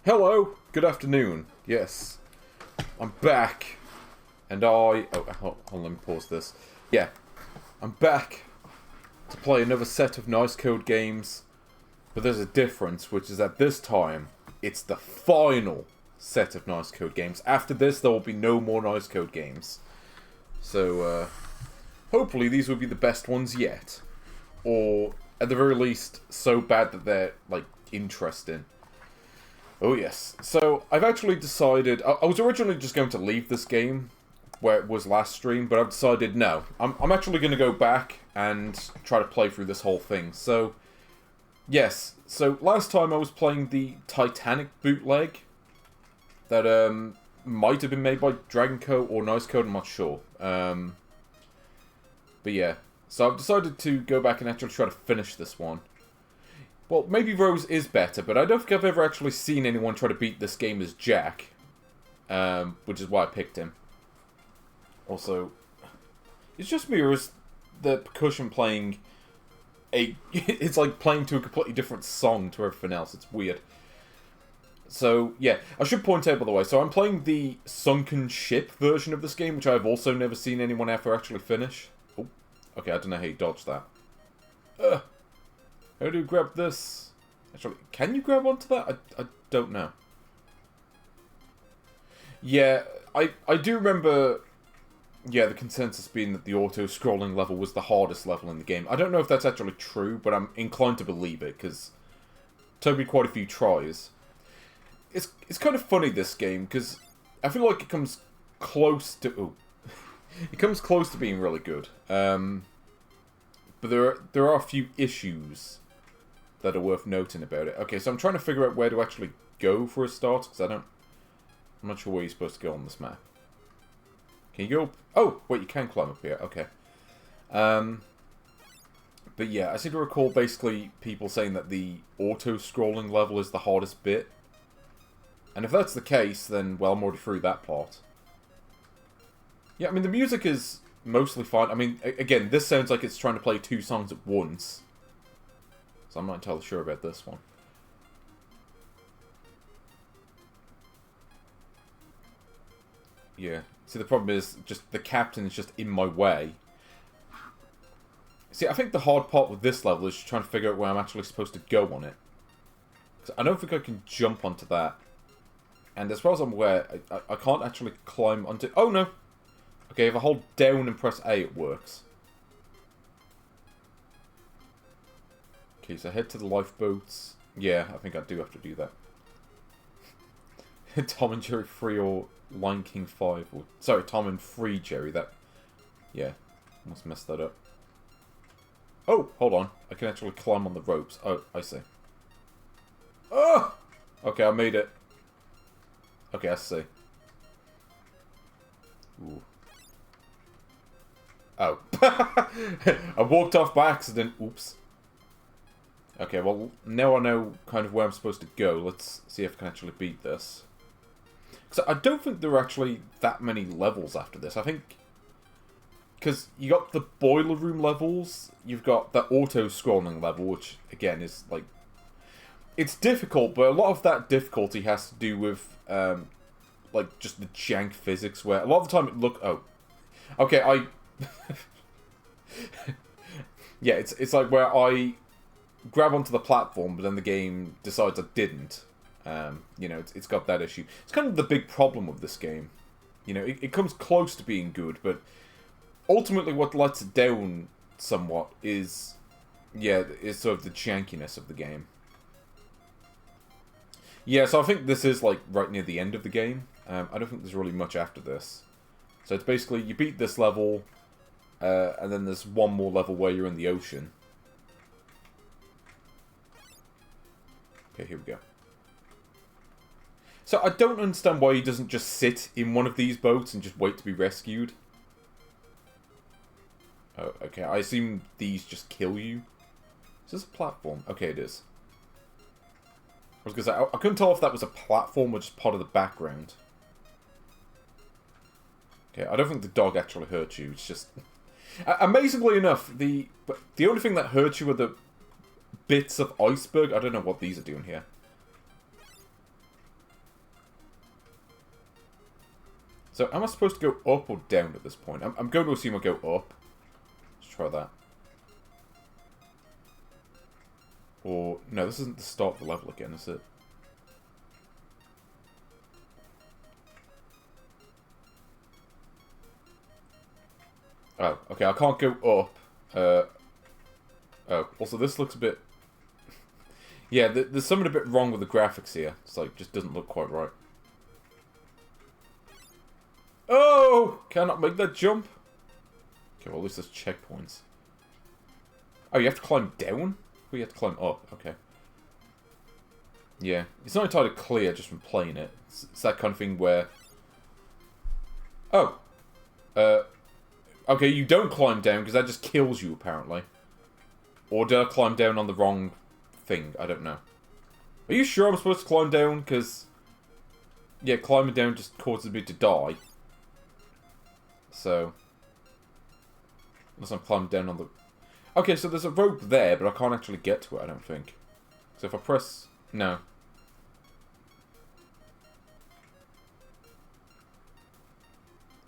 Hello, good afternoon. Yes, I'm back, and hold on, let me pause this. Yeah, I'm back to play another set of Nice Code games, but there's a difference, which is that this time, it's the final set of Nice Code games. After this, there will be no more Nice Code games. So, hopefully these will be the best ones yet. Or, at the very least, so bad that they're, like, interesting. Oh yes. So, I've actually decided... I was originally just going to leave this game where it was last stream, but I've decided no. I'm actually going to go back and try to play through this whole thing. So, yes. So, last time I was playing the Titanic bootleg that might have been made by Dragon Co. or Nice Code, I'm not sure. But yeah. So, I've decided to go back and actually try to finish this one. Well, maybe Rose is better, but I don't think I've ever actually seen anyone try to beat this game as Jack. Which is why I picked him. Also, it's just me, or is the percussion playing it's like playing to a completely different song to everything else. It's weird. So, yeah. I should point out, by the way, so I'm playing the Sunken Ship version of this game, which I've also never seen anyone ever actually finish. Oh, okay, I don't know how you dodge that. How do you grab this? Actually, can you grab onto that? I don't know. Yeah, I do remember, yeah, the consensus being that the auto-scrolling level was the hardest level in the game. I don't know if that's actually true, but I'm inclined to believe it, because it took me quite a few tries. It's kind of funny, this game, because I feel like it comes close to... Ooh, it comes close to being really good. But there are a few issues that are worth noting about it. Okay, so I'm trying to figure out where to actually go for a start, because I'm not sure where you're supposed to go on this map. Can you go... Oh, wait, you can climb up here. Okay. But yeah, I seem to recall basically people saying that the auto-scrolling level is the hardest bit. And if that's the case, then, well, I'm already through that part. Yeah, I mean, the music is mostly fine. I mean, again, this sounds like it's trying to play two songs at once. So I'm not entirely sure about this one. Yeah. See, the problem is, just the captain is just in my way. See, I think the hard part with this level is trying to figure out where I'm actually supposed to go on it. I don't think I can jump onto that. And as far as I'm aware, I can't actually climb onto... Oh, no! Okay, if I hold down and press A, it works. Okay, so head to the lifeboats. Yeah, I think I do have to do that. Tom and Jerry 3 or Lion King 5. Or, sorry, Tom and 3 Jerry. That... Yeah, almost messed that up. Oh, hold on. I can actually climb on the ropes. Oh, I see. Oh! Okay, I made it. Okay, I see. Ooh. Oh. I walked off by accident. Oops. Okay, well, now I know kind of where I'm supposed to go. Let's see if I can actually beat this. Because I don't think there are actually that many levels after this. I think... Because you got the boiler room levels, you've got the auto-scrolling level, which, again, is, like... It's difficult, but a lot of that difficulty has to do with, like, just the jank physics, where a lot of the time it look... Oh. Okay, yeah, it's like where I grab onto the platform, but then the game decides I didn't. You know, it's got that issue. It's kind of the big problem with this game. You know, it comes close to being good, but ultimately what lets it down somewhat is, yeah, is sort of the jankiness of the game. Yeah, so I think this is, like, right near the end of the game. I don't think there's really much after this. So it's basically, you beat this level, and then there's one more level where you're in the ocean. Okay, here we go. So I don't understand why he doesn't just sit in one of these boats and just wait to be rescued. Oh, okay, I assume these just kill you. Is this a platform? Okay, it is. I was going to say, I couldn't tell if that was a platform or just part of the background. Okay, I don't think the dog actually hurt you, it's just... Amazingly enough, the only thing that hurts you are the bits of iceberg. I don't know what these are doing here. So, am I supposed to go up or down at this point? I'm going to assume I go up. Let's try that. Or, no, this isn't the start of the level again, is it? Oh, okay, I can't go up. Oh, also this looks a bit... yeah, there's something a bit wrong with the graphics here. It's like, just doesn't look quite right. Oh! Cannot make that jump. Okay, well at least there's checkpoints. Oh, you have to climb down? Or you have to climb up? Okay. Yeah, it's not entirely clear just from playing it. It's that kind of thing where... oh! Okay, you don't climb down because that just kills you, apparently. Or did I climb down on the wrong thing? I don't know. Are you sure I'm supposed to climb down? Because, yeah, climbing down just causes me to die. So, unless I'm climbing down on the... okay, so there's a rope there, but I can't actually get to it, I don't think. So if I press... no.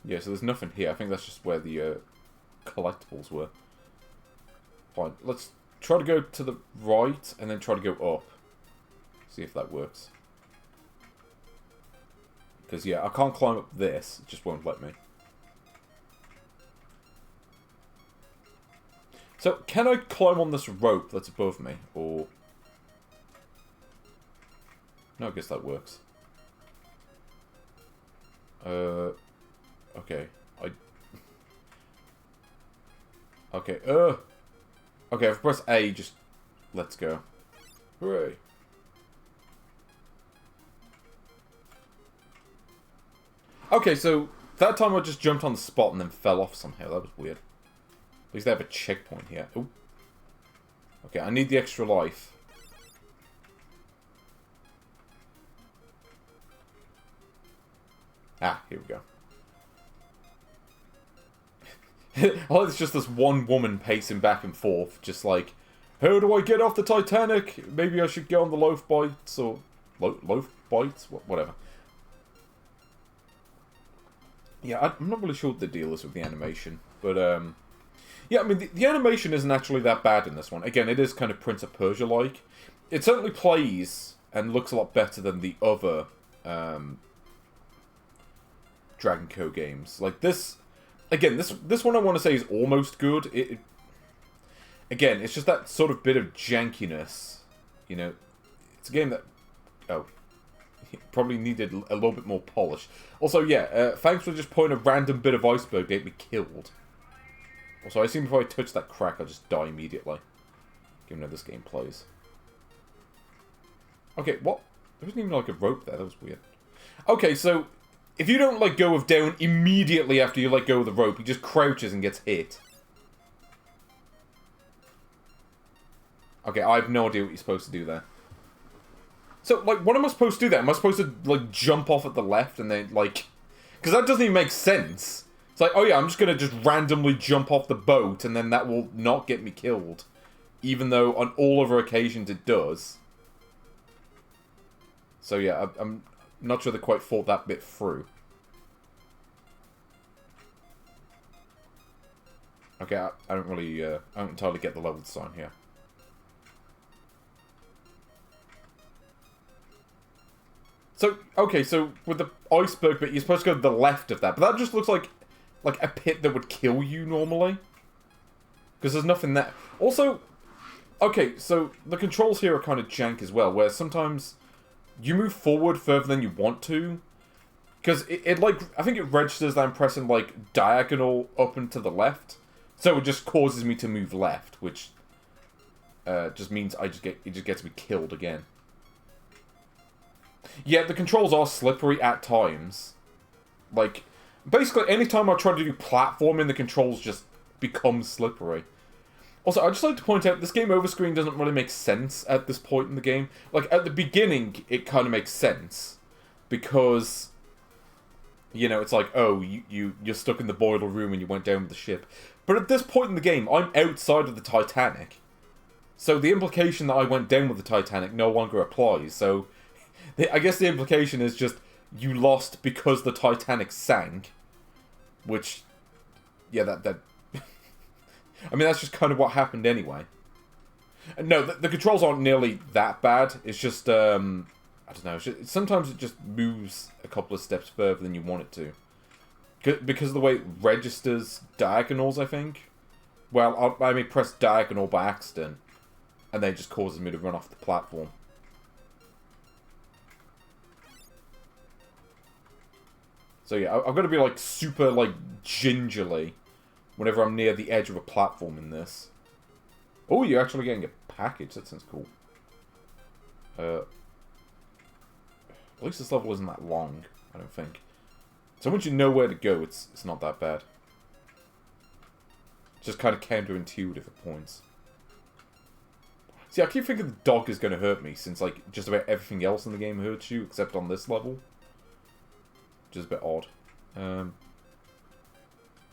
Yeah, so there's nothing here. I think that's just where the collectibles were. Fine, let's try to go to the right and then try to go up. See if that works. Because, yeah, I can't climb up this. It just won't let me. So, can I climb on this rope that's above me? Or... no, I guess that works. Okay. Okay, okay, if I press A, just... let's go. Hooray. Okay, so... that time I just jumped on the spot and then fell off somehow. That was weird. At least they have a checkpoint here. Ooh. Okay, I need the extra life. Ah, here we go. Oh, it's just this one woman pacing back and forth, just like, how do I get off the Titanic? Maybe I should get on the loaf bites, or... loaf bites? Whatever. Yeah, I'm not really sure what the deal is with the animation, but, yeah, I mean, the animation isn't actually that bad in this one. Again, it is kind of Prince of Persia-like. It certainly plays and looks a lot better than the other, Dragon Co games. Like, this... again, this one I want to say is almost good. Again, it's just that sort of bit of jankiness. You know, it's a game that... oh. Probably needed a little bit more polish. Also, yeah, thanks for just putting a random bit of iceberg to get me killed. Also, I assume if I touch that crack, I'll just die immediately. Given how this game plays. Okay, what? There wasn't even like a rope there, that was weird. Okay, so... if you don't let go of down immediately after you let go of the rope, he just crouches and gets hit. Okay, I have no idea what you're supposed to do there. So, like, what am I supposed to do there? Am I supposed to, like, jump off at the left and then, like... because that doesn't even make sense. It's like, oh yeah, I'm just gonna just randomly jump off the boat and then that will not get me killed. Even though on all other occasions it does. So yeah, I'm not sure they quite thought that bit through. Okay, I don't really, I don't entirely get the level design here. So, okay, so with the iceberg bit, you're supposed to go to the left of that, but that just looks like a pit that would kill you normally. Because there's nothing there. Also, okay, so the controls here are kind of jank as well, where sometimes you move forward further than you want to. Because it like, I think it registers that I'm pressing, like, diagonal up and to the left. So it just causes me to move left, which just means it just gets me killed again. Yeah, the controls are slippery at times. Like, basically, anytime I try to do platforming, the controls just become slippery. Also, I'd just like to point out, this game over screen doesn't really make sense at this point in the game. Like, at the beginning, it kind of makes sense. Because, you know, it's like, oh, you're stuck in the boiler room and you went down with the ship. But at this point in the game, I'm outside of the Titanic. So the implication that I went down with the Titanic no longer applies. So, I guess the implication is just, you lost because the Titanic sank. Which, yeah, that I mean, that's just kind of what happened anyway. No, the controls aren't nearly that bad. It's just, I don't know. Sometimes it just moves a couple of steps further than you want it to. Because of the way it registers diagonals, I think. Well, I may press diagonal by accident. And then it just causes me to run off the platform. So yeah, I've got to be like super like gingerly whenever I'm near the edge of a platform in this. Oh, you're actually getting a package. That sounds cool. At least this level isn't that long, I don't think. So once you know where to go, it's not that bad. It's just kind of counterintuitive at points. See, I keep thinking the dog is going to hurt me, since like just about everything else in the game hurts you, except on this level. Which is a bit odd. Oh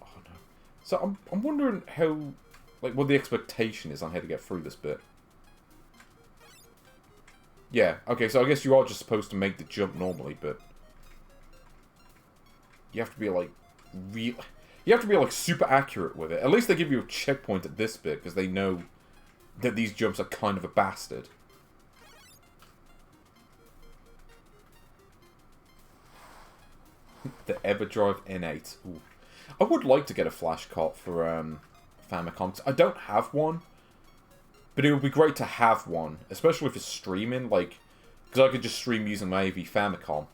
no. So I'm wondering how, like, what the expectation is on how to get through this bit. Yeah, okay, so I guess you are just supposed to make the jump normally, but you have to be like you have to be like super accurate with it. At least they give you a checkpoint at this bit because they know that these jumps are kind of a bastard. The EverDrive N8. Ooh. I would like to get a flash cart for Famicom. I don't have one, but it would be great to have one, especially if it's streaming. Like, because I could just stream using my AV Famicom.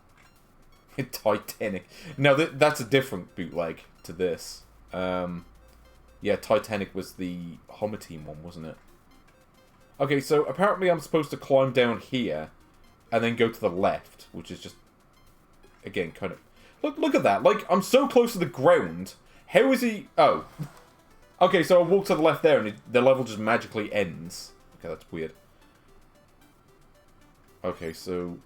Titanic. No, that's a different bootleg to this. Yeah, Titanic was the Hummer Team one, wasn't it? Okay, so apparently I'm supposed to climb down here and then go to the left, which is just, again, kind of... Look at that. Like, I'm so close to the ground. How is he... Oh. Okay, so I walk to the left there and the level just magically ends. Okay, that's weird. Okay, so...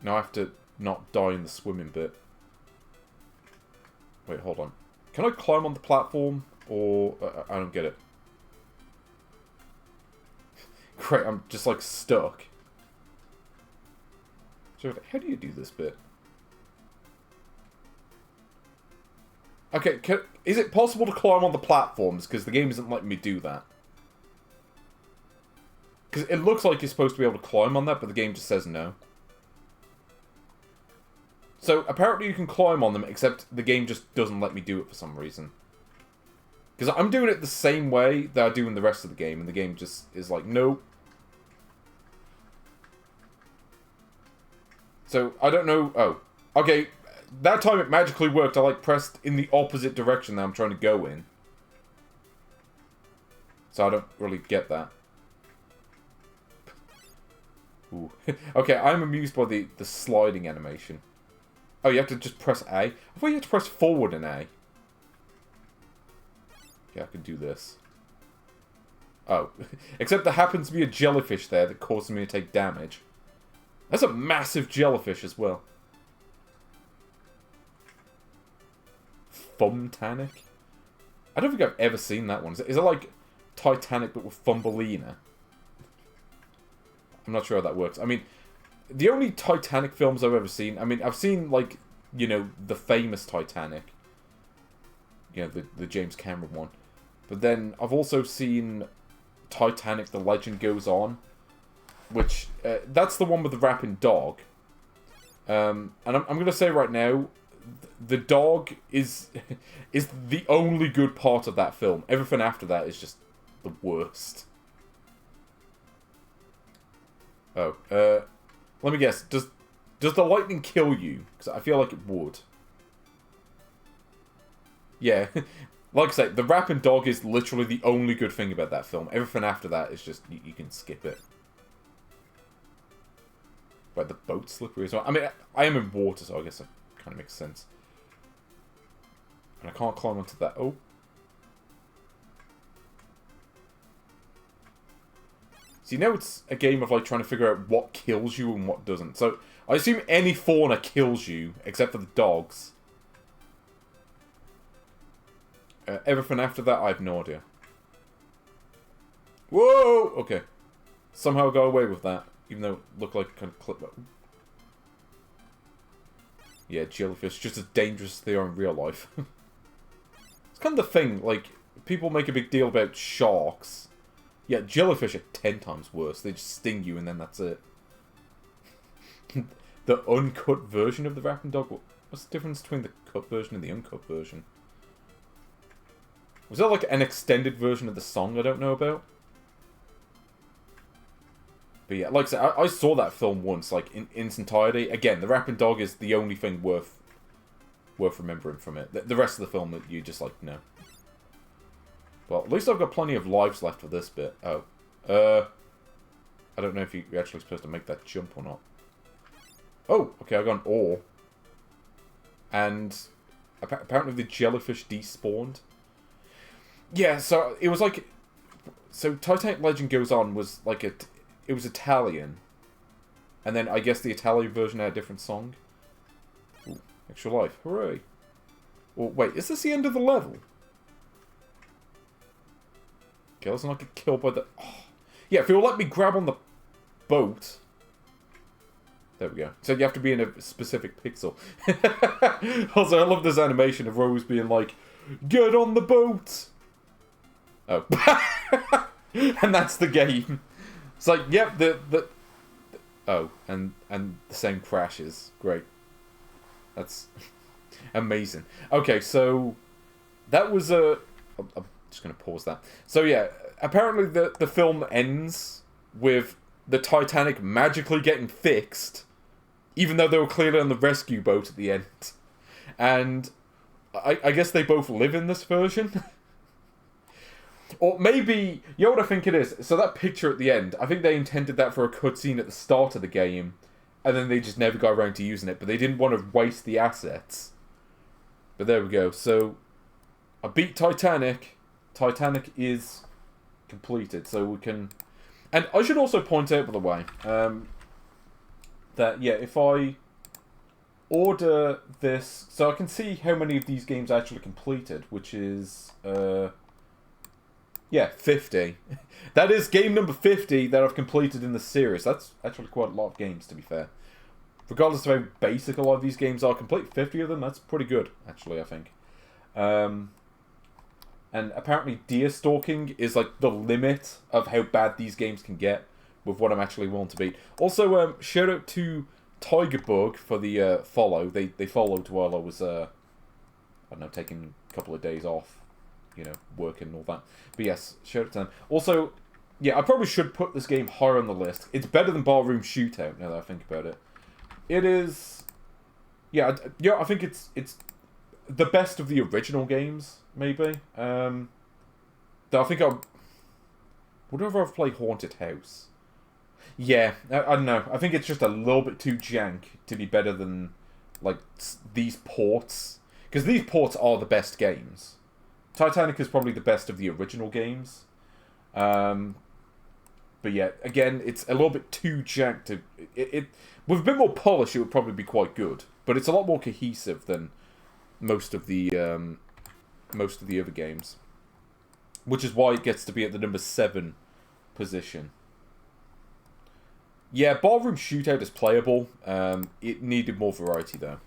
Now I have to not die in the swimming bit. Wait, hold on. Can I climb on the platform? Or... I don't get it. Great, I'm just, like, stuck. So, how do you do this bit? Okay, is it possible to climb on the platforms? Because the game isn't letting me do that. Because it looks like you're supposed to be able to climb on that, but the game just says no. So, apparently you can climb on them, except the game just doesn't let me do it for some reason. Because I'm doing it the same way that I do in the rest of the game, and the game just is like, nope. So, I don't know... Oh. Okay, that time it magically worked. I, like, pressed in the opposite direction that I'm trying to go in. So I don't really get that. Ooh. Okay, I'm amused by the sliding animation. Oh, you have to just press A? I thought you had to press forward in A. Yeah, I can do this. Oh. Except there happens to be a jellyfish there that causes me to take damage. That's a massive jellyfish as well. Thumbtanic? I don't think I've ever seen that one. Is it like Titanic but with Thumbelina? I'm not sure how that works. I mean, the only Titanic films I've ever seen... I mean, I've seen, like, you know, the famous Titanic. You know, the James Cameron one. But then I've also seen Titanic, The Legend Goes On. Which, that's the one with the rapping dog. And I'm going to say right now, the dog is the only good part of that film. Everything after that is just the worst. Oh, let me guess. Does the lightning kill you? Because I feel like it would. Yeah. Like I say, the rapping dog is literally the only good thing about that film. Everything after that is just, you can skip it. But the boat's slippery as well. I mean, I am in water, so I guess that kind of makes sense. And I can't climb onto that. Oh. See, now it's a game of, like, trying to figure out what kills you and what doesn't. So, I assume any fauna kills you, except for the dogs. Everything after that, I have no idea. Whoa! Okay. Somehow I got away with that. Even though it looked like a kind of clip. Yeah, jellyfish, just as dangerous as they are in real life. It's kind of the thing, like, people make a big deal about sharks. Yeah, jellyfish are 10 times worse. They just sting you and then that's it. The uncut version of the Rapping Dog? What's the difference between the cut version and the uncut version? Was there like an extended version of the song I don't know about? But yeah, like I said, I saw that film once, like, in its entirety. Again, the Rapping Dog is the only thing worth remembering from it. The rest of the film, you just, like, no. Well, at least I've got plenty of lives left for this bit. Oh. I don't know if you're actually supposed to make that jump or not. Oh, okay, I got an ore. And apparently the jellyfish despawned. Yeah, so it was like... So Titanic Legend Goes On was like it was Italian. And then I guess the Italian version had a different song. Ooh, extra life. Hooray. Well, wait, is this the end of the level? Okay, let's not get killed by the... Oh. Yeah, if you'll let me grab on the boat... There we go. So you have to be in a specific pixel. Also, I love this animation of Rose being like, "Get on the boat!" Oh. And that's the game. It's like, yep, oh, and the same crashes. Great. That's amazing. Okay, so that was a... I'm just going to pause that. So yeah, apparently the film ends with the Titanic magically getting fixed, even though they were clearly on the rescue boat at the end. And I guess they both live in this version. Or maybe, you know what I think it is? So that picture at the end, I think they intended that for a cutscene at the start of the game, and then they just never got around to using it, but they didn't want to waste the assets. But there we go. So, I beat Titanic. Titanic is completed, so we can... And I should also point out, by the way, that, yeah, if I order this... So I can see how many of these games I actually completed, which is... yeah, 50. That is game number 50 that I've completed in the series. That's actually quite a lot of games, to be fair. Regardless of how basic a lot of these games are, complete 50 of them, that's pretty good, actually, I think. And apparently deer stalking is like the limit of how bad these games can get with what I'm actually willing to beat. Also, shout out to Tigerbug for the follow. They followed while I was, I don't know, taking a couple of days off, you know, working and all that. But yes, shout out to them. Also, yeah, I probably should put this game higher on the list. It's better than Barroom Shootout, now that I think about it. It is... Yeah, I think it's the best of the original games, maybe. I think I'll... Would I ever have played Haunted House? Yeah, I don't know. I think it's just a little bit too jank to be better than, like, these ports. Because these ports are the best games. Titanic is probably the best of the original games. But yeah, again, it's a little bit too janked to... With a bit more polish, it would probably be quite good. But it's a lot more cohesive than most of the other games. Which is why it gets to be at the number 7 position. Yeah, Ballroom Shootout is playable. It needed more variety, though.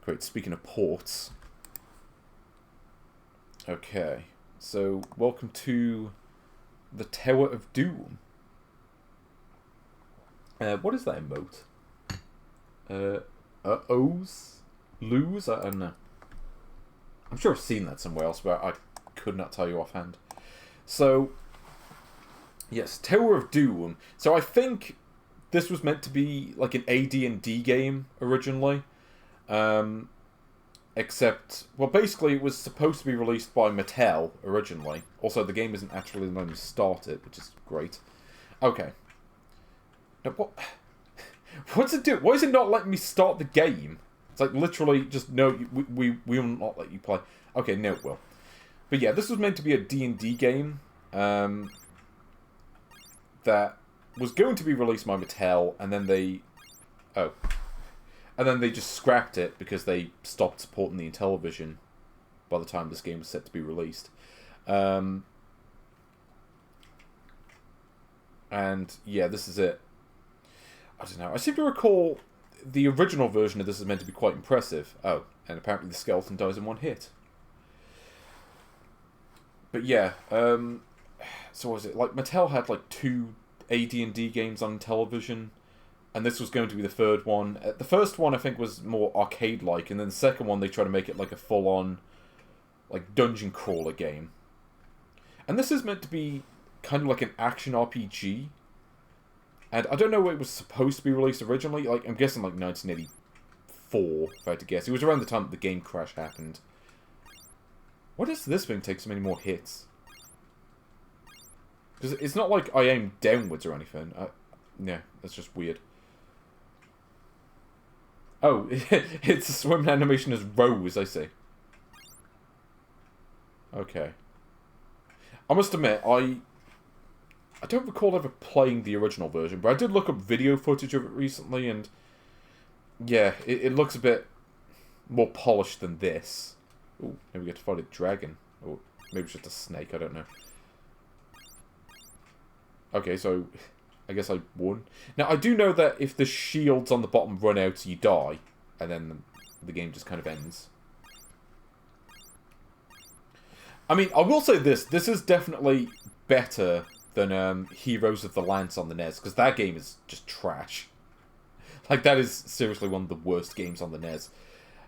Great, speaking of ports. Okay, so welcome to the Tower of Doom. What is that emote? O's? Lose? I don't know. I'm sure I've seen that somewhere else, but I could not tell you offhand. So, yes, Tower of Doom. So I think this was meant to be like an AD&D game originally. Except, well, basically it was supposed to be released by Mattel originally. Also, the game isn't actually letting me start it, which is great. Okay. Now, what's it do? Why is it not letting me start the game? It's like literally just, no, we will not let you play. Okay, no, it will. But yeah, this was meant to be a D&D game that was going to be released by Mattel, and then they... Oh. And then they just scrapped it because they stopped supporting the Intellivision by the time this game was set to be released. And yeah, this is it. I don't know. I seem to recall the original version of this is meant to be quite impressive. Oh, and apparently the skeleton dies in one hit. But yeah, so what was it? Like, Mattel had like 2 AD&D games on television, and this was going to be the 3rd one. The first one, I think, was more arcade-like, and then the second one, they tried to make it like a full-on, like, dungeon crawler game. And this is meant to be kind of like an action RPG. And I don't know where it was supposed to be released originally. Like, I'm guessing like 1984, if I had to guess. It was around the time that the game crash happened. Why does this thing take so many more hits? Because it's not like I aim downwards or anything. Yeah, that's just weird. Oh, it's a swimming animation as Rose, I see. Okay. I must admit, I don't recall ever playing the original version, but I did look up video footage of it recently, and yeah, it looks a bit more polished than this. Ooh, maybe we get to fight a dragon. Or maybe it's just a snake, I don't know. Okay, so I guess I won. Now, I do know that if the shields on the bottom run out, you die, and then the game just kind of ends. I mean, I will say this. This is definitely better than Heroes of the Lance on the NES, because that game is just trash. Like, that is seriously one of the worst games on the NES.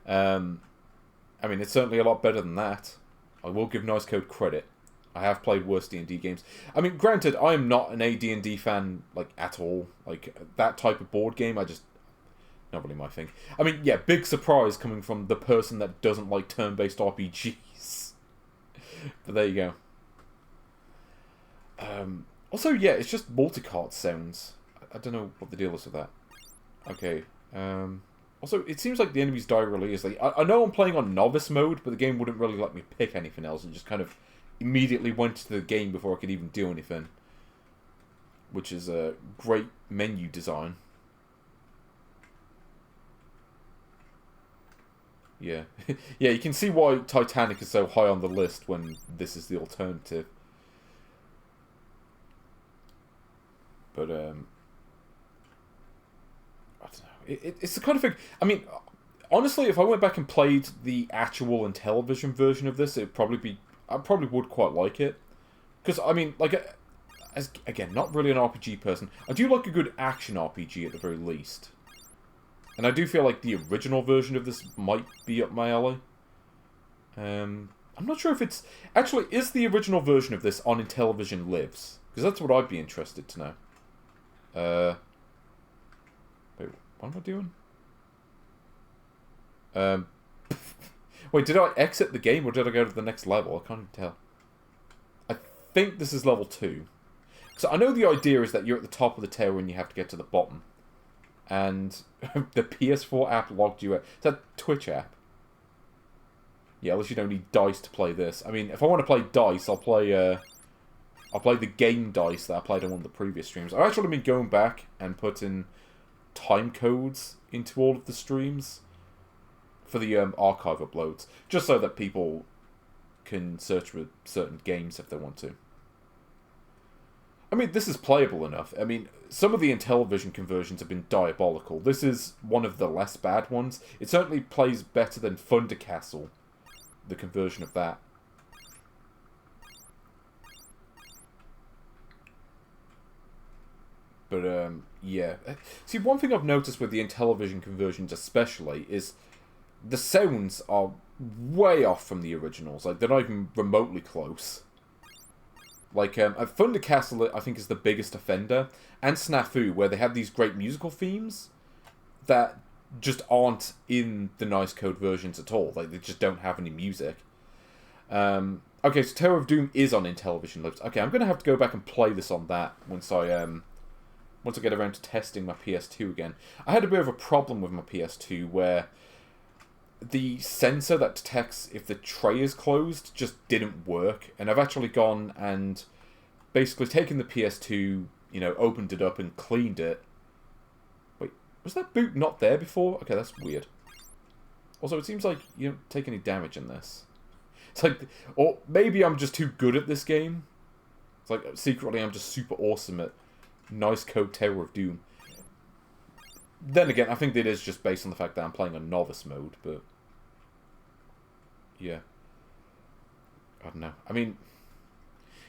I mean, it's certainly a lot better than that. I will give Nice Code credit. I have played worse D&D games. I mean, granted, I am not an AD&D fan, like, at all. Like, that type of board game, I just... Not really my thing. I mean, yeah, big surprise coming from the person that doesn't like turn-based RPGs. But there you go. Also, yeah, it's just multicart sounds. I don't know what the deal is with that. Okay. Also, it seems like the enemies die really easily. I know I'm playing on novice mode, but the game wouldn't really let me pick anything else. It just kind of immediately went to the game before I could even do anything. Which is a great menu design. Yeah. Yeah, you can see why Titanic is so high on the list when this is the alternative. But, I don't know. It's the kind of thing... I mean, honestly, if I went back and played the actual Intellivision version of this, it'd probably be... I probably would quite like it. Because, I mean, like... again, not really an RPG person. I do like a good action RPG at the very least. And I do feel like the original version of this might be up my alley. I'm not sure if it's... Actually, is the original version of this on Intellivision Lives? Because that's what I'd be interested to know. Wait, what am I doing? Wait, did I exit the game or did I go to the next level? I can't even tell. I think this is level 2. So I know the idea is that you're at the top of the tower and you have to get to the bottom. And the PS4 app logged you out. Is that Twitch app? Yeah, unless you don't need dice to play this. I mean, if I want to play dice, I'll play the game dice that I played on one of the previous streams. I've actually been going back and putting time codes into all of the streams for the archive uploads, just so that people can search for certain games if they want to. I mean, this is playable enough. I mean, some of the Intellivision conversions have been diabolical. This is one of the less bad ones. It certainly plays better than Thunder Castle, the conversion of that. But, yeah. See, one thing I've noticed with the Intellivision conversions especially is the sounds are way off from the originals. Like, they're not even remotely close. Like, Thunder Castle, I think, is the biggest offender. And Snafu, where they have these great musical themes that just aren't in the Nice Code versions at all. Like, they just don't have any music. Okay, so Tower of Doom is on Intellivision Lives. Okay, I'm going to have to go back and play this on that once I get around to testing my PS2 again. I had a bit of a problem with my PS2 where the sensor that detects if the tray is closed just didn't work. And I've actually gone and basically taken the PS2, you know, opened it up and cleaned it. Wait, was that boot not there before? Okay, that's weird. Also, it seems like you don't take any damage in this. It's like, or maybe I'm just too good at this game. It's like, secretly I'm just super awesome at Nice Code Tower of Doom. then again, I think it is just based on the fact that I'm playing on novice mode, but... Yeah. I don't know. I mean,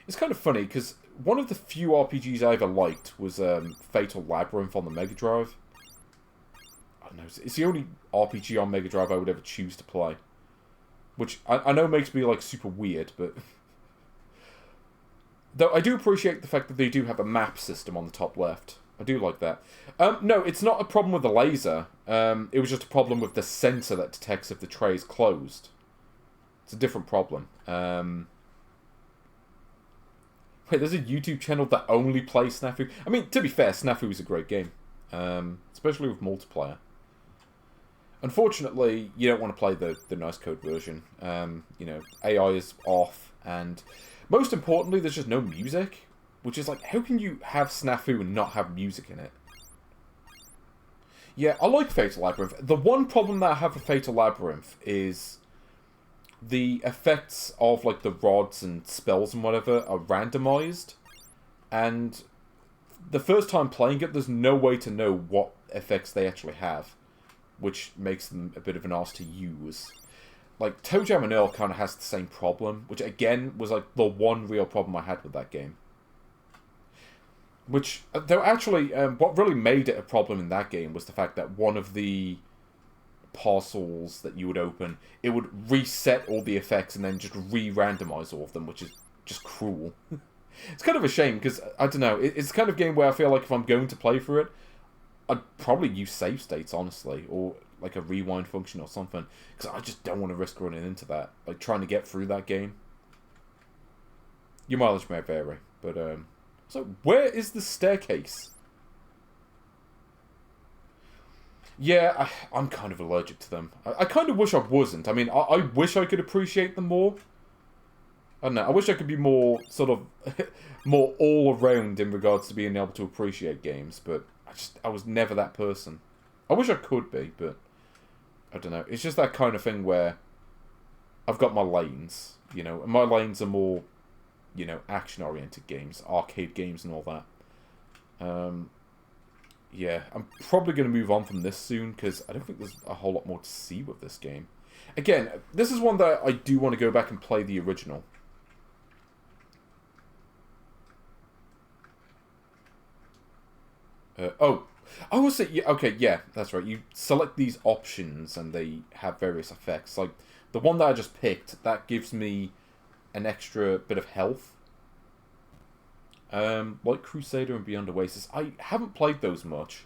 it's kind of funny, because one of the few RPGs I ever liked was Fatal Labyrinth on the Mega Drive. I don't know, it's the only RPG on Mega Drive I would ever choose to play. Which, I know makes me, like, super weird, but... Though I do appreciate the fact that they do have a map system on the top left. I do like that. No, it's not a problem with the laser. It was just a problem with the sensor that detects if the tray is closed. It's a different problem. Wait, there's a YouTube channel that only plays Snafu? I mean, to be fair, Snafu is a great game. Especially with multiplayer. Unfortunately, you don't want to play the nice code version. You know, AI is off, and most importantly, there's just no music. Which is like, how can you have Snafu and not have music in it? Yeah, I like Fatal Labyrinth. The one problem that I have with Fatal Labyrinth is the effects of, like, the rods and spells and whatever are randomized. And the first time playing it, there's no way to know what effects they actually have. Which makes them a bit of an arse to use. Like, Toe Jam and Earl kind of has the same problem. Which, again, was, like, the one real problem I had with that game. Which, though, actually, what really made it a problem in that game was the fact that one of the parcels that you would open, it would reset all the effects and then just re-randomize all of them, which is just cruel. It's kind of a shame, because, I don't know, it's the kind of game where I feel like if I'm going to play through it, I'd probably use save states, honestly, or like a rewind function or something, because I just don't want to risk running into that, like trying to get through that game. Your mileage may vary, but, so, where is the staircase? Yeah, I'm kind of allergic to them. I kind of wish I wasn't. I mean, I wish I could appreciate them more. I don't know, I wish I could be more, sort of, more all-around in regards to being able to appreciate games, but I was never that person. I wish I could be, but I don't know. It's just that kind of thing where I've got my lanes, you know, and my lanes are more, you know, action-oriented games, arcade games and all that. Yeah, I'm probably going to move on from this soon, because I don't think there's a whole lot more to see with this game. Again, this is one that I do want to go back and play the original. I will say, yeah, okay, yeah, that's right. You select these options, and they have various effects. Like, the one that I just picked, that gives me an extra bit of health. Like Crusader and Beyond Oasis. I haven't played those much.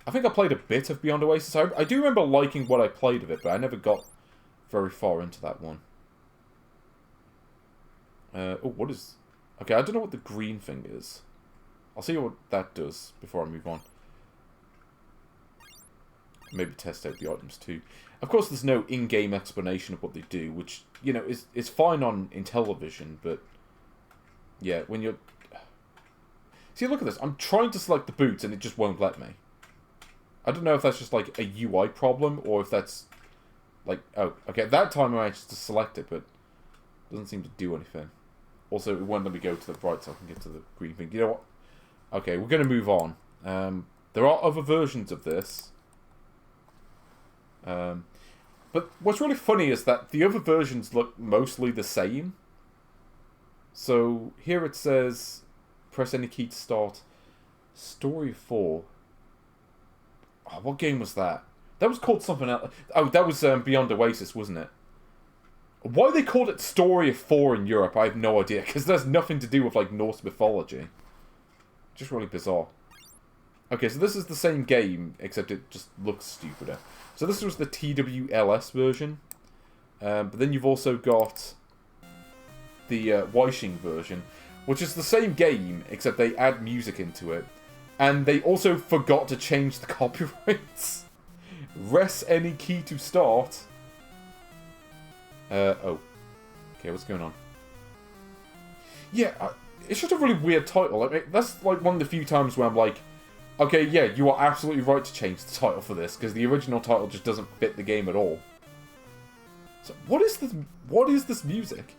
I think I played a bit of Beyond Oasis. I do remember liking what I played of it, but I never got very far into that one. Oh, what is... Okay, I don't know what the green thing is. I'll see what that does before I move on. Maybe test out the items too. Of course, there's no in-game explanation of what they do, which, you know, is fine on Intellivision, but... Yeah, when you're... See, look at this. I'm trying to select the boots, and it just won't let me. I don't know if that's just, like, a UI problem, or if that's... Like, oh, okay, at that time I managed to select it, but... It doesn't seem to do anything. Also, it won't let me go to the right so I can get to the green thing. You know what? Okay, we're going to move on. There are other versions of this. But what's really funny is that the other versions look mostly the same. So, here it says, press any key to start. Story 4. Oh, what game was that? That was called something else. Oh, that was Beyond Oasis, wasn't it? Why they called it Story of 4 in Europe, I have no idea. Because there's nothing to do with, like, Norse mythology. Just really bizarre. Okay, so this is the same game, except it just looks stupider. So this was the TWLS version. But then you've also got the Xing version, which is the same game, except they add music into it. And they also forgot to change the copyrights. Press any key to start. Oh. Okay, what's going on? Yeah, it's just a really weird title. I mean, that's like one of the few times where I'm like, okay, yeah, you are absolutely right to change the title for this, because the original title just doesn't fit the game at all. So, what is this? What is this music?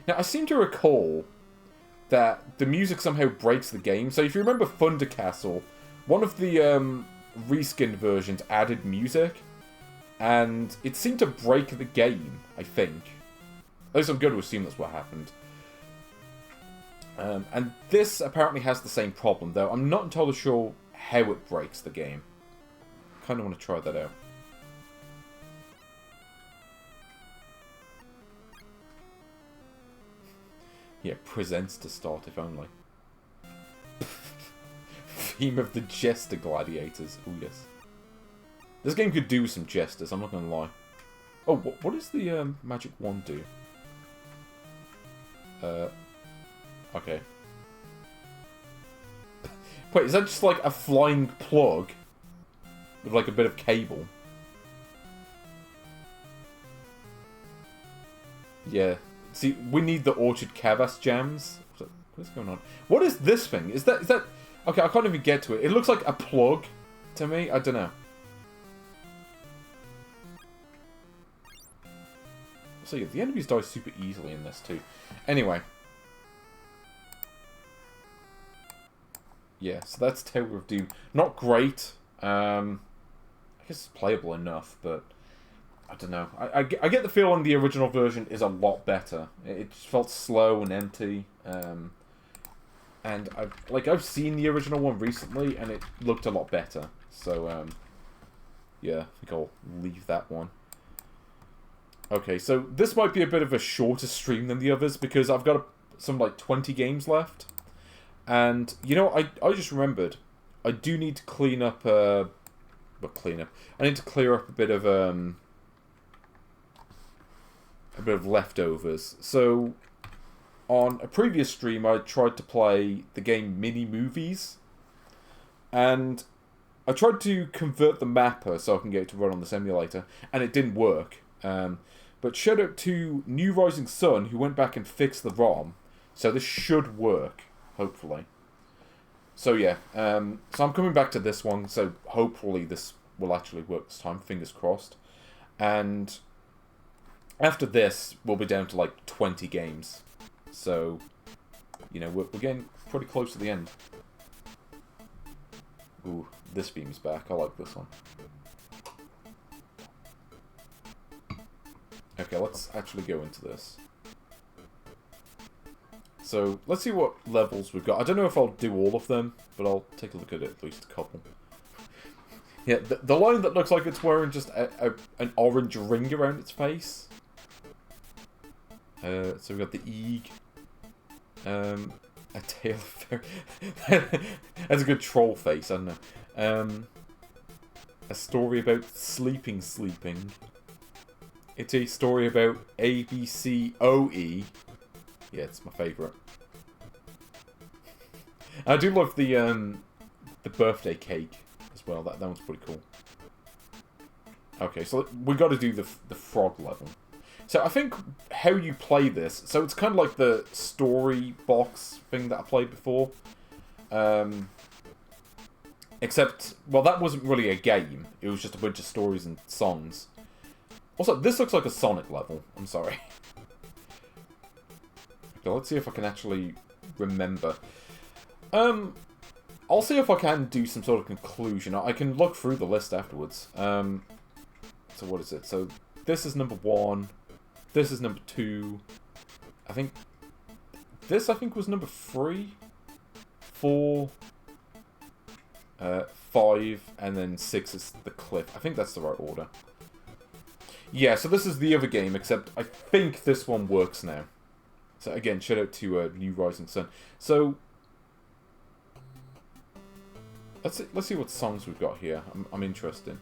Now, I seem to recall that the music somehow breaks the game. So if you remember Thunder Castle, one of the reskinned versions added music, and it seemed to break the game, I think. At least I'm going to assume that's what happened. And this apparently has the same problem, though I'm not entirely sure how it breaks the game. Kind of want to try that out. Yeah, presents to start, if only. Theme of the Jester Gladiators. Oh, yes. This game could do some jesters, I'm not going to lie. Oh, what does the magic wand do? Okay. Wait, is that just like a flying plug? With like a bit of cable? Yeah. See, we need the Orchard Cavas jams. What is going on? What is this thing? Is that... Okay, I can't even get to it. It looks like a plug to me. I don't know. So yeah, the enemies die super easily in this too. Anyway. Yeah, so that's Tower of Doom. Not great. I guess it's playable enough, but... I don't know. I get the feeling the original version is a lot better. It just felt slow and empty. And I've seen the original one recently, and it looked a lot better. So, yeah, I think I'll leave that one. Okay, so this might be a bit of a shorter stream than the others, because I've got some, like, 20 games left. And, you know, I just remembered, I do need to clean up, I need to clear up a bit of leftovers. So, on a previous stream, I tried to play the game Mini Movies, and I tried to convert the mapper so I can get it to run on the simulator, and it didn't work. But shout out to New Rising Sun, who went back and fixed the ROM, so this should work, hopefully. So yeah, so I'm coming back to this one, so hopefully this will actually work this time, fingers crossed. And after this, we'll be down to like 20 games. So, you know, we're getting pretty close to the end. Ooh, this beam's back. I like this one. Okay, let's actually go into this. So, let's see what levels we've got. I don't know if I'll do all of them, but I'll take a look at least a couple. Yeah, the line that looks like it's wearing just an orange ring around its face. So we've got the Eeg. A tail of... That's a good troll face, I don't know. A story about sleeping. It's a story about ABCOE. Yeah, it's my favourite. I do love the birthday cake as well. That one's pretty cool. Okay, so we got to do the frog level. So I think how you play this, so it's kind of like the story box thing that I played before. Except, well, that wasn't really a game. It was just a bunch of stories and songs. Also, this looks like a Sonic level. I'm sorry. Okay, let's see if I can actually remember. I'll see if I can do some sort of conclusion. I can look through the list afterwards. So what is it? So this is number 1. This is number 2. I think was number 3, 4, 5, and then 6 is the cliff. I think that's the right order. Yeah, so this is the other game, except I think this one works now. So again, shout out to New Rising Sun. So let's see what songs we've got here. I'm interested.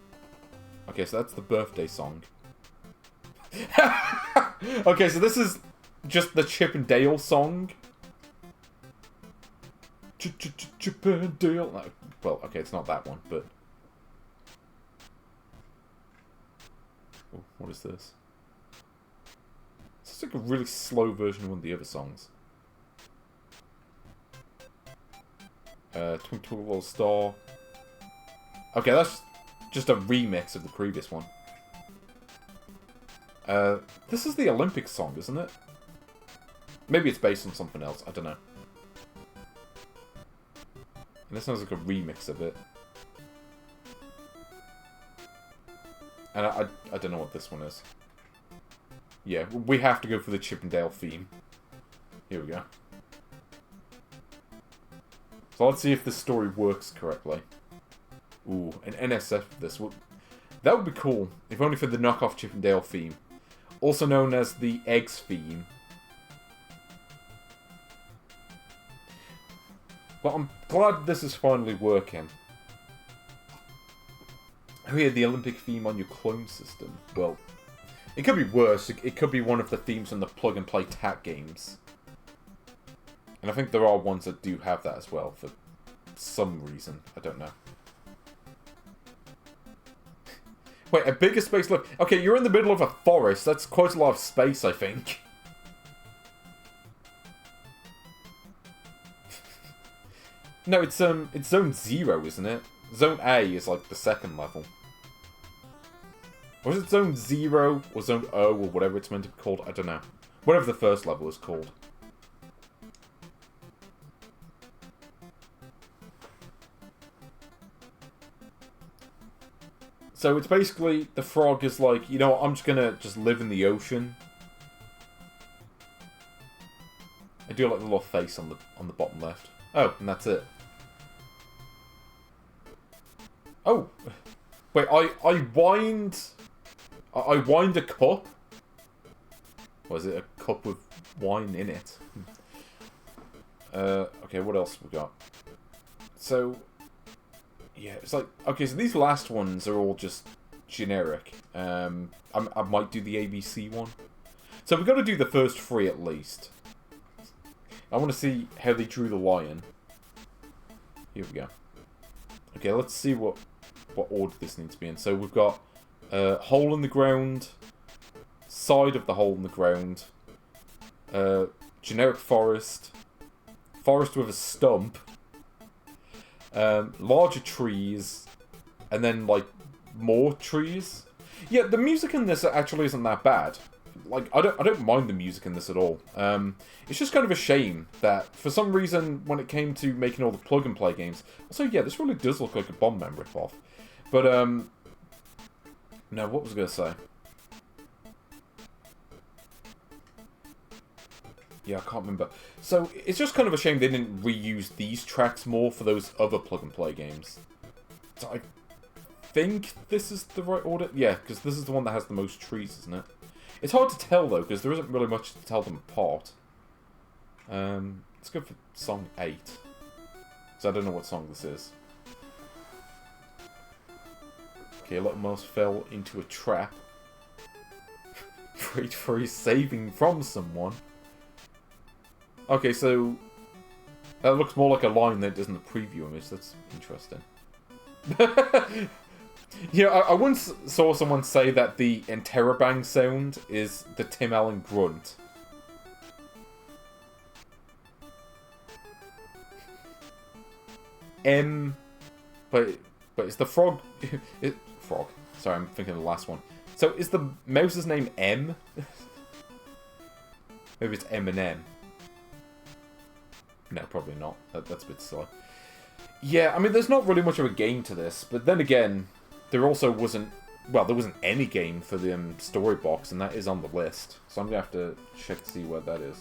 Okay, so that's the birthday song. Okay, so this is just the Chip and Dale song. Chip and Dale. No, well, okay, it's not that one, but... Oh, what is this? It's like a really slow version of one of the other songs. Twinkle Twinkle Little Star. Okay, that's just a remix of the previous one. This is the Olympic song, isn't it? Maybe it's based on something else, I don't know. And this sounds like a remix of it. And I don't know what this one is. Yeah, we have to go for the Chippendale theme. Here we go. So let's see if this story works correctly. Ooh, an NSF for this. That would be cool, if only for the knockoff Chippendale theme. Also known as the Eggs theme. But I'm glad this is finally working. Oh yeah, the Olympic theme on your clone system. Well, it could be worse. It could be one of the themes on the plug-and-play TAC games. And I think there are ones that do have that as well, for some reason. I don't know. Wait, a bigger space look. Okay, you're in the middle of a forest. That's quite a lot of space, I think. No, it's Zone 0, isn't it? Zone A is like the second level. Or is it Zone 0 or Zone O or whatever it's meant to be called? I don't know. Whatever the first level is called. So it's basically, the frog is like, you know what, I'm just gonna live in the ocean. I do like the little face on the bottom left. Oh, and that's it. Oh! Wait, I wind a cup? Was it a cup with wine in it? Okay, what else we got? So, yeah, it's like, okay, so these last ones are all just generic. I might do the ABC one. So we've got to do the first three at least. I want to see how they drew the lion. Here we go. Okay, let's see what order this needs to be in. So we've got hole in the ground, side of the hole in the ground, generic forest, forest with a stump, larger trees, and then like more trees. Yeah, the music in this actually isn't that bad. Like, I don't mind the music in this at all. It's just kind of a shame that, for some reason, when it came to making all the plug-and-play games... Also, yeah, this really does look like a Bomb Man ripoff. But, no, what was I going to say? Yeah, I can't remember. So, it's just kind of a shame they didn't reuse these tracks more for those other plug-and-play games. So, I think this is the right order? Yeah, because this is the one that has the most trees, isn't it? It's hard to tell, though, because there isn't really much to tell them apart. Let's go for song 8. Because I don't know what song this is. Okay, a little mouse fell into a trap. Prayed for his saving from someone. Okay, so... that looks more like a line than it does in the preview image. That's interesting. Yeah, I once saw someone say that the Interrobang sound is the Tim Allen grunt. But is the frog... frog. Sorry, I'm thinking of the last one. So, is the mouse's name M? Maybe it's Eminem. No, probably not. That's a bit silly. Yeah, I mean, there's not really much of a game to this, but then again... there also wasn't... well, there wasn't any game for the story box, and that is on the list. So I'm going to have to check to see where that is.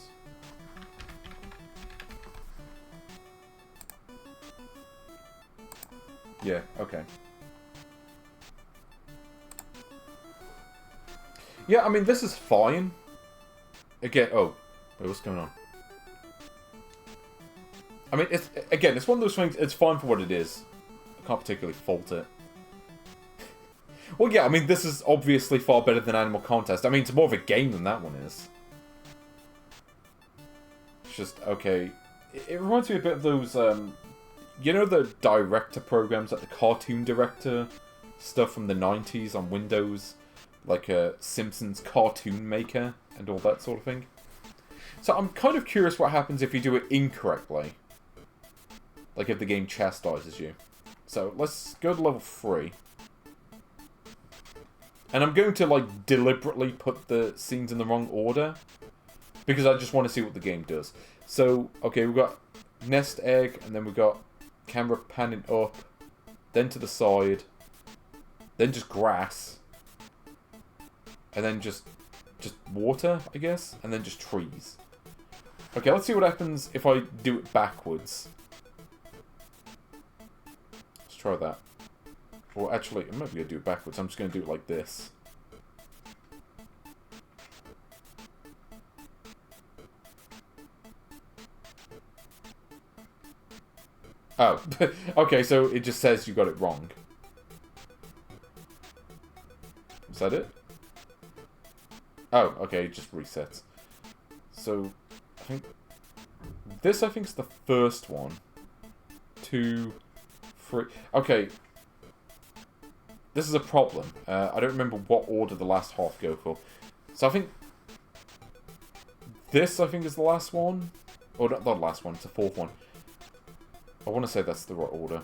Yeah, okay. Yeah, I mean, this is fine. Again, oh. Wait, what's going on? I mean, it's one of those things, it's fine for what it is. I can't particularly fault it. Well, yeah, I mean, this is obviously far better than Animal Contest. I mean, it's more of a game than that one is. It's just, okay. It reminds me a bit of those, you know the director programs, like the Cartoon Director stuff from the 90s on Windows? Like Simpsons Cartoon Maker and all that sort of thing. So I'm kind of curious what happens if you do it incorrectly. Like if the game chastises you. So let's go to level 3. And I'm going to, like, deliberately put the scenes in the wrong order. Because I just want to see what the game does. So, okay, we've got nest egg, and then we've got camera panning up, then to the side, then just grass, and then just water, I guess, and then just trees. Okay, let's see what happens if I do it backwards. Let's try that. Or actually, I'm not going to do it backwards. I'm just going to do it like this. Oh, okay, so it just says you got it wrong. Is that it? Oh, okay, it just resets. So, I think... This, I think, is the first one. 2, 3... Okay. This is a problem. I don't remember what order the last half go for. So, I think... This, I think, is the last one. Or, not the last one, it's the fourth one. I want to say that's the right order.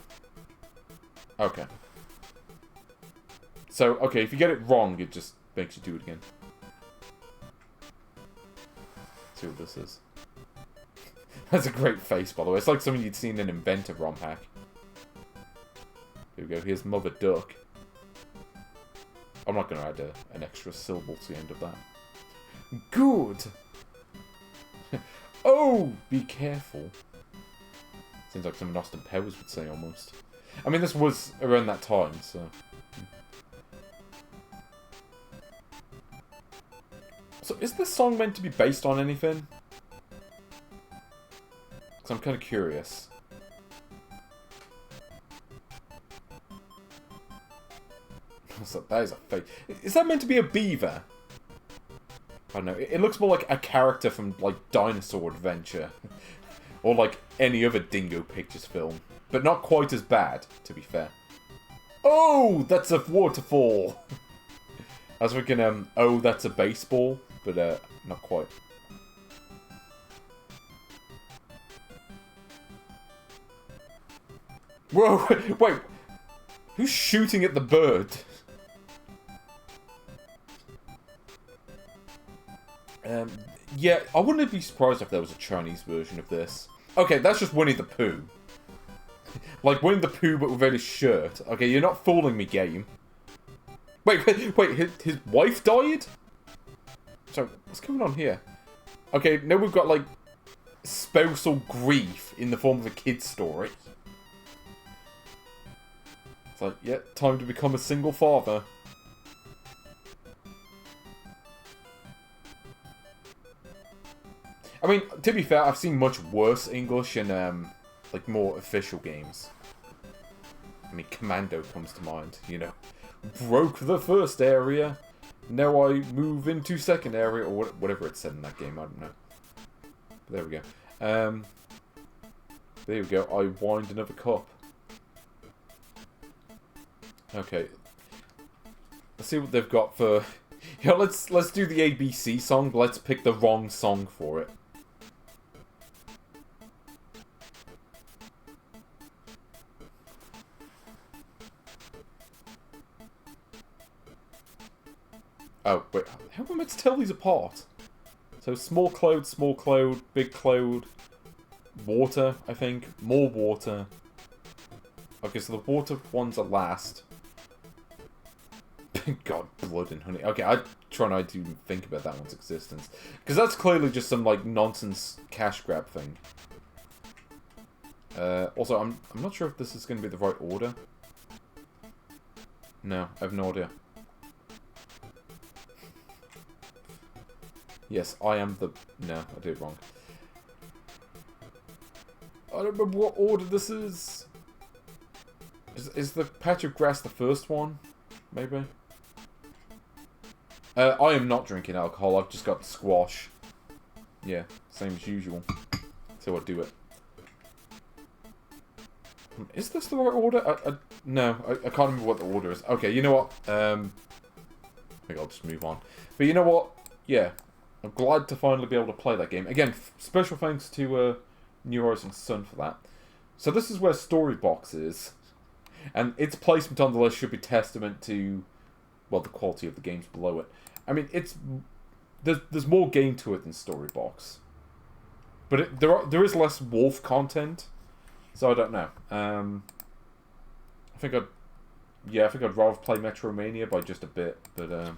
Okay. So, okay, if you get it wrong, it just makes you do it again. Let's see what this is. That's a great face, by the way. It's like something you'd seen in an Inventor ROM hack. Here we go. Here's Mother Duck. I'm not going to add an extra syllable to the end of that. Good! Oh, be careful. Seems like something Austin Powers would say, almost. I mean, this was around that time, so... So, is this song meant to be based on anything? Because I'm kind of curious. That is a fake... Is that meant to be a beaver? I don't know. It looks more like a character from, like, Dinosaur Adventure. Or, like, any other Dingo Pictures film. But not quite as bad, to be fair. Oh! That's a waterfall! I was thinking, oh, that's a baseball. But, not quite. Whoa! Wait! Who's shooting at the bird? Yeah, I wouldn't be surprised if there was a Chinese version of this. Okay, that's just Winnie the Pooh. Like Winnie the Pooh, but without his shirt. Okay, you're not fooling me, game. Wait, his wife died? So, what's going on here? Okay, now we've got, like, spousal grief in the form of a kid's story. It's like, yeah, time to become a single father. I mean, to be fair, I've seen much worse English in, like, more official games. I mean, Commando comes to mind, you know. Broke the first area, now I move into second area, or whatever it said in that game, I don't know. But there we go. There we go, I wind another cup. Okay. Let's see what they've got for... Yeah, let's do the ABC song, but let's pick the wrong song for it. Oh, wait, how am I meant to tell these apart? So, small cloud, big cloud, water, I think, more water. Okay, so the water ones are last. God, blood and honey. Okay, I try not to even think about that one's existence. Because that's clearly just some, like, nonsense cash grab thing. Also, I'm not sure if this is going to be the right order. No, I have no idea. Yes, I am the... No, I did it wrong. I don't remember what order this is. Is the patch of grass the first one? Maybe? I am not drinking alcohol, I've just got the squash. Yeah, same as usual. So I do it. Is this the right order? No, I can't remember what the order is. Okay, you know what? I think I'll just move on. But you know what? Yeah. I'm glad to finally be able to play that game. Again, special thanks to New Horizon Sun for that. So this is where Storybox is. And its placement on the list should be testament to, well, the quality of the games below it. I mean, there's more game to it than Storybox. But there is less wolf content. So I don't know. I think I'd rather play Metromania by just a bit, but there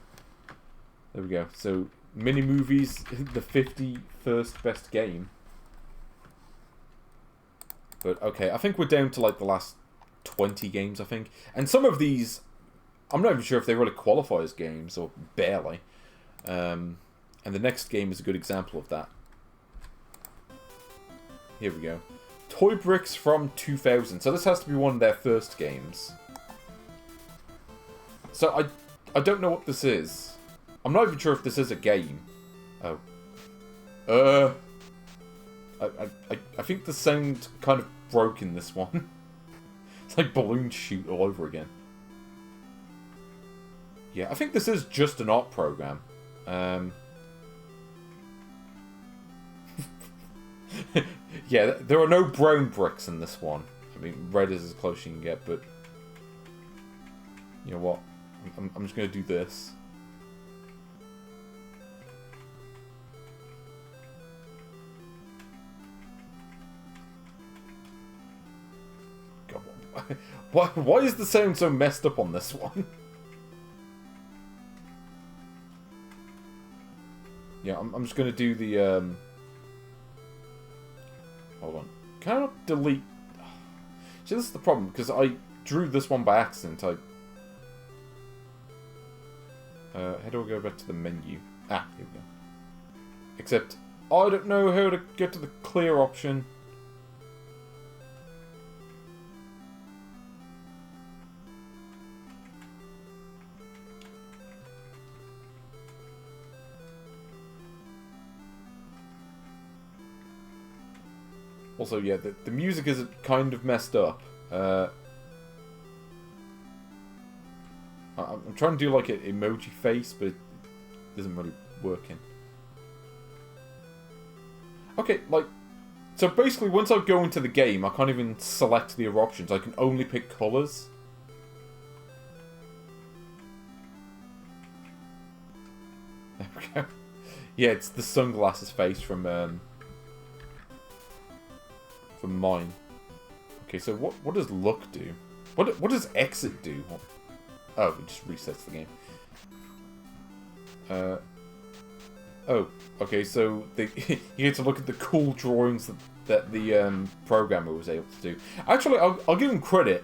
we go. So mini movies, the 51st best game. But okay, I think we're down to like the last 20 games, I think. And some of these, I'm not even sure if they really qualify as games, or barely. And the next game is a good example of that. Here we go. Toy Bricks from 2000. So this has to be one of their first games. So I don't know what this is. I'm not even sure if this is a game. Oh. I think the sound kind of broke in this one. It's like balloons shoot all over again. Yeah, I think this is just an art program. Yeah, there are no brown bricks in this one. I mean, red is as close as you can get, but... You know what? I'm just going to do this. God, why is the sound so messed up on this one? Yeah, I'm just going to do the... Hold on. Can I not delete... See, this is the problem, because I drew this one by accident. How do I go back to the menu? Ah, here we go. Except, I don't know how to get to the clear option. Also, yeah, the music is kind of messed up. I'm trying to do like an emoji face, but it isn't really working. Okay, like, so basically once I go into the game, I can't even select the other options. I can only pick colours. There we go. Yeah, it's the sunglasses face from mine. Okay, so what does look do? What does exit do? Oh, it just resets the game. Oh, okay, so you get to look at the cool drawings that the programmer was able to do. Actually, I'll give him credit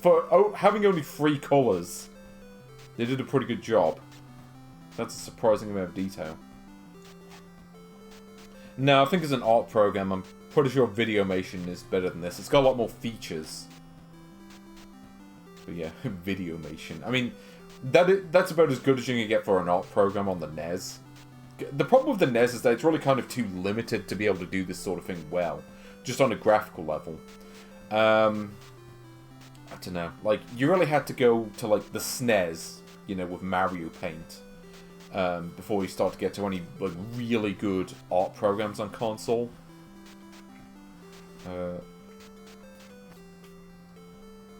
for having only 3 colours. They did a pretty good job. That's a surprising amount of detail. No, I think as an art program, I'm pretty sure Videomation is better than this. It's got a lot more features. But yeah, Videomation. I mean, that's about as good as you can get for an art program on the NES. The problem with the NES is that it's really kind of too limited to be able to do this sort of thing well. Just on a graphical level. I don't know. Like, you really had to go to, like, the SNES, you know, with Mario Paint. Before you start to get to any, like, really good art programs on console. Here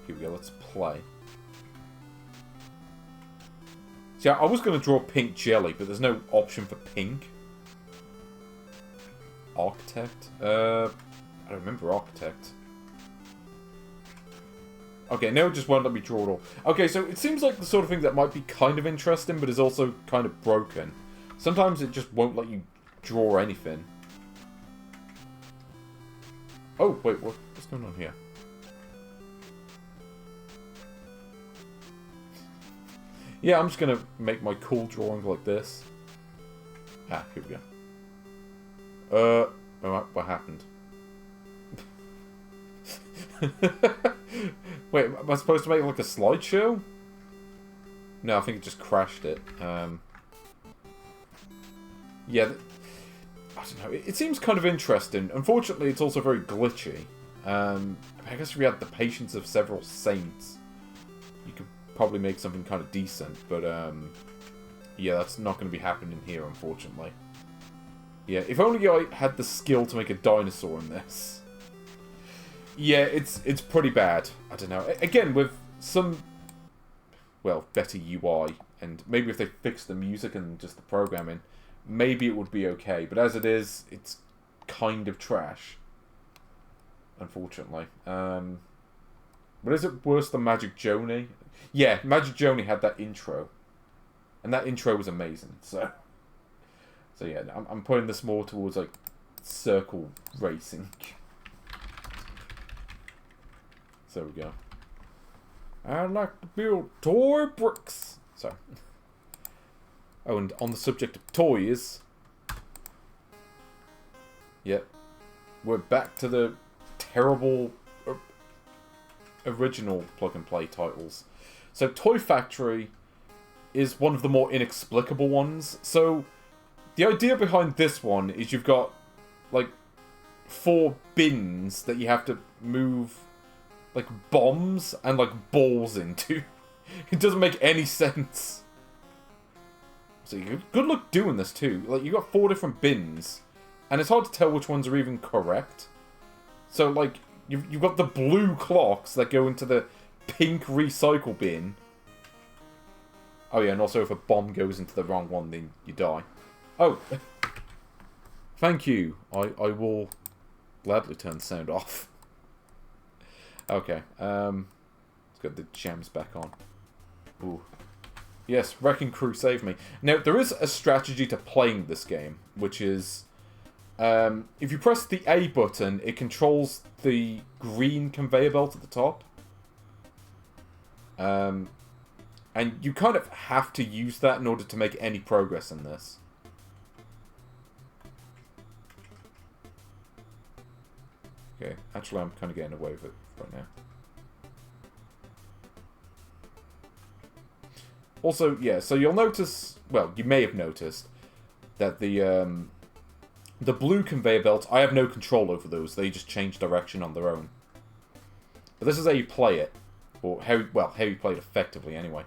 we go, let's play. See, I was going to draw pink jelly, but there's no option for pink. Architect? I don't remember Architect. Okay, now it just won't let me draw it all. Okay, so it seems like the sort of thing that might be kind of interesting, but is also kind of broken. Sometimes it just won't let you draw anything. Oh, wait, what's going on here? Yeah, I'm just going to make my cool drawing like this. Ah, here we go. What happened? Wait, am I supposed to make like a slideshow? No, I think it just crashed it. Yeah, I don't know. It seems kind of interesting. Unfortunately, it's also very glitchy. I guess if we had the patience of several saints, you could probably make something kind of decent. But yeah, that's not going to be happening here, unfortunately. Yeah, if only I had the skill to make a dinosaur in this. Yeah, it's pretty bad. I don't know. Again, with some, well, better UI, and maybe if they fix the music and just the programming, maybe it would be okay. But as it is, it's kind of trash. unfortunately. But is it worse than Magic Joni? Yeah, Magic Joni had that intro. And that intro was amazing, so yeah, I'm putting this more towards, like, circle racing. So we go. I like to build toy bricks. Sorry. Oh, and on the subject of toys... Yep. We're back to the terrible original plug-and-play titles. So, Toy Factory is one of the more inexplicable ones. So, the idea behind this one is you've got, like, 4 bins that you have to move, like, bombs and, like, balls into. It doesn't make any sense. So, good luck doing this, too. Like, you've got 4 different bins, and it's hard to tell which ones are even correct. So, like, you've got the blue clocks that go into the pink recycle bin. Oh yeah, and also if a bomb goes into the wrong one, then you die. Oh! Thank you. I will gladly turn the sound off. Okay, let's get the gems back on. Ooh. Yes, Wrecking Crew saved me. Now, there is a strategy to playing this game, which is... if you press the A button, it controls the green conveyor belt at the top. And you kind of have to use that in order to make any progress in this. Okay, actually I'm kind of getting away with it right now. Also, yeah, so you'll notice, well, you may have noticed that the blue conveyor belts, I have no control over those. They just change direction on their own. But this is how you play it. Or how you play it effectively, anyway.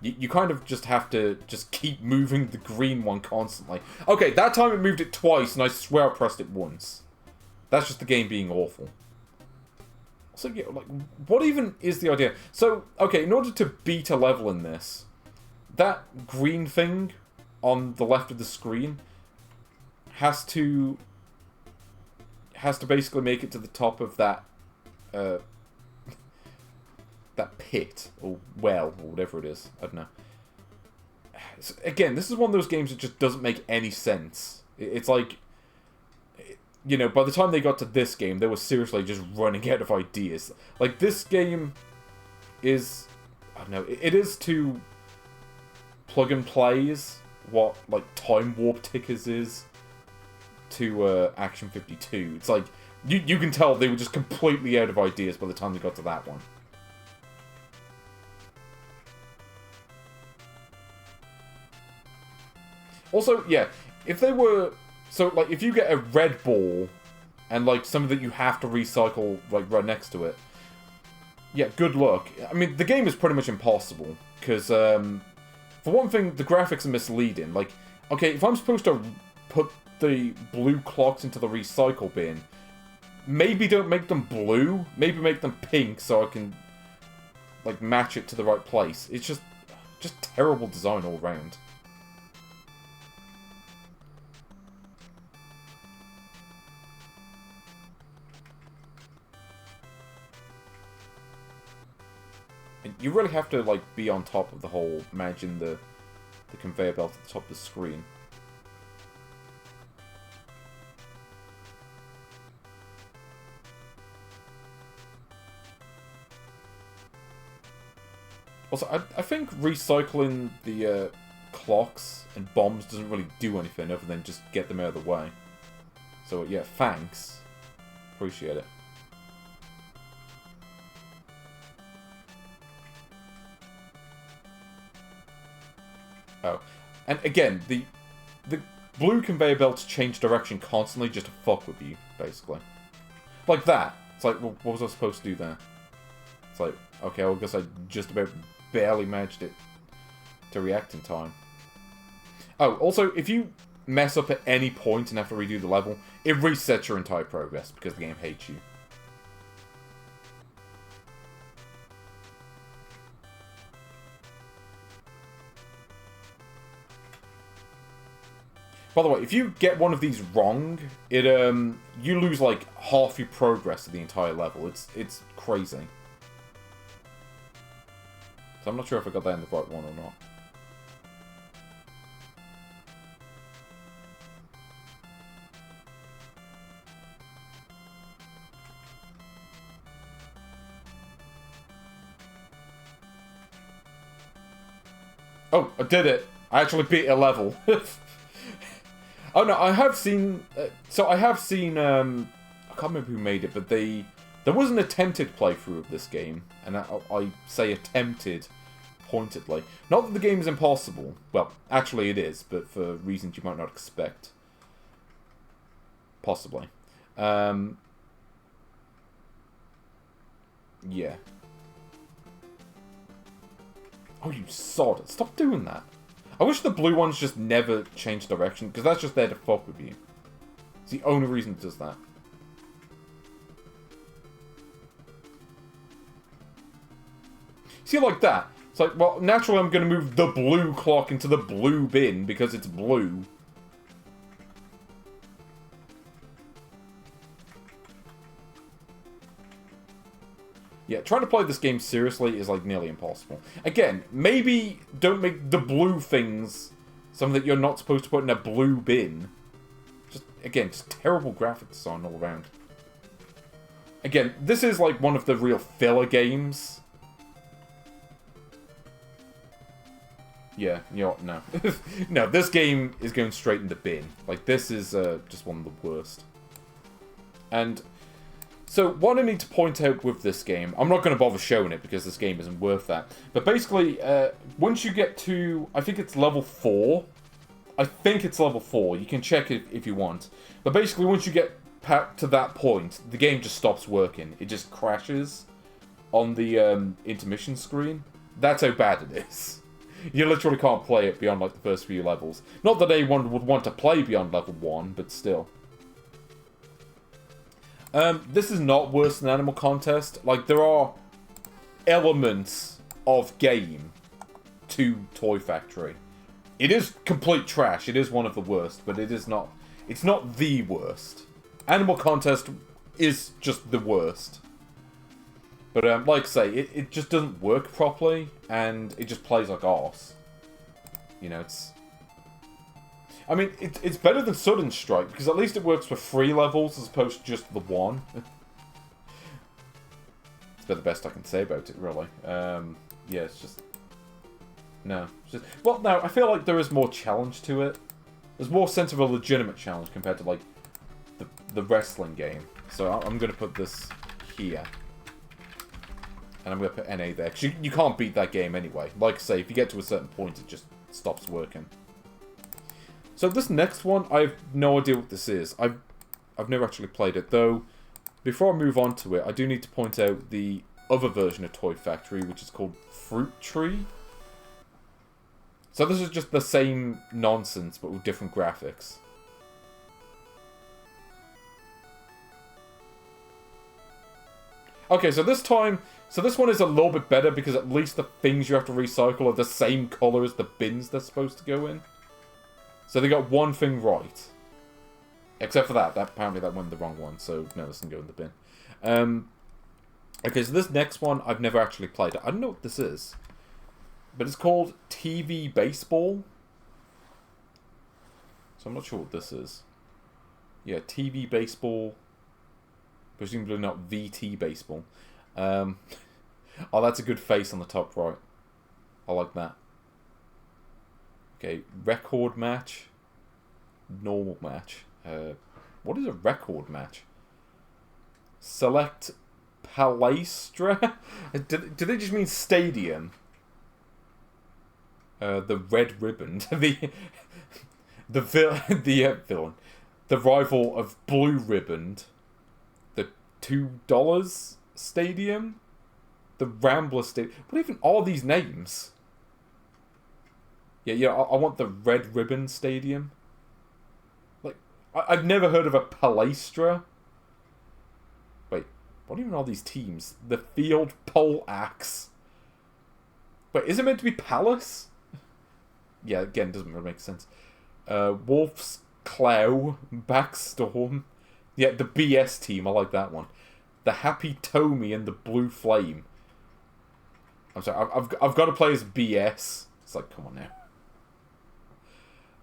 You kind of just have to just keep moving the green one constantly. Okay, that time it moved it twice, and I swear I pressed it once. That's just the game being awful. So, yeah, like, what even is the idea? So, okay, in order to beat a level in this, that green thing on the left of the screen has to basically make it to the top of that that pit or well or whatever it is. I don't know. So, again, this is one of those games that just doesn't make any sense. It's like, you know, by the time they got to this game, they were seriously just running out of ideas. Like, this game is, I don't know, it is to plug and plays what, like, Time Warp Tickers is to Action 52. It's like, you can tell they were just completely out of ideas by the time they got to that one. Also, yeah, if they were... So, like, if you get a red ball and, like, something that you have to recycle, like, right next to it, yeah, good luck. I mean, the game is pretty much impossible, because, for one thing, the graphics are misleading. Like, okay, if I'm supposed to put the blue clocks into the recycle bin, maybe don't make them blue, maybe make them pink so I can, like, match it to the right place. It's just terrible design all around. You really have to, like, be on top of the whole, imagine the conveyor belt at the top of the screen. Also, I think recycling the clocks and bombs doesn't really do anything other than just get them out of the way. So, yeah, thanks. Appreciate it. Oh. And again, the blue conveyor belts change direction constantly just to fuck with you, basically. Like that. It's like, well, what was I supposed to do there? It's like, okay, I guess I just about barely managed it to react in time. Oh, also, if you mess up at any point and have to redo the level, it resets your entire progress because the game hates you. By the way, if you get one of these wrong, it you lose like half your progress of the entire level. It's crazy. So I'm not sure if I got that in the right one or not. Oh, I did it! I actually beat a level. Oh no, I have seen... so I have seen... I can't remember who made it, but there was an attempted playthrough of this game. And I say attempted pointedly. Not that the game is impossible. Well, actually it is, but for reasons you might not expect. Possibly. Yeah. Oh, you sod. Stop doing that. I wish the blue ones just never change direction, because that's just there to fuck with you. It's the only reason it does that. See, like that. It's like, well, naturally I'm going to move the blue clock into the blue bin, because it's blue. Yeah, trying to play this game seriously is, like, nearly impossible. Again, maybe don't make the blue things something that you're not supposed to put in a blue bin. Just, again, just terrible graphic design all around. Again, this is, like, one of the real filler games. Yeah, you know what, no. No, this game is going straight in the bin. Like, this is just one of the worst. And... so, what I need to point out with this game, I'm not going to bother showing it because this game isn't worth that. But basically, once you get to, I think it's level 4. I think it's level 4. You can check it if you want. But basically, once you get to that point, the game just stops working. It just crashes on the intermission screen. That's how bad it is. You literally can't play it beyond, like, the first few levels. Not that anyone would want to play beyond level 1, but still. This is not worse than Animal Contest. Like, there are elements of game to Toy Factory. It is complete trash. It is one of the worst, but it is not... it's not the worst. Animal Contest is just the worst. But, like I say, it just doesn't work properly, and it just plays like arse. You know, it's... I mean, it's better than Sudden Strike, because at least it works for 3 levels as opposed to just the 1. It's about the best I can say about it, really. Yeah, it's just... no. It's just... well, no, I feel like there is more challenge to it. There's more sense of a legitimate challenge compared to, like, the wrestling game. So I'm going to put this here. And I'm going to put NA there, because you can't beat that game anyway. Like I say, if you get to a certain point, it just stops working. So this next one, I have no idea what this is. I've never actually played it, though. Before I move on to it, I do need to point out the other version of Toy Factory, which is called Fruit Tree. So this is just the same nonsense, but with different graphics. Okay, so this time... so this one is a little bit better, because at least the things you have to recycle are the same colour as the bins they're supposed to go in. So they got one thing right. Except for that. Apparently that went the wrong one, so no, this can go in the bin. Okay, so this next one, I've never actually played. I don't know what this is. But it's called TV Baseball. So I'm not sure what this is. Yeah, TV Baseball. Presumably not VT Baseball. Oh, that's a good face on the top right. I like that. Okay, record match. Normal match. What is a record match? Select palestra? Do they just mean stadium? The red ribbon. the villain. The rival of blue ribbon. The $2 stadium. The Rambler Stadium. What even are these names? Yeah, I want the Red Ribbon Stadium. Like, I've never heard of a palestra. Wait, what even are these teams? The Field Pole Axe. Wait, is it meant to be Palace? Yeah, again, doesn't really make sense. Wolf's Clow, Backstorm. Yeah, the BS team, I like that one. The Happy Tommy and the Blue Flame. I'm sorry, I've got to play as BS. It's like, come on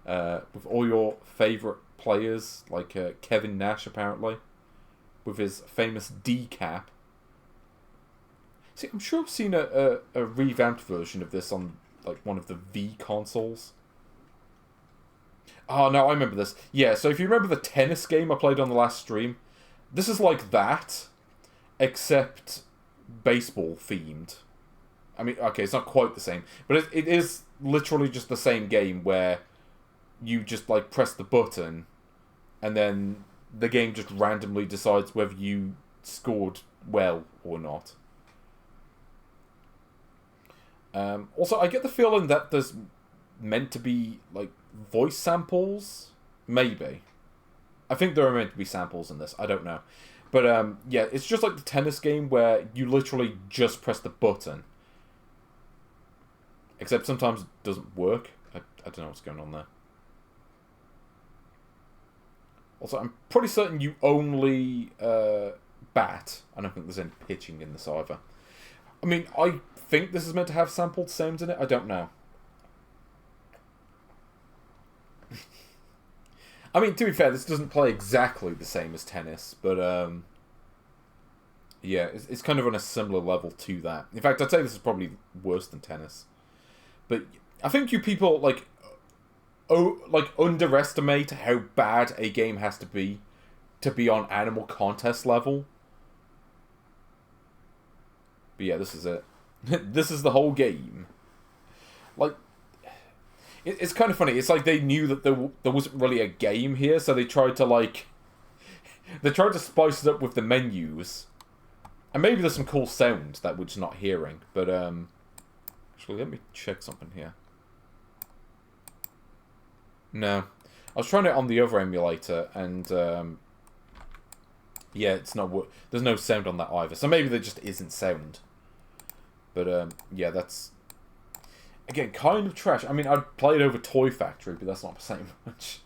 now. With all your favourite players, like Kevin Nash, apparently. With his famous D-cap. See, I'm sure I've seen a revamped version of this on, like, one of the V consoles. Oh, no, I remember this. Yeah, so if you remember the tennis game I played on the last stream, this is like that, except baseball-themed. I mean, okay, it's not quite the same, but it is literally just the same game where you just, like, press the button, and then the game just randomly decides whether you scored well or not. Also, I get the feeling that there's meant to be, like, voice samples? Maybe. I think there are meant to be samples in this. I don't know. But, yeah, it's just like the tennis game where you literally just press the button. Except sometimes it doesn't work. I don't know what's going on there. Also, I'm pretty certain you only bat. I don't think there's any pitching in this either. I mean, I think this is meant to have sampled sounds in it. I don't know. I mean, to be fair, this doesn't play exactly the same as tennis, but yeah, it's kind of on a similar level to that. In fact, I'd say this is probably worse than tennis. But I think you people like underestimate how bad a game has to be on Animal Contest level. But yeah, this is it. This is the whole game. Like, it's kind of funny. It's like they knew that there wasn't really a game here, so they tried to, like... They tried to spice it up with the menus. And maybe there's some cool sound that we're just not hearing. But, actually, let me check something here. No. I was trying it on the other emulator, and, yeah, it's not... There's no sound on that either. So maybe there just isn't sound. But, yeah, that's... Again, kind of trash. I mean, I'd play it over Toy Factory, but that's not saying much.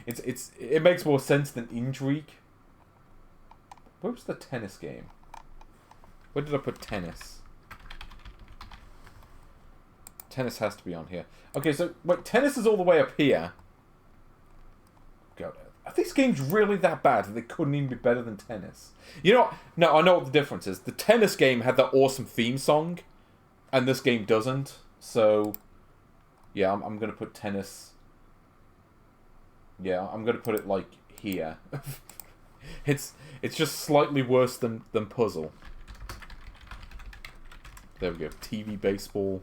It makes more sense than Intrigue. Where was the tennis game? Where did I put tennis? Tennis has to be on here. Okay, so wait, tennis is all the way up here. God, are these games really that bad that they couldn't even be better than tennis? You know, no, I know what the difference is. The tennis game had that awesome theme song. And this game doesn't, so yeah, I'm gonna put tennis. Yeah, I'm gonna put it like here. It's just slightly worse than puzzle. There we go. TV baseball.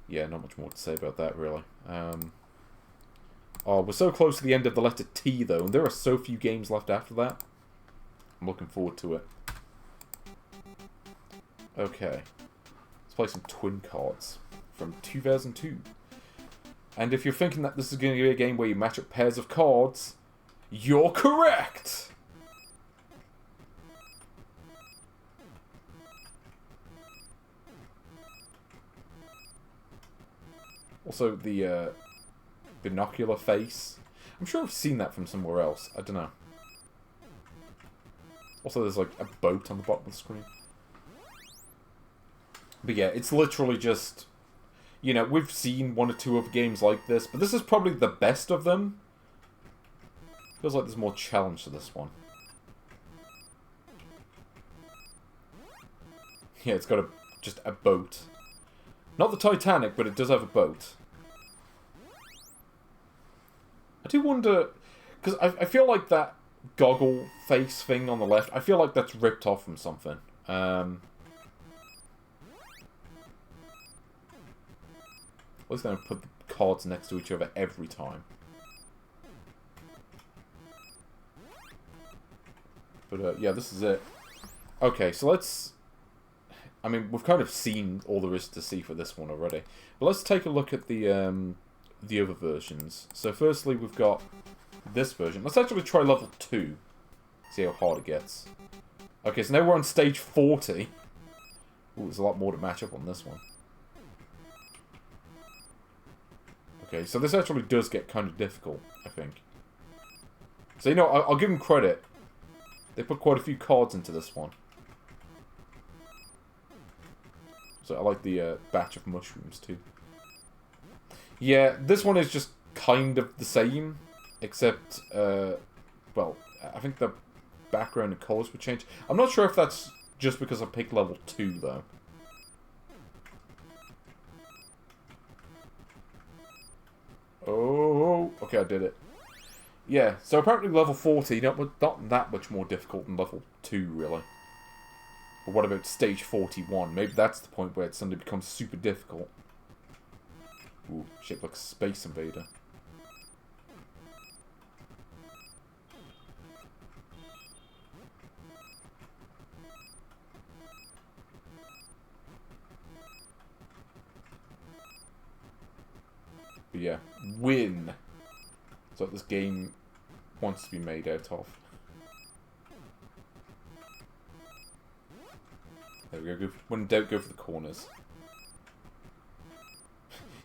Yeah, not much more to say about that really. Oh, we're so close to the end of the letter T though, and there are so few games left after that. I'm looking forward to it. Okay. Play some twin cards from 2002. And if you're thinking that this is going to be a game where you match up pairs of cards, you're correct! Also, the binocular face. I'm sure I've seen that from somewhere else. I don't know. Also, there's like a boat on the bottom of the screen. But yeah, it's literally just... You know, we've seen one or two other games like this, but this is probably the best of them. Feels like there's more challenge to this one. Yeah, it's got just a boat. Not the Titanic, but it does have a boat. I do wonder... Because I feel like that goggle face thing on the left, I feel like that's ripped off from something. At least I'm going to put the cards next to each other every time. But, yeah, this is it. Okay, so let's... I mean, we've kind of seen all there is to see for this one already. But let's take a look at the other versions. So, firstly, we've got this version. Let's actually try level 2. See how hard it gets. Okay, so now we're on stage 40. Ooh, there's a lot more to match up on this one. Okay, so this actually does get kind of difficult, I think. So, you know, I'll give them credit. They put quite a few cards into this one. So I like the batch of mushrooms, too. Yeah, this one is just kind of the same, except, well, I think the background and colours would change. I'm not sure if that's just because I picked level 2, though. Oh, okay, I did it. Yeah, so apparently level 40, not that much more difficult than level 2, really. But what about stage 41? Maybe that's the point where it suddenly becomes super difficult. Ooh, shit looks Space Invader. But yeah, win. That's what this game wants to be made out of. There we go. When in doubt, go for the corners.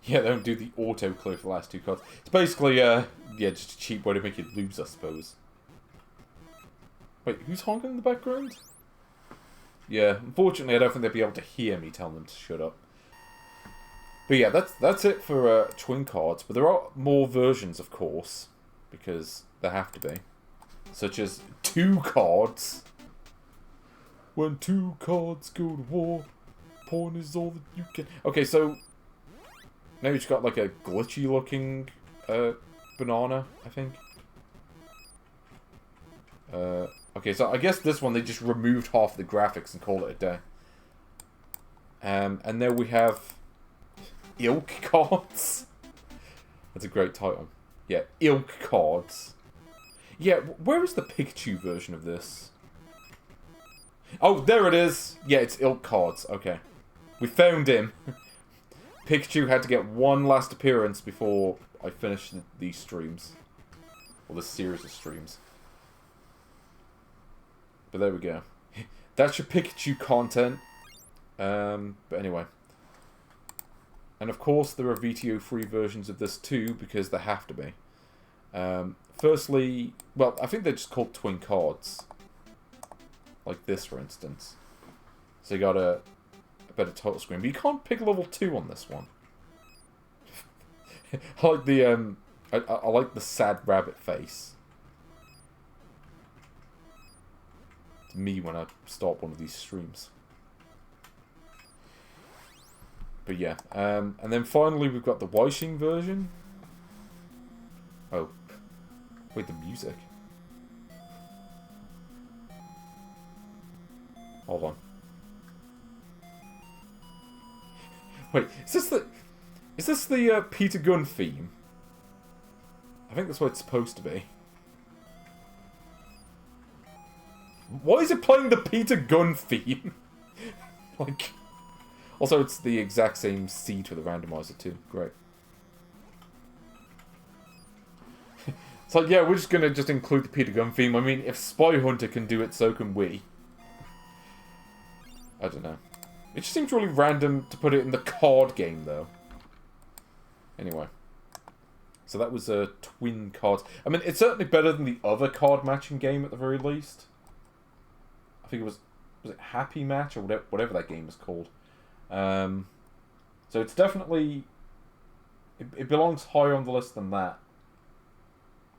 Yeah, they don't do the auto clear for the last 2 cards. It's basically, yeah, just a cheap way to make you lose, I suppose. Wait, who's honking in the background? Yeah, unfortunately, I don't think they'd be able to hear me telling them to shut up. But yeah, that's it for twin cards. But there are more versions, of course, because there have to be. Such as 2 cards. When 2 cards go to war, porn is all that you can... Okay, so... Now you've got like a glitchy looking banana, I think. Okay, so I guess this one they just removed half the graphics and called it a day. And now we have... Ilk cards. That's a great title. Yeah, Ilk cards. Yeah, where is the Pikachu version of this? Oh, there it is. Yeah, it's Ilk cards. Okay. We found him. Pikachu had to get one last appearance before I finished these streams. Or this series of streams. But there we go. That's your Pikachu content. But anyway. And of course, there are VTO-free versions of this too, because there have to be. Firstly, well, I think they're just called twin cards. Like this, for instance. So you got a better title screen. But you can't pick level 2 on this one. I like the, I like the sad rabbit face. It's me when I start one of these streams. But yeah, and then finally we've got the Xing version. Oh, wait, the music. Hold on. Wait, is this the Peter Gunn theme? I think that's what it's supposed to be. Why is it playing the Peter Gunn theme? Like... Also, it's the exact same seed for the randomizer too. Great. It's like, yeah, we're just gonna include the Peter Gunn theme. I mean, if Spy Hunter can do it, so can we. I don't know. It just seems really random to put it in the card game, though. Anyway. So that was twin cards. I mean, it's certainly better than the other card matching game at the very least. I think it was it Happy Match or whatever that game is called. So it's definitely... It belongs higher on the list than that.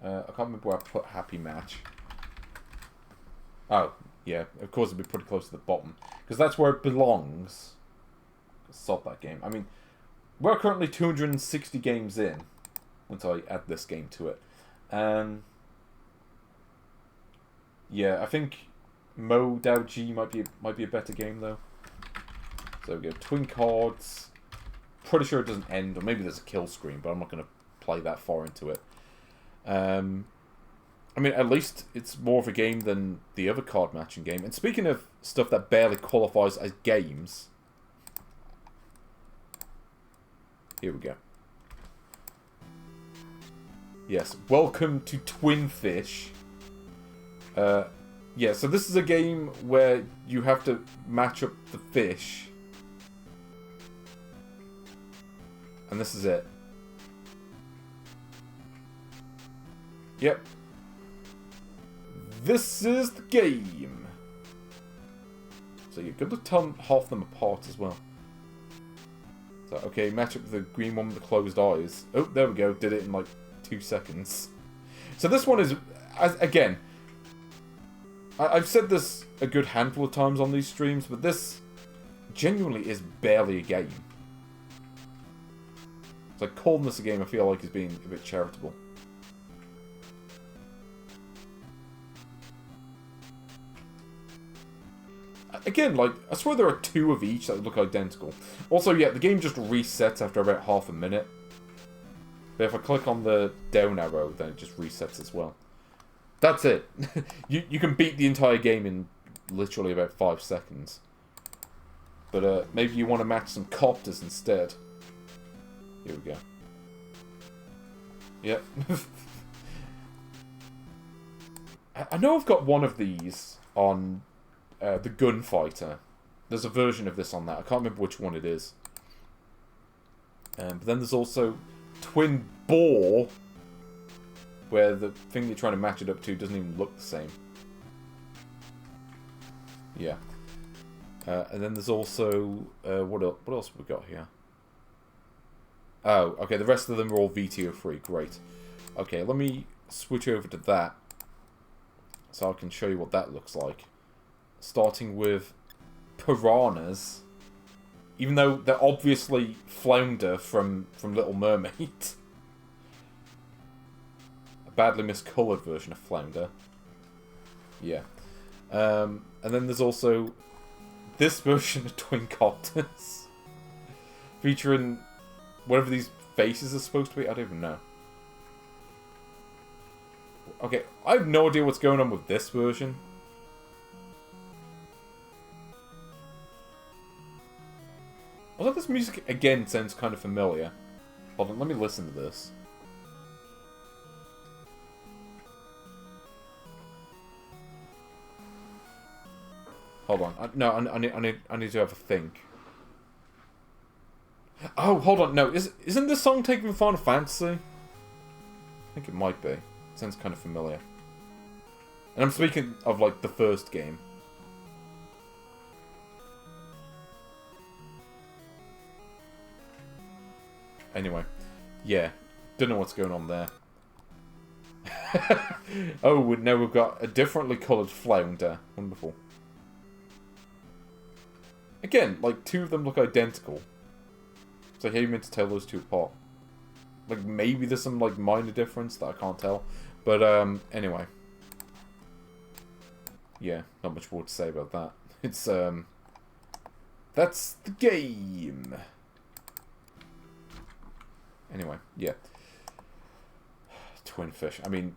I can't remember where I put Happy Match. Oh, yeah. Of course it'd be pretty close to the bottom. Because that's where it belongs. Sod that game. I mean, we're currently 260 games in. Once I add this game to it. Yeah, I think Mo Dao G might be a better game, though. So we go twin cards. Pretty sure it doesn't end, or maybe there's a kill screen, but I'm not going to play that far into it. I mean, at least it's more of a game than the other card matching game. And speaking of stuff that barely qualifies as games, here we go. Yes, welcome to Twin Fish. Yeah, so this is a game where you have to match up the fish. And this is it. Yep. This is the game. So you're good to tell half them apart as well. So, okay, match up with the green one with the closed eyes. Oh, there we go. Did it in like 2 seconds. So this one is, again, I've said this a good handful of times on these streams, but this genuinely is barely a game. It's like calling this a game, I feel like, is being a bit charitable. Again, like, I swear there are 2 of each that look identical. Also, yeah, the game just resets after about half a minute. But if I click on the down arrow, then it just resets as well. That's it. You can beat the entire game in literally about 5 seconds. But maybe you want to match some copters instead. Here we go. Yep. I know I've got one of these on the Gunfighter. There's a version of this on that. I can't remember which one it is. But then there's also Twin Bore, where the thing you're trying to match it up to doesn't even look the same. Yeah. And then there's also... what else have we got here? Oh, okay, the rest of them are all VTO free. Great. Okay, let me switch over to that, so I can show you what that looks like. Starting with Piranhas. Even though they're obviously Flounder from Little Mermaid. A badly miscoloured version of Flounder. Yeah. And then there's also this version of Twin Copters. Featuring whatever these faces are supposed to be. I don't even know. Okay, I have no idea what's going on with this version. Although this music, again, sounds kind of familiar. Hold on, let me listen to this. Hold on. No, I need to have a think. Oh, hold on. No, isn't this song taken from Final Fantasy? I think it might be. It sounds kind of familiar. And I'm speaking of, like, the first game. Anyway, yeah, don't know what's going on there. Oh, now we've got a differently coloured Flounder. Wonderful. Again, like, 2 of them look identical. So how are you meant to tell those 2 apart? Like, maybe there's some, like, minor difference that I can't tell. But, anyway. Yeah, not much more to say about that. It's, that's the game. Anyway, yeah. Twin Fish. I mean,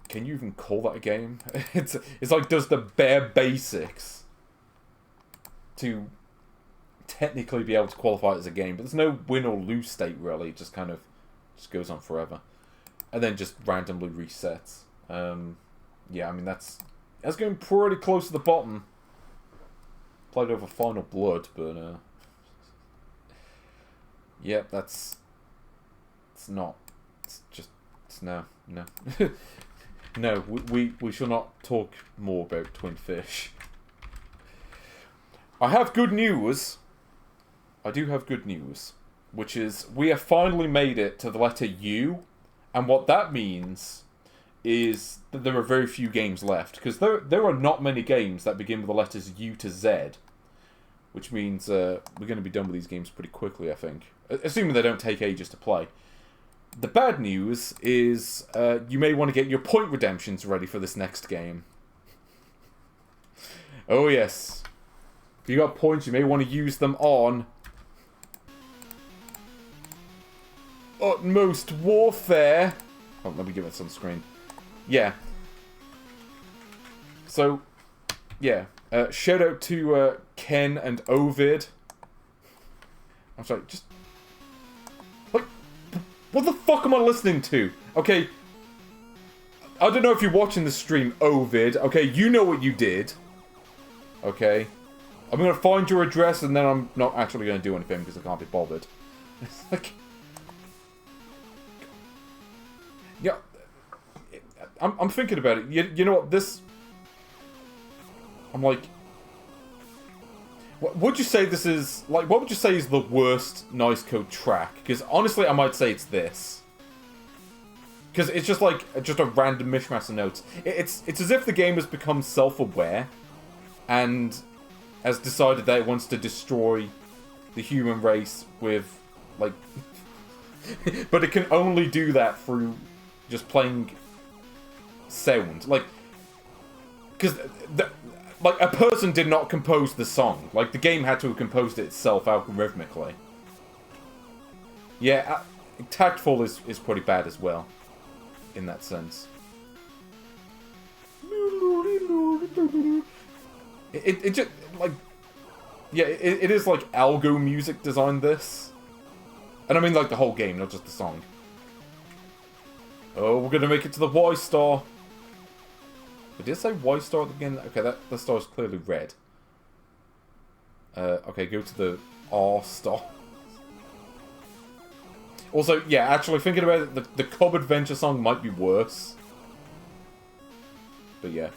can you even call that a game? It's like, does the bare basics to technically be able to qualify it as a game, but there's no win or lose state, really. It just kind of just goes on forever. And then just randomly resets. Yeah, I mean, that's going pretty close to the bottom. Played over Final Blood, but, yeah, that's... It's not. It's just... It's no. No, we shall not talk more about Twin Fish. I have good news. I do have good news. Which is, we have finally made it to the letter U. And what that means is that there are very few games left. Because there are not many games that begin with the letters U to Z. Which means we're going to be done with these games pretty quickly, I think. Assuming they don't take ages to play. The bad news is you may want to get your point redemptions ready for this next game. Oh yes. If you got points, you may want to use them on Utmost Warfare. Oh, let me give it some screen. Yeah. So, yeah. Shout out to Ken and Ovid. I'm sorry, just... What the fuck am I listening to? Okay, I don't know if you're watching the stream, Ovid. Okay, you know what you did. Okay. I'm going to find your address and then I'm not actually going to do anything because I can't be bothered. It's like... Yeah. I'm thinking about it. You know what, this... I'm like... Would you say this is... Like, what would you say is the worst Nice Code track? Because honestly, I might say it's this. Because it's just like, just a random mishmash of notes. It's as if the game has become self-aware and has decided that it wants to destroy the human race with, like... but it can only do that through just playing sound. Like, because... Like, a person did not compose the song. Like, the game had to have composed it itself algorithmically. Yeah, Tactful is pretty bad as well. In that sense. It just, like... Yeah, it is like algo music designed this. And I mean like the whole game, not just the song. Oh, we're gonna make it to the Y star. Did it say Y star at the beginning? Okay, the star is clearly red. Okay, go to the R star. Also, yeah, actually thinking about it, the Cub Adventure song might be worse. But yeah.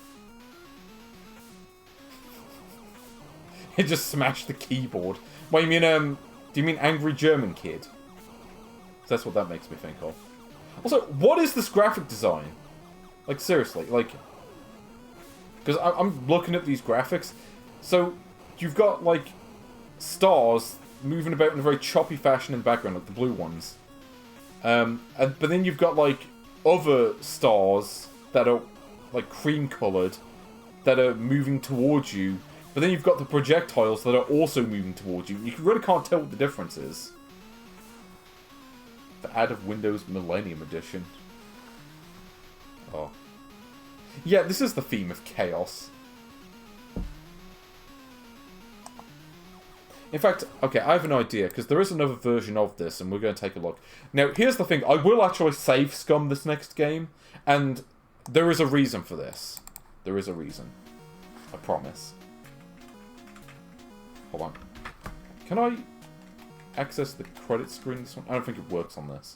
It just smashed the keyboard. Wait, you mean, do you mean Angry German Kid? That's what that makes me think of. Also, what is this graphic design? Like, seriously, like... Because I'm looking at these graphics. So, you've got, like, stars moving about in a very choppy fashion in the background, like the blue ones. But then you've got, like, other stars that are, like, cream-coloured, that are moving towards you. But then you've got the projectiles that are also moving towards you. You really can't tell what the difference is. The ad of Windows Millennium Edition. Oh. Yeah, this is the theme of chaos. In fact, okay, I have an idea, because there is another version of this, and we're going to take a look. Now, here's the thing. I will actually save scum this next game, and there is a reason for this. There is a reason. I promise. Hold on. Can I access the credit screen this one? I don't think it works on this.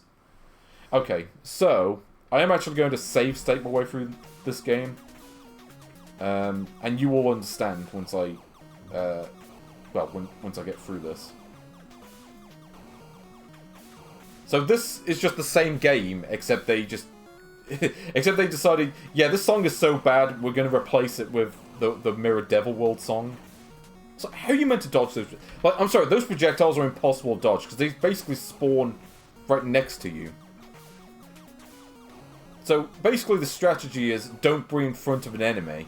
Okay, so I am actually going to save state my way through this game. And you will understand once I once I get through this. So this is just the same game, except they just except they decided, yeah, this song is so bad, we're going to replace it with the Mirror Devil World song. So how are you meant to dodge those? Like, I'm sorry, those projectiles are impossible to dodge, because they basically spawn right next to you. So, basically the strategy is, don't be in front of an enemy.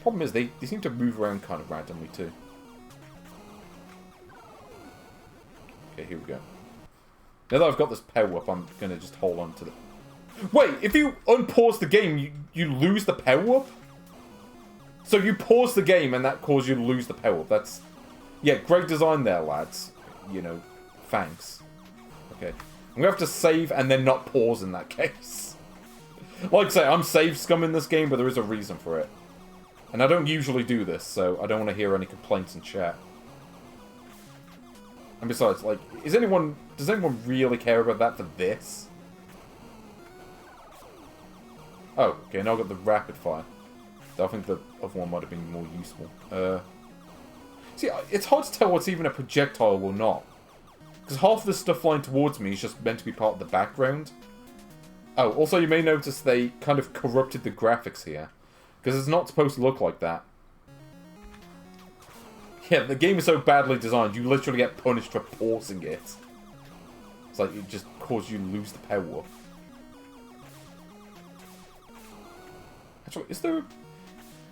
Problem is, they seem to move around kind of randomly, too. Okay, here we go. Now that I've got this power up, I'm going to just hold on to the... Wait, if you unpause the game, you lose the power up? So you pause the game and that causes you to lose the power up. That's... Yeah, great design there, lads. You know, thanks. Okay. I'm going to have to save and then not pause in that case. Like I say, I'm save scum in this game, but there is a reason for it. And I don't usually do this, so I don't want to hear any complaints in chat. And besides, like, does anyone really care about that for this? Oh, okay, now I've got the rapid fire. I think the other one might have been more useful. See, it's hard to tell what's even a projectile or not. Because half of the stuff flying towards me is just meant to be part of the background. Oh, also you may notice they kind of corrupted the graphics here. Because it's not supposed to look like that. Yeah, the game is so badly designed, you literally get punished for pausing it. It's like it just causes you to lose the power. Actually,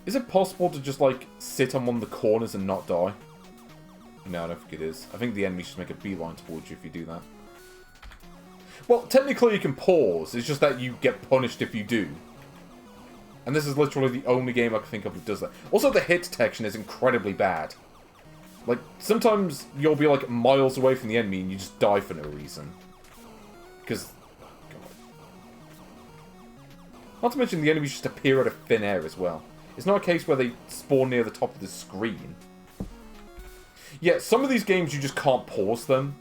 is it possible to just, like, sit on one of the corners and not die? No, I don't think it is. I think the enemies just make a beeline towards you if you do that. Well, technically you can pause, it's just that you get punished if you do. And this is literally the only game I can think of that does that. Also, the hit detection is incredibly bad. Like, sometimes you'll be, like, miles away from the enemy and you just die for no reason. Because... Not to mention the enemies just appear out of thin air as well. It's not a case where they spawn near the top of the screen. Yeah, some of these games you just can't pause them.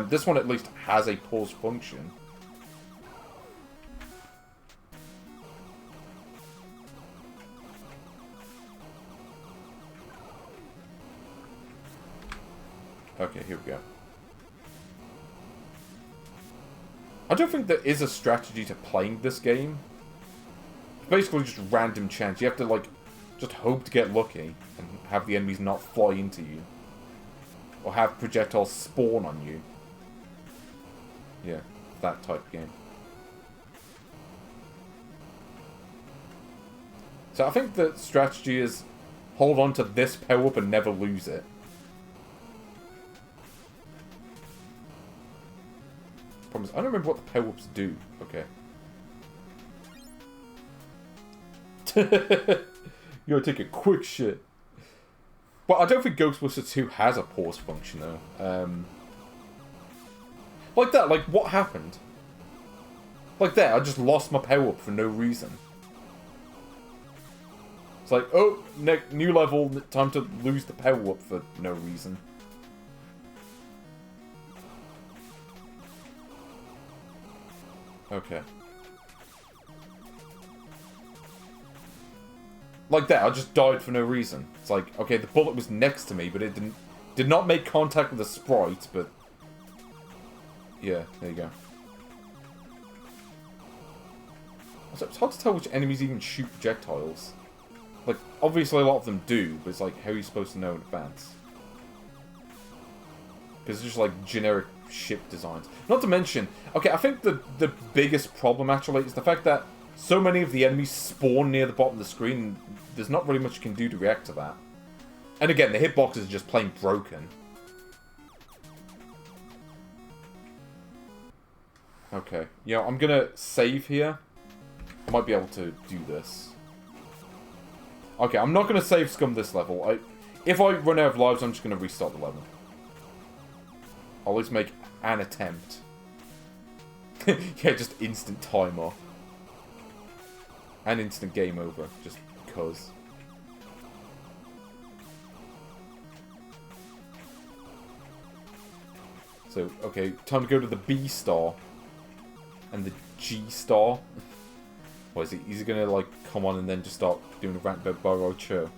This one at least has a pause function. Okay, here we go. I don't think there is a strategy to playing this game. It's basically just random chance. You have to, like, just hope to get lucky and have the enemies not fly into you. Or have projectiles spawn on you. Yeah, that type of game. So I think the strategy is hold on to this power-up and never lose it. Problem is, I don't remember what the power-ups do. Okay. You gotta take a quick shit. Well, I don't think Ghostbusters 2 has a pause function, though. Like that, like, what happened? Like that, I just lost my power-up for no reason. It's like, oh, new level, time to lose the power-up for no reason. Okay. Like that, I just died for no reason. It's like, okay, the bullet was next to me, but it did not make contact with the sprite, but... Yeah, there you go. Also, it's hard to tell which enemies even shoot projectiles. Like, obviously a lot of them do, but it's like, how are you supposed to know in advance? Because it's just like generic ship designs. Not to mention, okay, I think the biggest problem actually is the fact that so many of the enemies spawn near the bottom of the screen, there's not really much you can do to react to that. And again, the hitboxes are just plain broken. Okay, you know, I'm gonna save here. I might be able to do this. Okay, I'm not gonna save scum this level. If I run out of lives, I'm just gonna restart the level. I'll at least make an attempt. Yeah, just instant timer. And instant game over, just because. So, okay, time to go to the B star. And the G star. What is he? Is he gonna, like, come on and then just start doing a rant about Burrow Cho?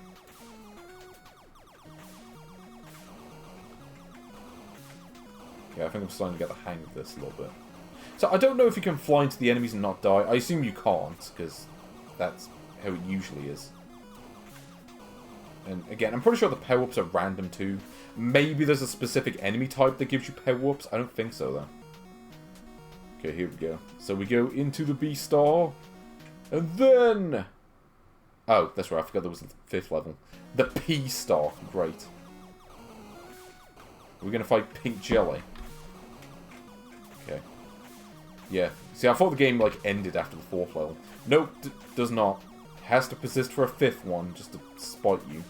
Yeah, I think I'm starting to get the hang of this a little bit. So, I don't know if you can fly into the enemies and not die. I assume you can't, because that's how it usually is. And again, I'm pretty sure the power-ups are random too. Maybe there's a specific enemy type that gives you power-ups. I don't think so, though. Okay, here we go. So we go into the B star. And then... Oh, that's right. I forgot there was the 5th level. The P star. Great. We're going to fight Pink Jelly. Okay. Yeah. See, I thought the game, like, ended after the 4th level. Nope, does not. Has to persist for a 5th one, just to spite you.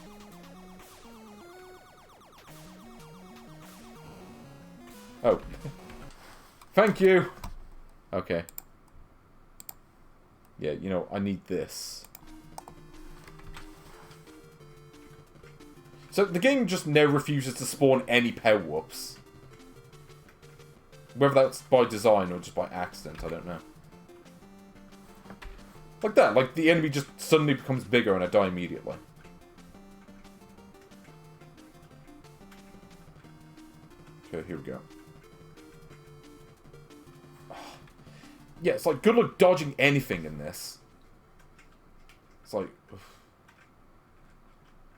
Oh. Thank you! Okay. Yeah, you know, I need this. So, the game just now refuses to spawn any power-ups. Whether that's by design or just by accident, I don't know. Like that, like the enemy just suddenly becomes bigger and I die immediately. Okay, here we go. Yeah, it's like, good luck dodging anything in this. It's like...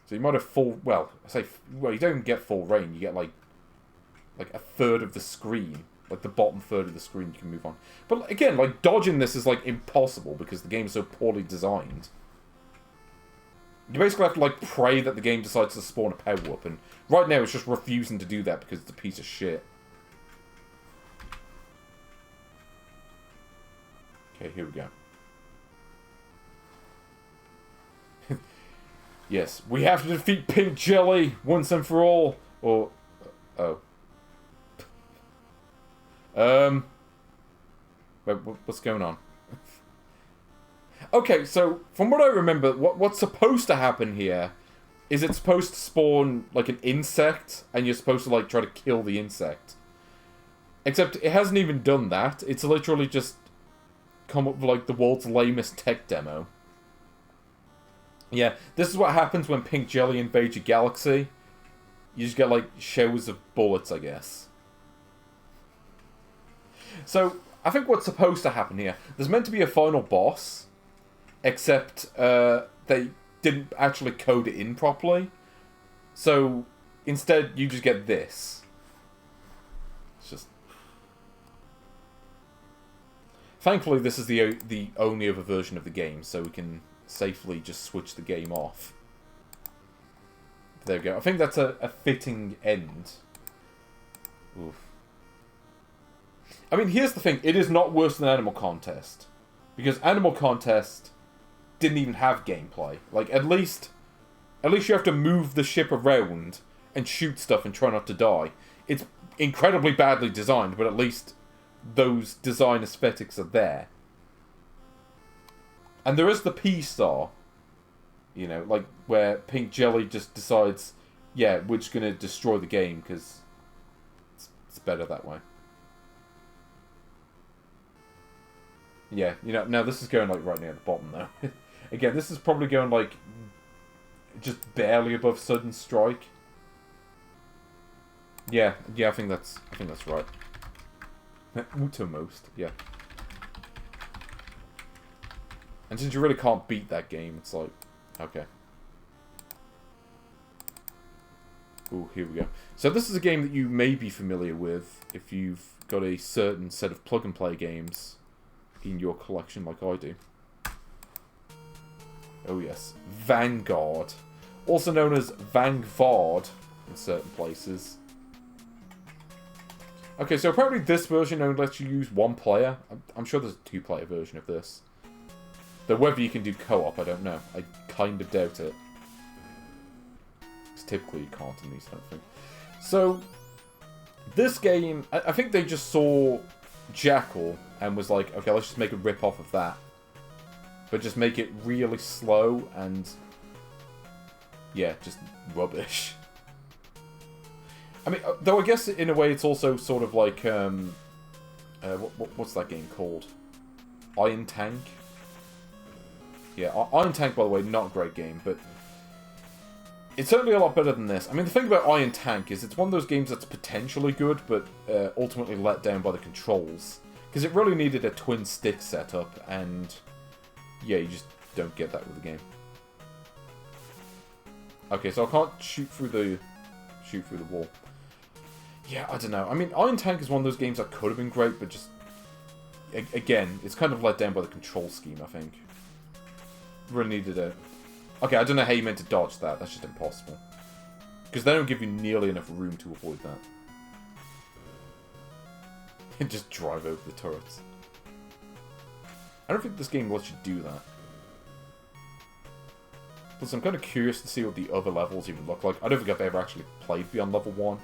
So you might have full... Well, you don't get full range. You get, like a third of the screen. Like, the bottom third of the screen you can move on. But, again, like, dodging this is, like, impossible because the game is so poorly designed. You basically have to, like, pray that the game decides to spawn a power-up. And right now, it's just refusing to do that because it's a piece of shit. Okay, here we go. Yes, we have to defeat Pink Jelly once and for all. Or, oh. Wait, what's going on? Okay, so, from what I remember, what's supposed to happen here is it's supposed to spawn, like, an insect, and you're supposed to, like, try to kill the insect. Except, it hasn't even done that. It's literally just come up with, like, the world's lamest tech demo. Yeah, this is what happens when Pink Jelly invades your galaxy. You just get, like, showers of bullets, I guess. So, I think what's supposed to happen here, there's meant to be a final boss, except they didn't actually code it in properly. So, instead, you just get this. It's just... Thankfully, this is the only other version of the game, so we can safely just switch the game off. There we go. I think that's a fitting end. Oof. I mean, here's the thing. It is not worse than Animal Contest. Because Animal Contest didn't even have gameplay. Like, at least you have to move the ship around and shoot stuff and try not to die. It's incredibly badly designed, but at least those design aesthetics are there. And there is the P-Star. You know, like, where Pink Jelly just decides, yeah, we're just going to destroy the game, because it's better that way. Yeah, you know, now this is going, like, right near the bottom, though. Again, this is probably going, like, just barely above Sudden Strike. Yeah, I think that's right. Uttermost, yeah. And since you really can't beat that game, it's like, okay. Ooh, here we go. So this is a game that you may be familiar with if you've got a certain set of plug-and-play games in your collection like I do. Oh yes, Vanguard. Also known as Vanguard in certain places. Okay, so apparently this version only lets you use one player. I'm sure there's a two-player version of this. Though whether you can do co-op, I don't know. I kind of doubt it. Because typically you can't in these kind of things. So, this game, I think they just saw Jackal and was like, okay, let's just make a rip-off of that. But just make it really slow and... yeah, just rubbish. I mean, though I guess in a way it's also sort of like, what's that game called? Iron Tank? Yeah, Iron Tank, by the way, not a great game, but it's certainly a lot better than this. I mean, the thing about Iron Tank is it's one of those games that's potentially good, but ultimately let down by the controls. Because it really needed a twin-stick setup, and yeah, you just don't get that with the game. Okay, so I can't shoot through the wall. Yeah, I don't know. I mean, Iron Tank is one of those games that could have been great, but just... again, it's kind of let down by the control scheme, I think. Really needed a... okay, I don't know how you meant to dodge that. That's just impossible. Because they don't give you nearly enough room to avoid that. And just drive over the turrets. I don't think this game lets you do that. Plus, I'm kind of curious to see what the other levels even look like. I don't think I've ever actually played beyond level 1.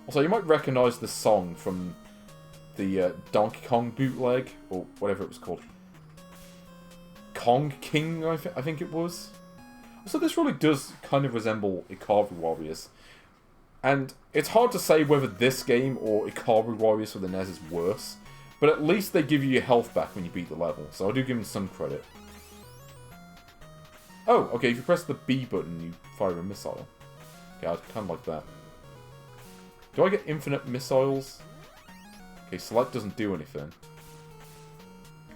Also, you might recognise the song from the Donkey Kong bootleg, or whatever it was called. Kong King, I think it was. So this really does kind of resemble Ikari Warriors. And it's hard to say whether this game or Ikari Warriors for the NES is worse. But at least they give you your health back when you beat the level, so I do give them some credit. Oh, okay, if you press the B button, you fire a missile. Okay, I'd kind of like that. Do I get infinite missiles? Okay, select doesn't do anything.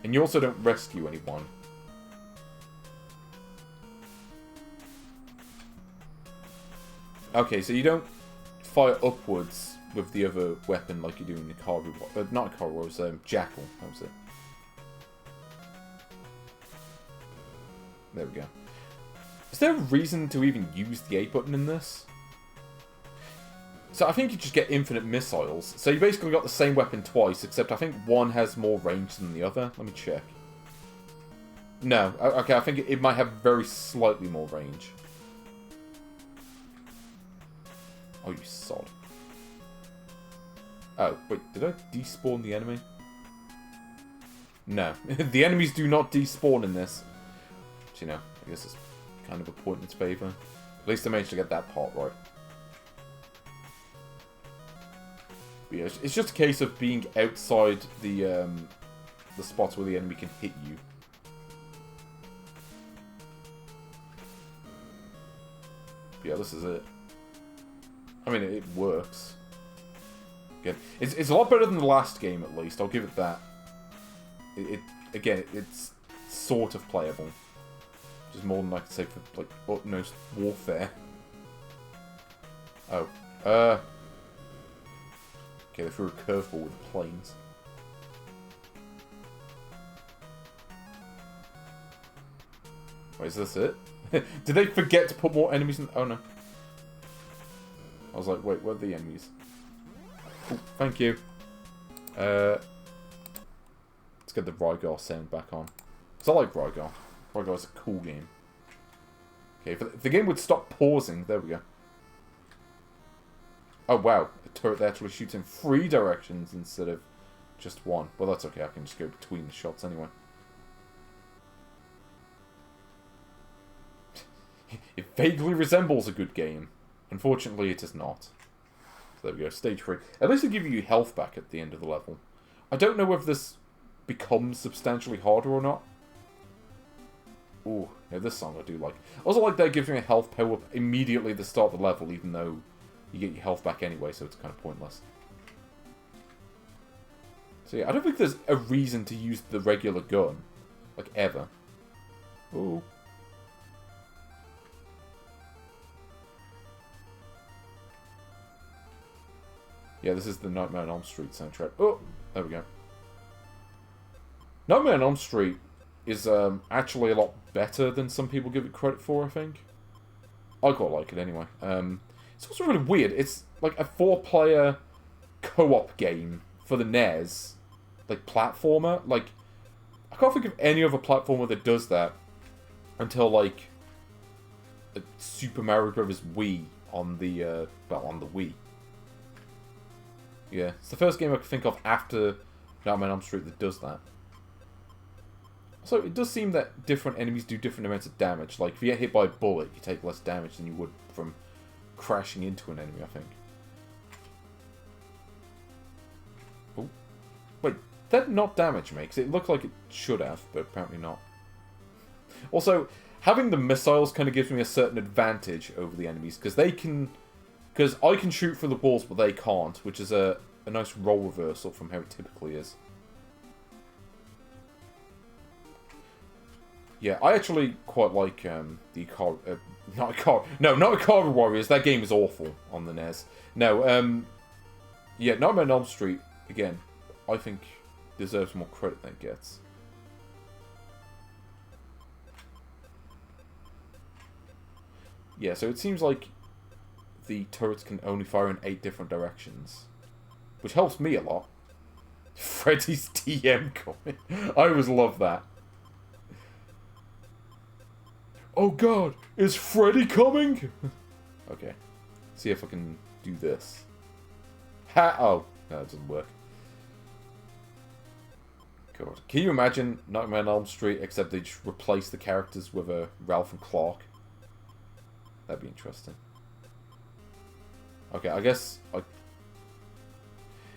And you also don't rescue anyone. Okay, so you don't fire upwards with the other weapon like you do in the Ikari Warriors. Not Ikari Warriors, Jackal. That was it. There we go. Is there a reason to even use the A button in this? So I think you just get infinite missiles. So you basically got the same weapon twice, except I think one has more range than the other. Let me check. No. Okay, I think it might have very slightly more range. Oh, you sod. Oh, wait, did I despawn the enemy? No. The enemies do not despawn in this. Which, you know, I guess it's kind of a point in its favour. At least I managed to get that part right. But yeah, it's just a case of being outside the spots where the enemy can hit you. Yeah, this is it. I mean, it works. Again, it's a lot better than the last game, at least. I'll give it that. Again, it's sort of playable. Which is more than I could say for, like, utmost warfare. Oh. Okay, they threw a curveball with the planes. Wait, is this it? Did they forget to put more enemies in? Oh, no. I was like, wait, where are the enemies? Ooh, thank you. Let's get the Rygar sound back on. Because I like Rygar. Rygar's a cool game. Okay, if the game would stop pausing, there we go. Oh, wow. The turret actually shoots in 3 directions instead of just 1. Well, that's okay. I can just go between the shots anyway. It vaguely resembles a good game. Unfortunately, it is not. So there we go. Stage 3. At least they give you health back at the end of the level. I don't know if this becomes substantially harder or not. Ooh, yeah, this song I do like. I also like that it gives me a health power-up immediately at the start of the level, even though you get your health back anyway, so it's kind of pointless. So yeah, I don't think there's a reason to use the regular gun. Like, ever. Ooh. Yeah, this is the Nightmare on Elm Street soundtrack. Oh, there we go. Nightmare on Elm Street is actually a lot better than some people give it credit for, I think. I quite like it anyway. It's also really weird. It's like a 4-player co-op game for the NES. Like, platformer. Like, I can't think of any other platformer that does that until, like, Super Mario Bros. Wii on the, well, on the Wii. Yeah, it's the first game I can think of after Nightmare on Elm Street that does that. So it does seem that different enemies do different amounts of damage. Like, if you get hit by a bullet, you take less damage than you would from crashing into an enemy, I think. Oh. Wait, that not damage me? Because it looked like it should have, but apparently not. Also, having the missiles kind of gives me a certain advantage over the enemies, because they can... Because I can shoot through the walls, but they can't, which is a nice role reversal from how it typically is. Yeah, I actually quite like the not Atari Warriors. That game is awful on the NES. No, yeah, Nightmare on Elm Street again. I think deserves more credit than it gets. Yeah, so it seems like the turrets can only fire in 8 different directions, which helps me a lot. Freddy's TM coming. I always love that. Oh god, is Freddy coming? Okay, see if I can do this. Ha! Oh, no, it doesn't work. God, can you imagine Nightmare on Elm Street except they just replace the characters with a Ralph and Clark? That'd be interesting. Okay, I guess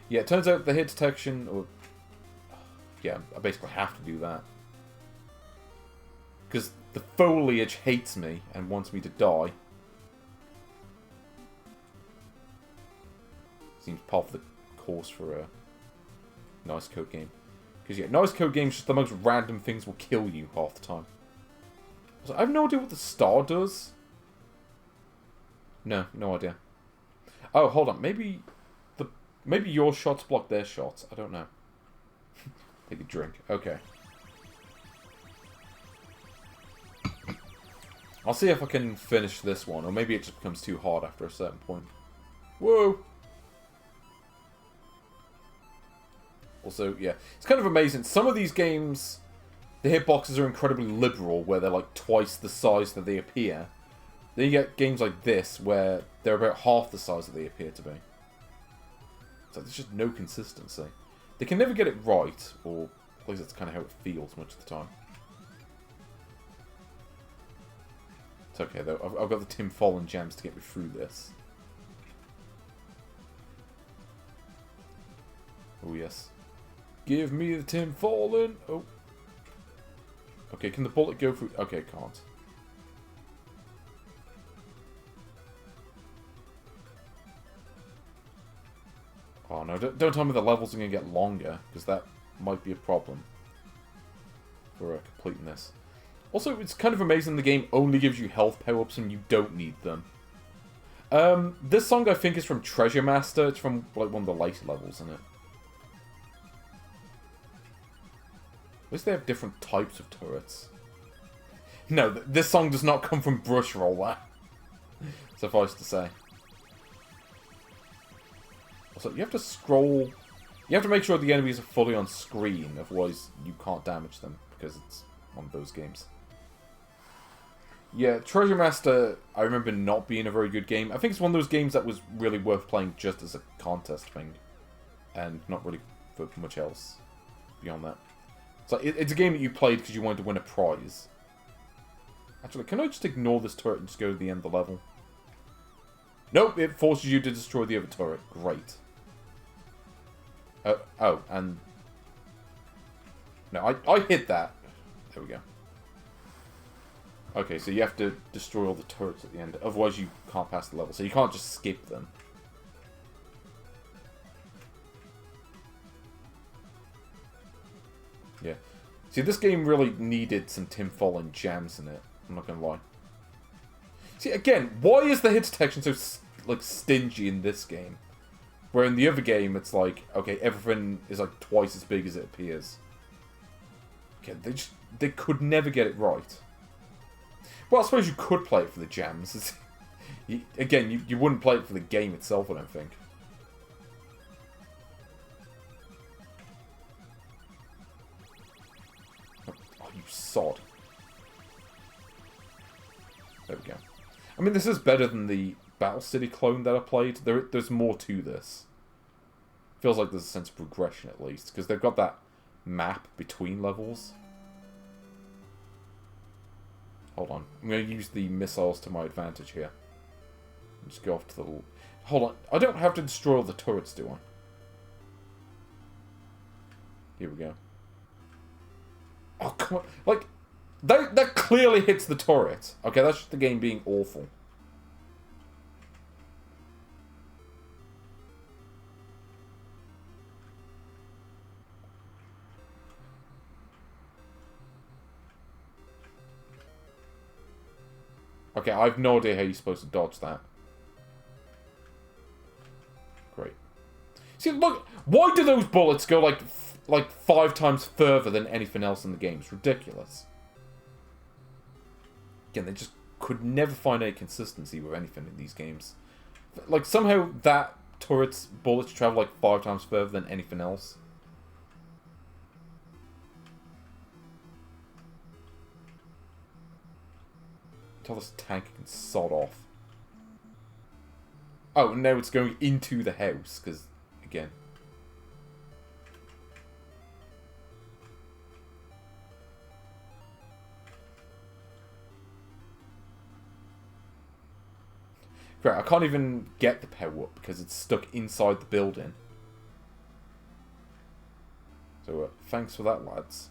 yeah, it turns out the hit detection, or... Yeah, I basically have to do that. Because the foliage hates me and wants me to die. Seems part of the course for a nice code game. Because, yeah, nice code games, just the most random things will kill you half the time. So I have no idea what the star does. No idea. Oh, hold on. Maybe your shots block their shots. I don't know. Take a drink. Okay. I'll see if I can finish this one, or maybe it just becomes too hard after a certain point. Whoa! Also, yeah, it's kind of amazing. Some of these games, the hitboxes are incredibly liberal, where they're like twice the size that they appear. Then you get games like this, where they're about half the size that they appear to be. So there's just no consistency. They can never get it right, or at least that's kind of how it feels much of the time. It's okay though, I've got the Tim Fallen gems to get me through this. Oh yes. Give me the Tim Fallen! Oh. Okay, can the bullet go through? Okay, it can't. Oh no, don't tell me the levels are going to get longer, because that might be a problem for completing this. Also, it's kind of amazing the game only gives you health power-ups and you don't need them. This song I think is from Treasure Master. It's from like one of the later levels, isn't it? At least they have different types of turrets. No, this song does not come from Brush Roller. Suffice to say. Also, you have to scroll... You have to make sure the enemies are fully on screen, otherwise you can't damage them, because it's one of those games. Yeah, Treasure Master, I remember not being a very good game. I think it's one of those games that was really worth playing just as a contest thing. And not really for much else beyond that. So it's a game that you played because you wanted to win a prize. Actually, can I just ignore this turret and just go to the end of the level? Nope, it forces you to destroy the other turret. Great. Oh, and... No, I hit that. There we go. Okay, so you have to destroy all the turrets at the end. Otherwise you can't pass the level. So you can't just skip them. Yeah. See, this game really needed some tinfoil and jams in it. I'm not gonna lie. See, again, why is the hit detection so, like, stingy in this game? Where in the other game, it's like, okay, everything is, like, twice as big as it appears. Okay, they could never get it right. Well, I suppose you could play it for the jams. Again, you wouldn't play it for the game itself, I don't think. Oh, you sod. There we go. I mean, this is better than the Battle City clone that I played. There's more to this. Feels like there's a sense of progression, at least. Because they've got that map between levels. Hold on. I'm going to use the missiles to my advantage here. Just go off to the... Hold on. I don't have to destroy all the turrets, do I? Here we go. Oh, come on. Like, that clearly hits the turret. Okay, that's just the game being awful. Okay, I have no idea how you're supposed to dodge that. Great. See, look, why do those bullets go like 5 times further than anything else in the game? It's ridiculous. Again, they just could never find any consistency with anything in these games. Like, somehow that turret's bullets travel like 5 times further than anything else. Tell this tank can sod off. Oh, and now it's going into the house, because, again. Great, I can't even get the power up because it's stuck inside the building. So, thanks for that, lads.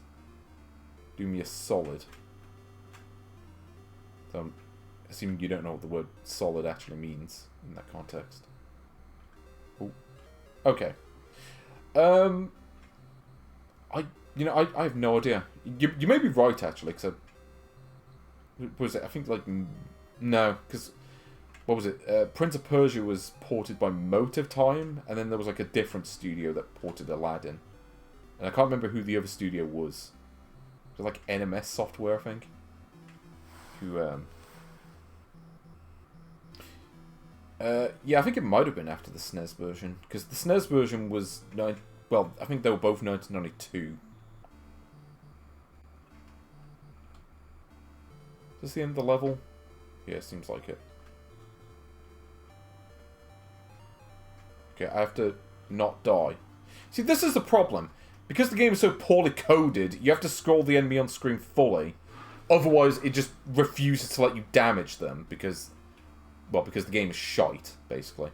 Do me a solid. So, I'm assuming you don't know what the word solid actually means in that context. Ooh. Okay. I have no idea. You may be right, actually, because what was it? I think, like, no, because, what was it? Prince of Persia was ported by Motive Time, and then there was, like, a different studio that ported Aladdin. And I can't remember who the other studio was. It was, like, NMS Software, I think. Who, yeah, I think it might have been after the SNES version, because the SNES version was, well, I think they were both 1992. Is this the end of the level? Yeah, seems like it. Okay, I have to not die. See, this is the problem. Because the game is so poorly coded, you have to scroll the enemy on screen fully. Otherwise, it just refuses to let you damage them, because... Well, because the game is shite, basically.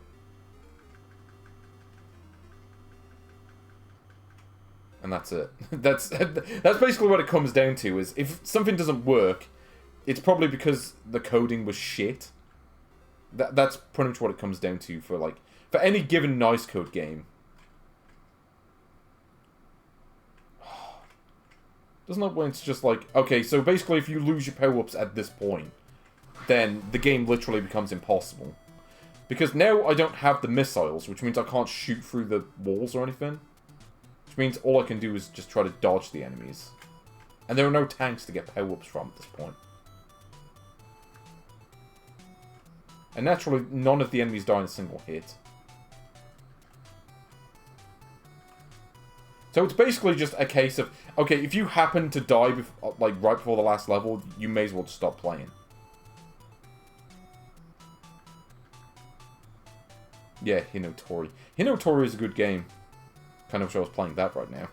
And that's it. That's basically what it comes down to, is if something doesn't work, it's probably because the coding was shit. That's pretty much what it comes down to for, like... For any given nice code game, There's no point. It's just like, okay, so basically if you lose your power-ups at this point, then the game literally becomes impossible. Because now I don't have the missiles, which means I can't shoot through the walls or anything. Which means all I can do is just try to dodge the enemies. And there are no tanks to get power-ups from at this point. And naturally, none of the enemies die in a single hit. So it's basically just a case of, okay, if you happen to die like right before the last level, you may as well just stop playing. Yeah, Hinotori. Hinotori is a good game. Kind of wish I was playing that right now.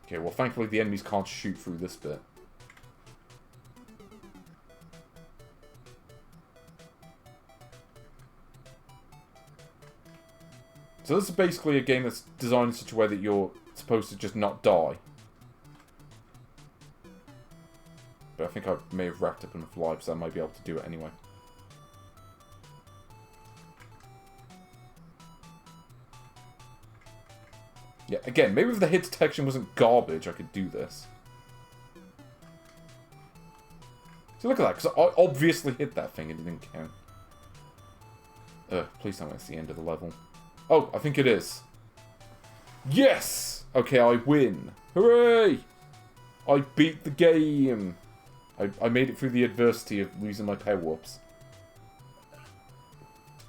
Okay, well thankfully the enemies can't shoot through this bit. So this is basically a game that's designed in such a way that you're supposed to just not die. But I think I may have racked up enough lives that I might be able to do it anyway. Yeah, again, maybe if the hit detection wasn't garbage, I could do this. So look at that, because I obviously hit that thing and it didn't count. Please tell me it's the end of the level. Oh, I think it is. Yes! Okay, I win. Hooray! I beat the game. I made it through the adversity of losing my power-ups.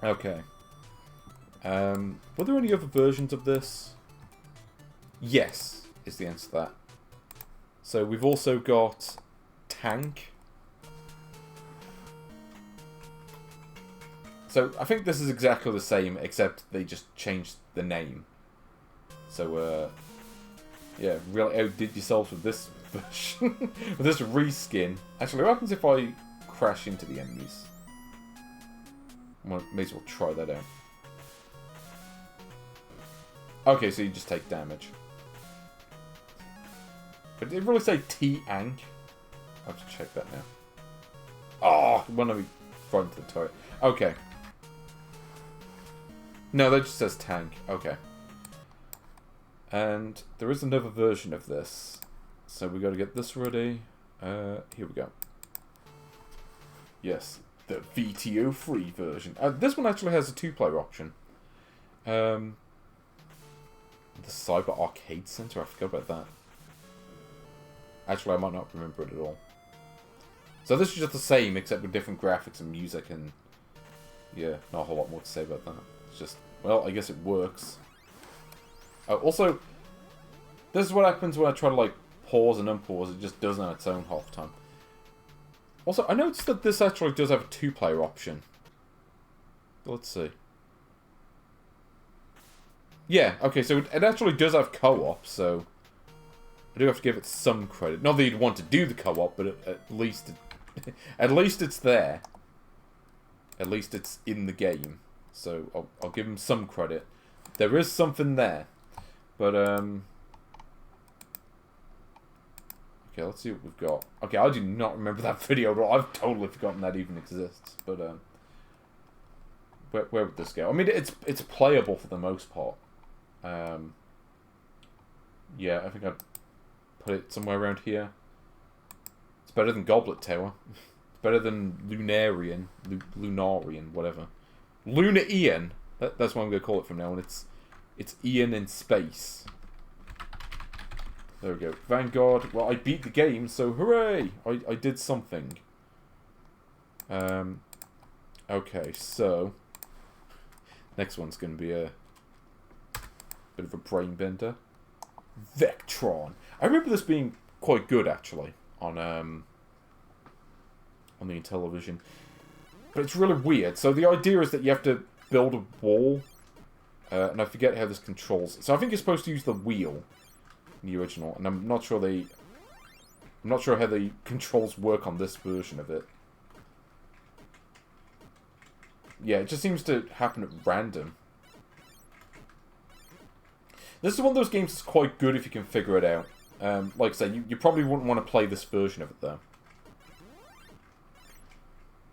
Okay. Were there any other versions of this? Yes, is the answer to that. So we've also got Tang. So I think this is exactly the same, except they just changed the name. So, yeah, really outdid yourselves with this version. With this reskin. Actually, what happens if I crash into the enemies? Well, may as well try that out. Okay, so you just take damage. But did it really say T-Ang? I have to check that now. Oh, when are we right into the turret? Okay. No, that just says Tang. Okay. And there is another version of this. So we got to get this ready. Here we go. Yes, the VTO free version. This one actually has a 2-player option. The Cyber Arcade Center, I forgot about that. Actually, I might not remember it at all. So this is just the same, except with different graphics and music, and yeah, not a whole lot more to say about that. It's just, well, I guess it works. Also, this is what happens when I try to, like, pause and unpause. It just does it on its own half the time. Also, I noticed that this actually does have a 2-player option. Let's see. Yeah, okay, so it actually does have co-op, so I do have to give it some credit. Not that you'd want to do the co-op, but at least at least it's there. At least it's in the game. So I'll give them some credit. There is something there. But okay, let's see what we've got. Okay, I do not remember that video at all. I've totally forgotten that even exists. But where would this go? I mean, it's playable for the most part. Yeah, I think I'd put it somewhere around here. It's better than Goblet Tower. It's better than Lunarian, whatever. Lunar Ian. That's what I'm going to call it from now on. It's Ian in space. There we go. Vanguard. Well, I beat the game, so hooray! I did something. Okay, so next one's going to be a bit of a brain bender. Vectron. I remember this being quite good actually on the Intellivision, but it's really weird. So the idea is that you have to build a wall, and I forget how this controls. So I think you're supposed to use the wheel in the original, and I'm not sure how the controls work on this version of it. Yeah, it just seems to happen at random. This is one of those games that's quite good if you can figure it out. Like I say, you probably wouldn't want to play this version of it, though.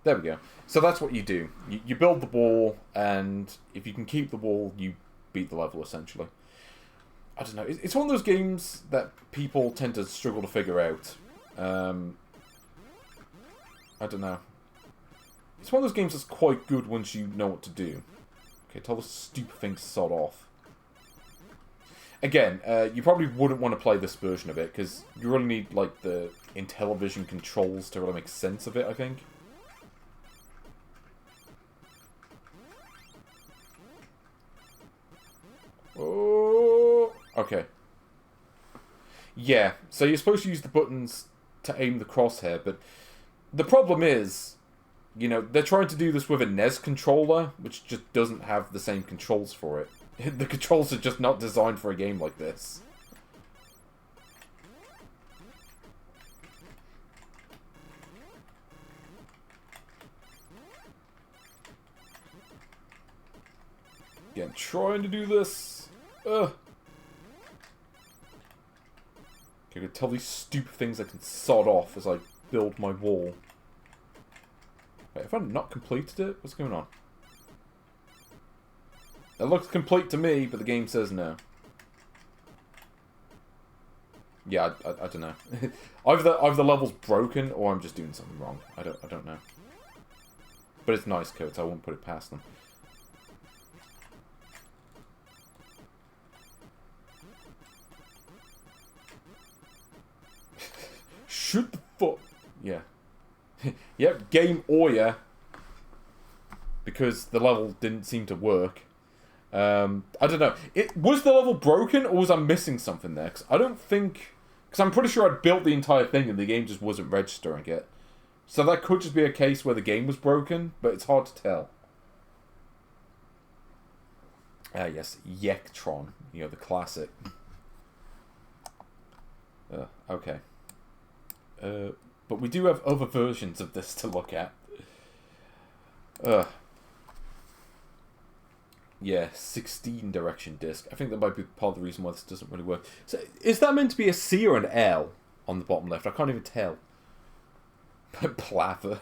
There we go. So that's what you do. You build the wall, and if you can keep the wall, you beat the level, essentially. I don't know. It's one of those games that people tend to struggle to figure out. I don't know. It's one of those games that's quite good once you know what to do. Okay, tell the stupid thing to sod off. Again, you probably wouldn't want to play this version of it, because you really need, like, the Intellivision controls to really make sense of it, I think. Oh, okay. Yeah, so you're supposed to use the buttons to aim the crosshair, but the problem is, you know, they're trying to do this with a NES controller, which just doesn't have the same controls for it. The controls are just not designed for a game like this. Again, trying to do this. Ugh. Okay, I can tell these stupid things I can sod off as I build my wall. Wait, have I not completed it? What's going on? It looks complete to me, but the game says no. Yeah, I don't know. either the level's broken, or I'm just doing something wrong. I don't know. But it's nice code, so I won't put it past them. Shoot the fuck. Yeah. Yep, game Oya. Because the level didn't seem to work. I don't know. Was the level broken, or was I missing something there? Because I don't think... Because I'm pretty sure I'd built the entire thing and the game just wasn't registering it. So that could just be a case where the game was broken, but it's hard to tell. Ah, yes. Vectron. You know, the classic. Okay. But we do have other versions of this to look at. Yeah, 16 direction disc. I think that might be part of the reason why this doesn't really work. So, is that meant to be a C or an L on the bottom left? I can't even tell. Plather.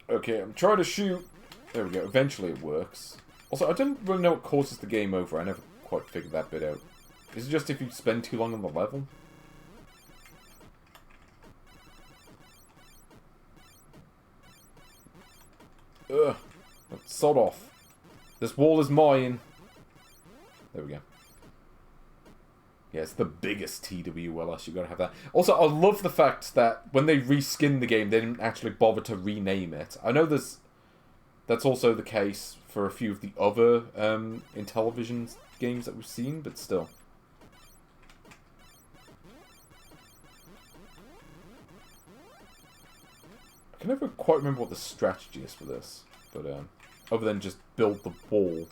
Okay, I'm trying to shoot. There we go. Eventually it works. Also, I don't really know what causes the game over. I never quite figured that bit out. Is it just if you spend too long on the level? Ugh. Sod off. This wall is mine. There we go. Yeah, it's the biggest TWLS. You gotta have that. Also, I love the fact that when they reskinned the game, they didn't actually bother to rename it. I know that's also the case for a few of the other Intellivision games that we've seen, but still. I can never quite remember what the strategy is for this, but other than just build the ball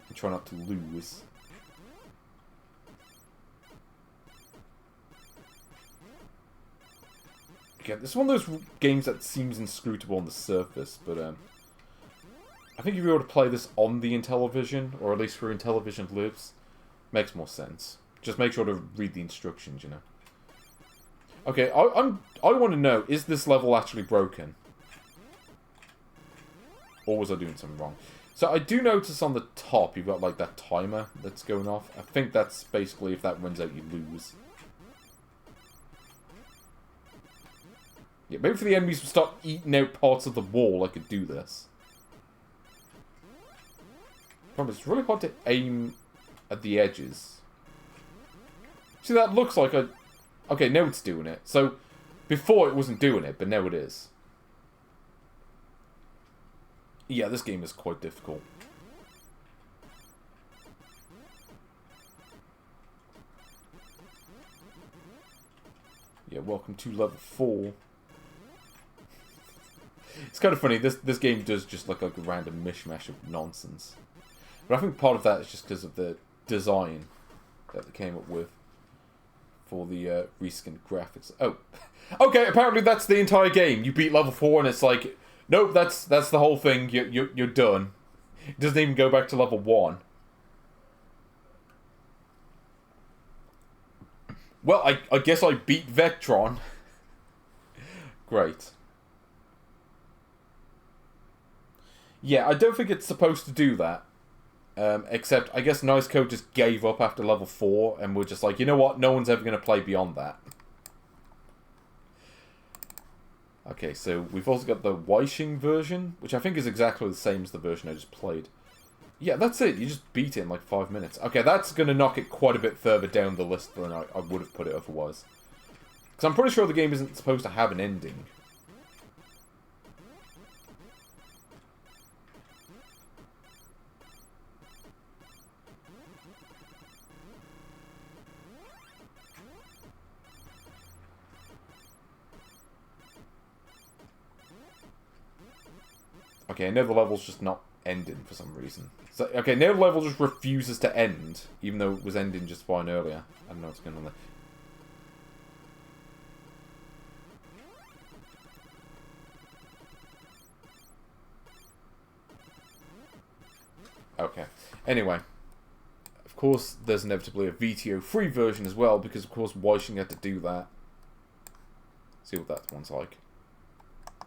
and try not to lose. Again, this is one of those games that seems inscrutable on the surface, but I think if you were to play this on the Intellivision, or at least where Intellivision lives, makes more sense. Just make sure to read the instructions, you know. Okay, I want to know, is this level actually broken? Or was I doing something wrong? So I do notice on the top, you've got like that timer that's going off. I think that's basically if that runs out, you lose. Yeah, maybe for the enemies to start eating out parts of the wall, I could do this. Problem is, it's really hard to aim at the edges. See, that looks like a... Okay, now it's doing it. So, before it wasn't doing it, but now it is. Yeah, this game is quite difficult. Yeah, welcome to level 4. It's kind of funny, this game does just look like a random mishmash of nonsense. But I think part of that is just because of the design that they came up with for the reskinned graphics. Oh, okay. Apparently that's the entire game. You beat level 4, and it's like, nope, that's the whole thing. You're done. It doesn't even go back to level 1. Well, I guess I beat Vectron. Great. Yeah, I don't think it's supposed to do that. Except, I guess Nice Code just gave up after level 4, and we're just like, you know what, no one's ever going to play beyond that. Okay, so we've also got the Xing version, which I think is exactly the same as the version I just played. Yeah, that's it, you just beat it in like 5 minutes. Okay, that's going to knock it quite a bit further down the list than I would have put it otherwise. Because I'm pretty sure the game isn't supposed to have an ending. Okay, now the level's just not ending for some reason. So, okay, now the level just refuses to end, even though it was ending just fine earlier. I don't know what's going on there. Okay. Anyway. Of course, there's inevitably a VTO-free version as well, because of course Xing had to do that. See what that one's like.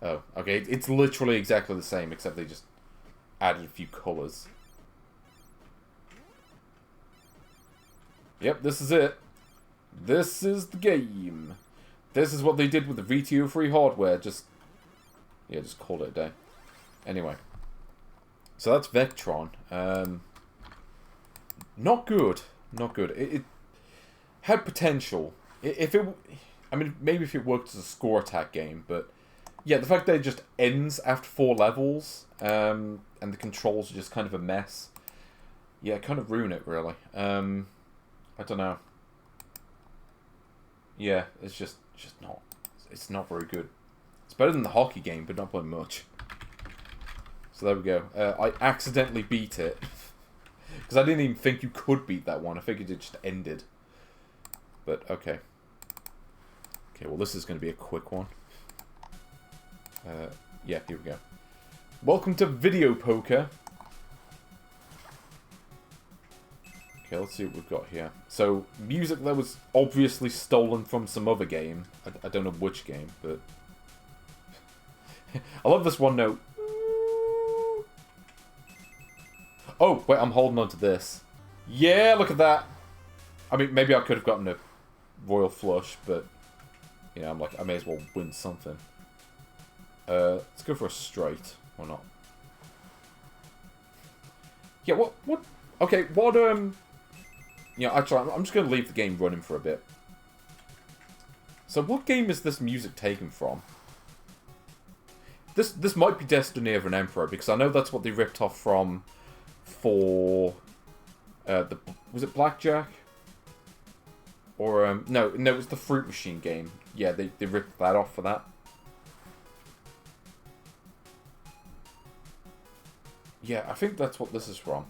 Oh, okay, it's literally exactly the same, except they just added a few colours. Yep, this is it. This is the game. This is what they did with the VTO-free hardware, just called it a day. Anyway. So that's Vectron. Not good. Not good. It had potential. I mean, maybe if it worked as a score attack game, but yeah, the fact that it just ends after 4 levels, and the controls are just kind of a mess. Yeah, it kind of ruin it, really. I don't know. Yeah, it's just not. It's not very good. It's better than the hockey game, but not by much. So there we go. I accidentally beat it. Because I didn't even think you could beat that one. I figured it just ended. But, okay. Okay, well this is going to be a quick one. Yeah, here we go. Welcome to Video Poker. Okay, let's see what we've got here. So, music that was obviously stolen from some other game. I don't know which game, but... I love this one note. Oh, wait, I'm holding on to this. Yeah, look at that. I mean, maybe I could have gotten a royal flush, but... You know, I'm like, I may as well win something. Let's go for a straight. Or not. Yeah, what? Okay, what, Yeah, actually, I'm just going to leave the game running for a bit. So, what game is this music taken from? This might be Destiny of an Emperor, because I know that's what they ripped off from for... was it Blackjack? Or, no, it was the Fruit Machine game. Yeah, they ripped that off for that. Yeah, I think that's what this is from.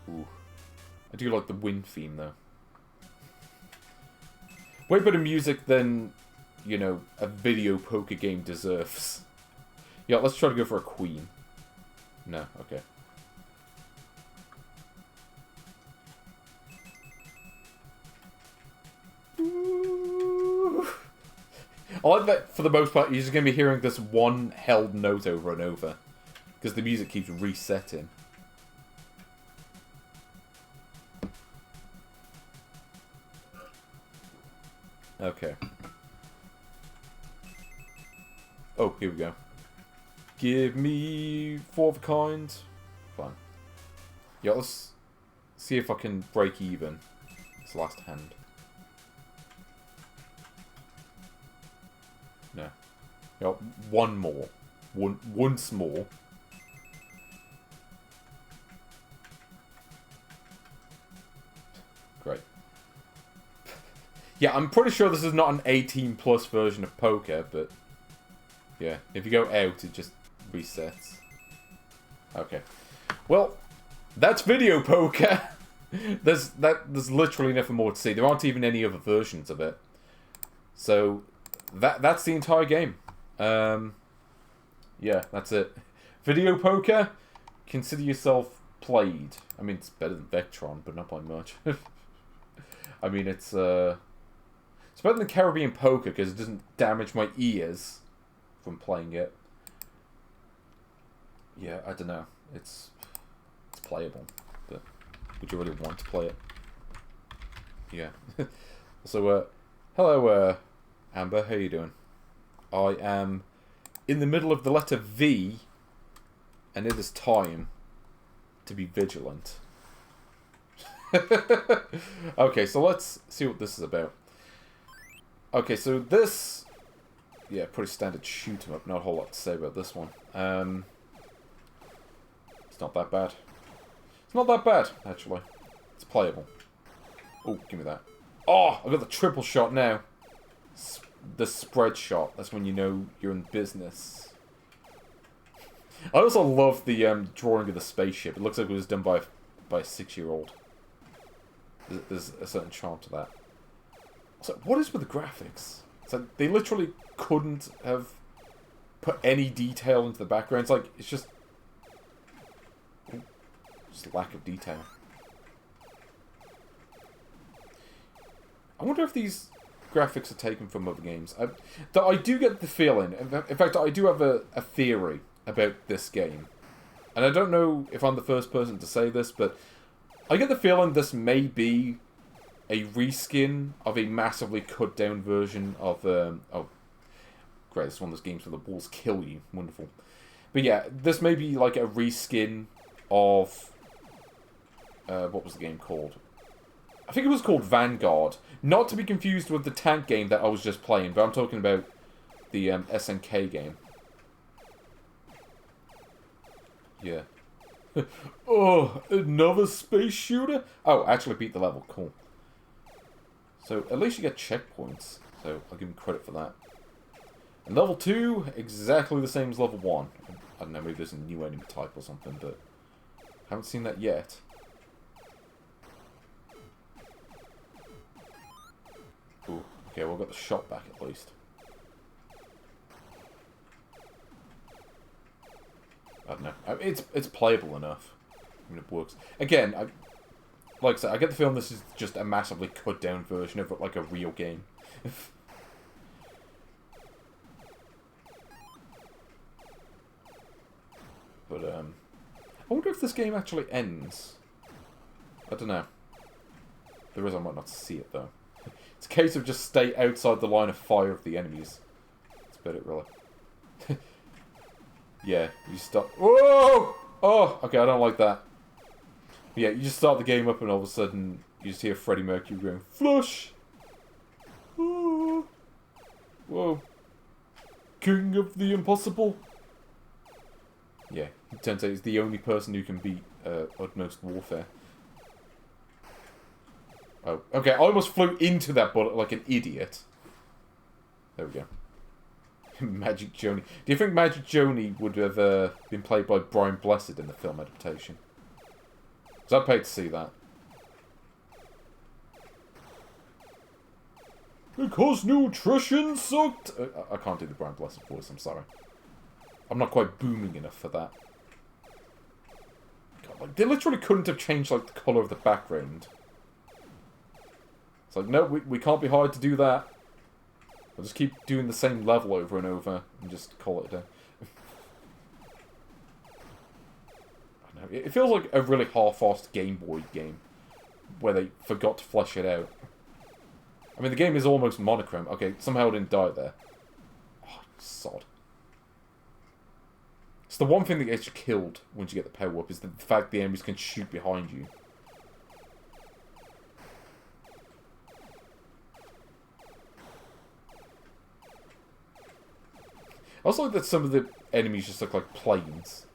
Ooh. I do like the wind theme, though. Way better music than, you know, a video poker game deserves. Yeah, let's try to go for a queen. No, okay. Ooh. I like that, for the most part, you're just going to be hearing this one held note over and over. Because the music keeps resetting. Okay. Oh, here we go. Give me 4 of a kind. Fine. Yeah, let's see if I can break even. This last hand. No. Yeah, one more. Once more. Great. Yeah, I'm pretty sure this is not an 18+ version of poker, but... Yeah, if you go out, it just resets. Okay. Well, that's video poker! There's literally nothing more to see. There aren't even any other versions of it. So, that's the entire game. Yeah, that's it. Video poker, consider yourself played. I mean, it's better than Vectron, but not by much. I mean, it's better than Caribbean Poker because it doesn't damage my ears from playing it. Yeah, I don't know. It's playable, but would you really want to play it? Yeah. So, hello, Amber. How you doing? I am in the middle of the letter V, and it is time to be vigilant. Okay, so let's see what this is about. Okay, so this... Yeah, pretty standard shoot 'em up. Not a whole lot to say about this one. It's not that bad. It's not that bad, actually. It's playable. Oh, give me that. Oh, I've got the triple shot now. The spread shot. That's when you know you're in business. I also love the drawing of the spaceship. It looks like it was done by a 6-year-old. There's a certain charm to that. So, what is with the graphics? It's like they literally couldn't have put any detail into the background. It's like, it's just lack of detail. I wonder if these graphics are taken from other games. I do get the feeling, in fact, I do have a theory about this game. And I don't know if I'm the first person to say this, but I get the feeling this may be a reskin of a massively cut down version of, oh, great, it's one of those games where the balls kill you. Wonderful. But yeah, this may be like a reskin of, what was the game called? I think it was called Vanguard. Not to be confused with the tank game that I was just playing, but I'm talking about the SNK game. Yeah. Oh, another space shooter? Oh, actually beat the level. Cool. So, at least you get checkpoints. So, I'll give him credit for that. And level 2, exactly the same as level 1. I don't know, maybe there's a new enemy type or something, but haven't seen that yet. Ooh, okay, well, I've got the shot back at least. I don't know. It's playable enough. I mean, it works. Again, like I said, I get the feeling this is just a massively cut down version of like a real game. But I wonder if this game actually ends. I don't know. The reason I might not see it though. It's a case of just stay outside the line of fire of the enemies. That's about it, really. Yeah, you start... Whoa! Oh! Okay, I don't like that. But yeah, you just start the game up and all of a sudden you just hear Freddie Mercury going, Flush! Oh. Whoa. King of the impossible. Yeah, it turns out he's the only person who can beat Utmost Warfare. Oh, okay, I almost flew into that bullet like an idiot. There we go. Magic Joni. Do you think Magic Joni would have been played by Brian Blessed in the film adaptation? Because I'd pay to see that. Because nutrition sucked! I can't do the Brian Blessed voice, I'm sorry. I'm not quite booming enough for that. God, like, they literally couldn't have changed like the colour of the background. It's like, no, we can't be hired to do that. I'll just keep doing the same level over and over and just call it a day. I don't know, it feels like a really half-assed Game Boy game where they forgot to flesh it out. I mean, the game is almost monochrome. Okay, somehow it didn't die there. Oh, sod. It's the one thing that gets you killed once you get the power-up is the fact the enemies can shoot behind you. I also like that some of the enemies just look like planes.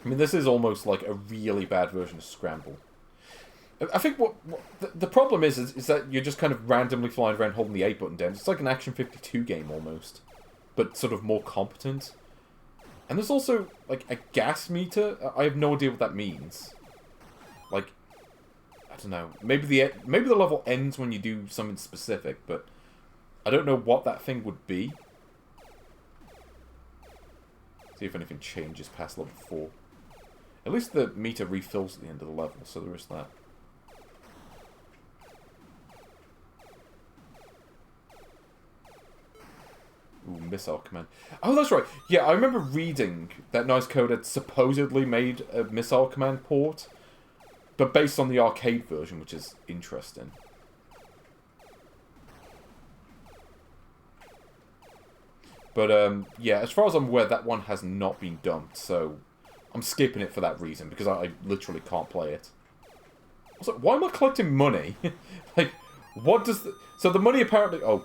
I mean, this is almost like a really bad version of Scramble. I think what the problem is that you're just kind of randomly flying around holding the A button down. It's like an Action 52 game almost, but sort of more competent. And there's also like a gas meter. I have no idea what that means. Like, I don't know. Maybe the level ends when you do something specific, but I don't know what that thing would be. See if anything changes past level 4. At least the meter refills at the end of the level, so there is that. Ooh, missile command. Oh, that's right. Yeah, I remember reading that Nice Code had supposedly made a missile command port, but based on the arcade version, which is interesting. But, yeah, as far as I'm aware, that one has not been dumped, so I'm skipping it for that reason, because I literally can't play it. Also, why am I collecting money? Like, what does the... So the money apparently... Oh,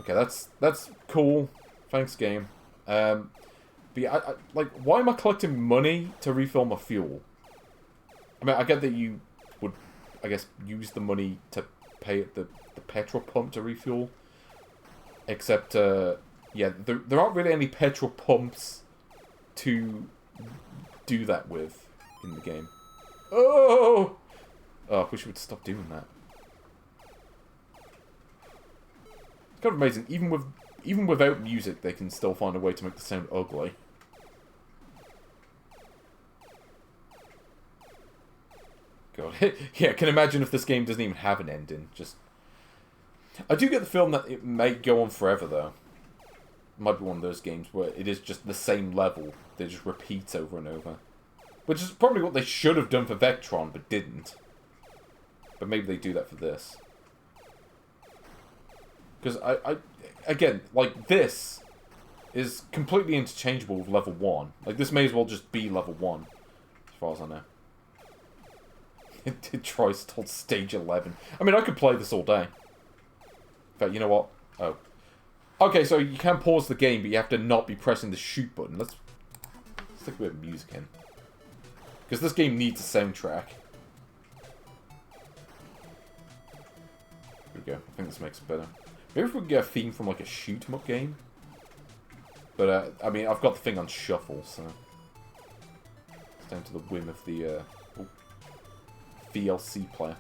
okay, that's cool. Thanks, game. But yeah, like, why am I collecting money to refill my fuel? I mean, I get that you would, I guess, use the money to pay at the petrol pump to refuel. Except, yeah, there aren't really any petrol pumps to do that with in the game. Oh! Oh, I wish we would stop doing that. It's kind of amazing. Even without music, they can still find a way to make the sound ugly. God. Yeah, I can imagine if this game doesn't even have an ending. Just, I do get the feeling that it may go on forever, though. It might be one of those games where it is just the same level. That just repeats over and over. Which is probably what they should have done for Vectron, but didn't. But maybe they do that for this. Because again, like, this is completely interchangeable with level 1. Like, this may as well just be level 1, as far as I know. It tries till stage 11. I mean, I could play this all day. In fact, you know what? Oh. Okay, so you can pause the game, but you have to not be pressing the shoot button. Let's stick a bit of music in. Because this game needs a soundtrack. Here we go. I think this makes it better. Maybe if we can get a theme from, like, a shoot-'em-up game. But, I mean, I've got the thing on shuffle, so... It's down to the whim of the, VLC player.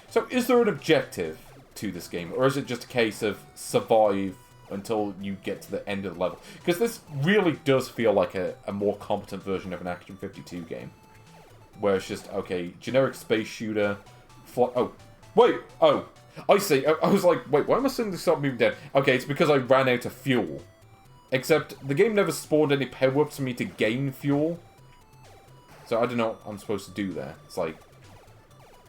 So, is there an objective to this game? Or is it just a case of survive until you get to the end of the level? Because this really does feel like a more competent version of an Action 52 game. Where it's just, okay, generic space shooter... Oh, wait! Oh, I see. I was like, wait, why am I suddenly start moving down? Okay, it's because I ran out of fuel. Except, the game never spawned any power-ups for me to gain fuel. So I don't know what I'm supposed to do there. It's like,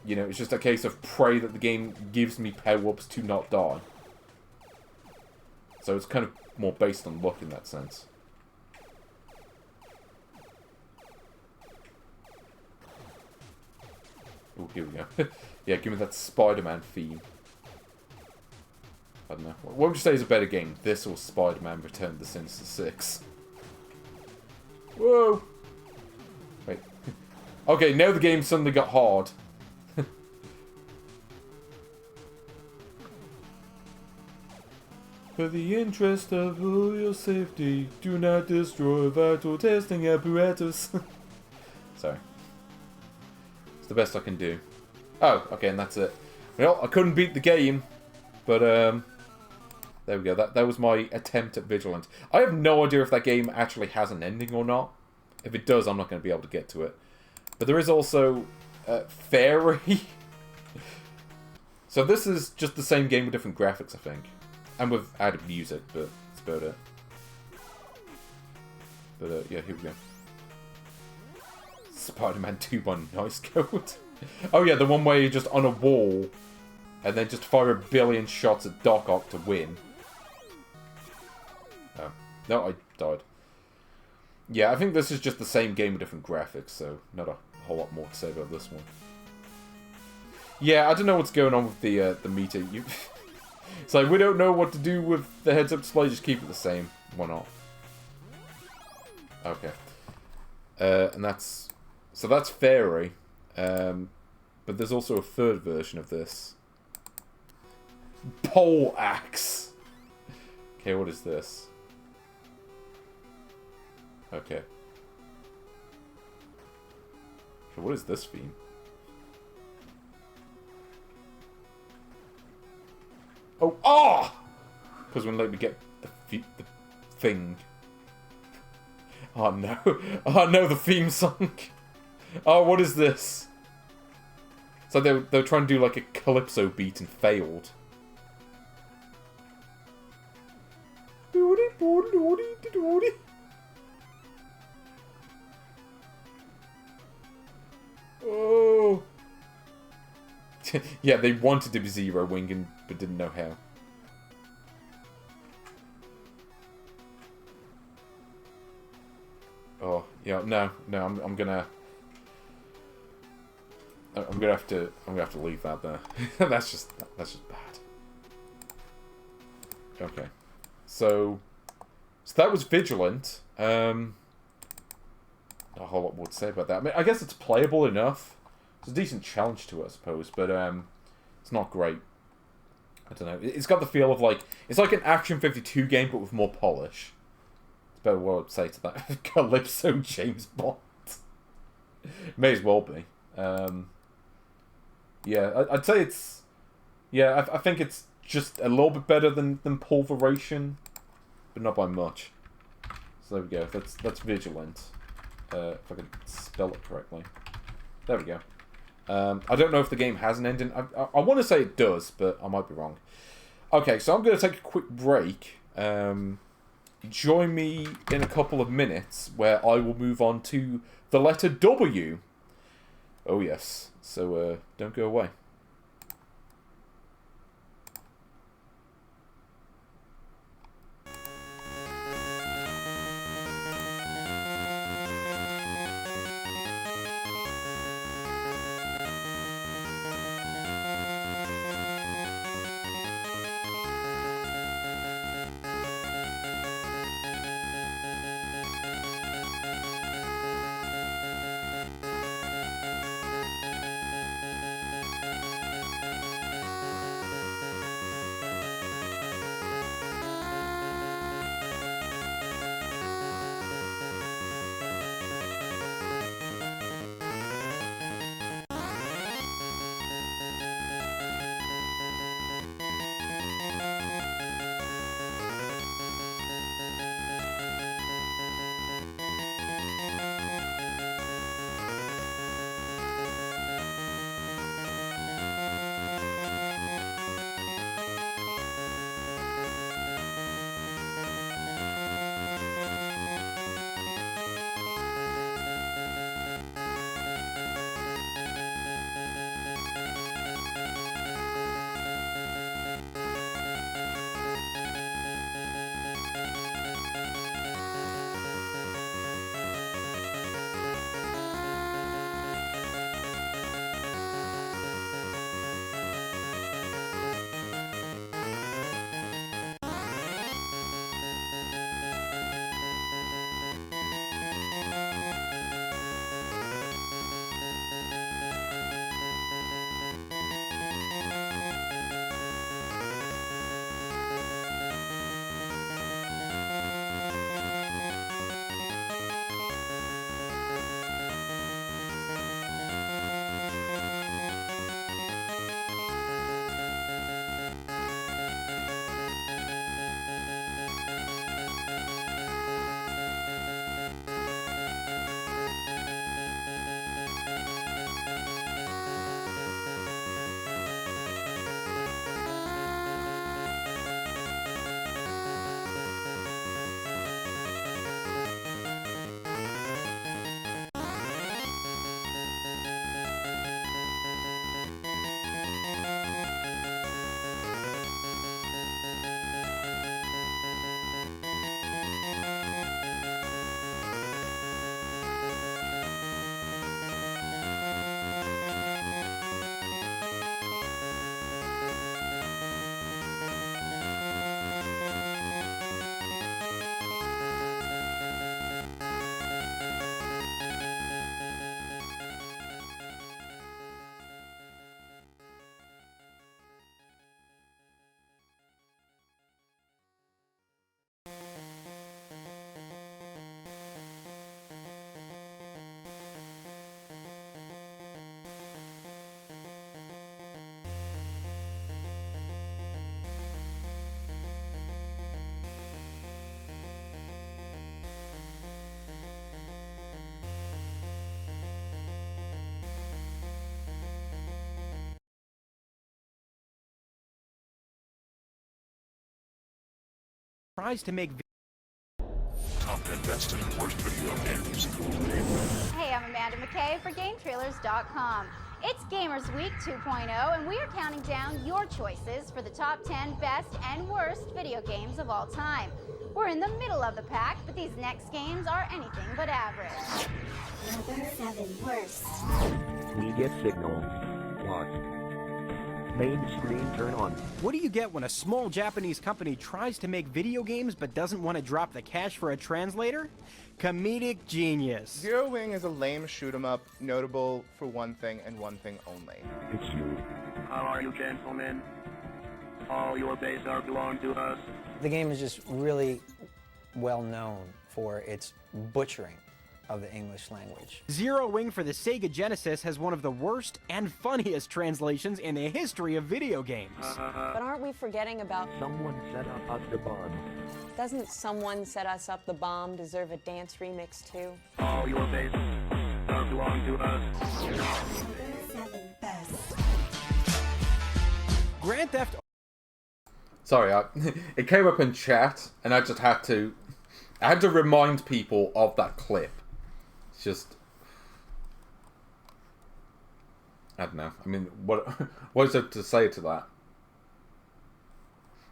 you know, it's just a case of pray that the game gives me power-ups to not die. So it's kind of more based on luck in that sense. Oh, here we go. Yeah, give me that Spider-Man theme. I don't know. What would you say is a better game? This or Spider-Man Return to the Sinister Six? Whoa! Wait. Okay, now the game suddenly got hard. For the interest of all your safety, do not destroy vital testing apparatus. Sorry. It's the best I can do. Oh, okay, and that's it. Well, I couldn't beat the game, but, there we go. That was my attempt at Vigilant. I have no idea if that game actually has an ending or not. If it does, I'm not going to be able to get to it. But there is also, Fairy. So this is just the same game with different graphics, I think. And with added music, but that's about it. But, yeah, here we go. Spider-Man 2 by Nice Code. Oh yeah, the one where you're just on a wall and then just fire a billion shots at Doc Ock to win. Oh. No, I died. Yeah, I think this is just the same game with different graphics, so not a whole lot more to say about this one. Yeah, I don't know what's going on with the meter. It's like, we don't know what to do with the heads-up display, just keep it the same. Why not? Okay. And that's... So that's Fairy. But there's also a third version of this. Pole Axe! Okay, what is this? Okay. So what is this theme? Oh, ah! Because when like we get the thing. Oh no. Oh no, the theme song. Oh, what is this? So they were trying to do like a calypso beat and failed. Oh. Yeah, they wanted to be Zero Wing, but didn't know how. Oh, yeah, no, I'm gonna have to leave that there. that's just bad. Okay, so that was Vigilant. Not a whole lot more to say about that. I mean, I guess it's playable enough. It's a decent challenge to it, I suppose, but it's not great. I don't know. It's got the feel of like it's like an Action 52 game, but with more polish. Better what I'd say to that. Calypso James Bond. May as well be. Yeah, I'd say it's... Yeah, I think it's just a little bit better than Pulveration, but not by much. So there we go. That's Vigilant. If I can spell it correctly. There we go. I don't know if the game has an ending. I want to say it does, but I might be wrong. Okay, so I'm going to take a quick break. Join me in a couple of minutes where I will move on to the letter W. Oh yes, so don't go away. tries to make Top 10 best and worst video games. Hey, I'm Amanda McKay for GameTrailers.com. It's Gamers Week 2.0, and we are counting down your choices for the top 10 best and worst video games of all time. We're in the middle of the pack, but these next games are anything but average. Number 7 worst. We get signal. What? Main screen turn on. What do you get when a small Japanese company tries to make video games but doesn't want to drop the cash for a translator? Comedic genius. Zero Wing is a lame shoot 'em up, notable for one thing and one thing only. It's you. How are you, gentlemen? All your base are belong to us. The game is just really well known for its butchering of the English language. Zero Wing for the Sega Genesis has one of the worst and funniest translations in the history of video games. But aren't we forgetting about... Someone set up the bomb. Doesn't Someone Set Us Up the Bomb deserve a dance remix too? All your base are belong to us. Number 7 best. Grand Theft... Sorry, it came up in chat, and I just had to... I had to remind people of that clip. It's just... I don't know. I mean, what is there to say to that?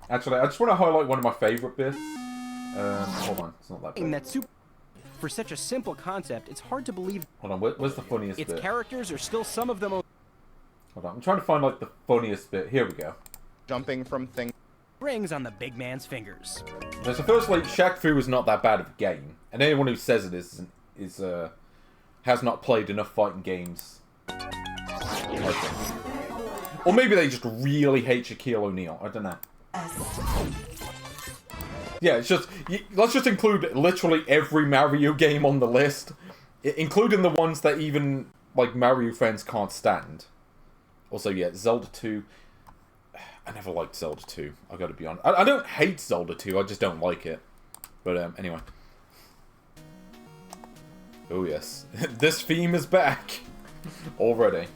Actually, I just want to highlight one of my favourite bits. Hold on, it's not that big. That's super... For such a simple concept, it's hard to believe... Hold on, where's the funniest bit? Its characters are still some of the most... Hold on, I'm trying to find, like, the funniest bit. Here we go. Jumping from thing. Rings on the big man's fingers. So firstly, Shaq Fu is not that bad of a game, and anyone who says it has not played enough fighting games. Or maybe they just really hate Shaquille O'Neal. I don't know. Yeah, it's just let's just include literally every Mario game on the list, including the ones that even like Mario fans can't stand. Also, yeah, Zelda 2. I never liked Zelda 2, I gotta be honest. I don't hate Zelda 2, I just don't like it. But, anyway. Oh, yes. This theme is back! Already.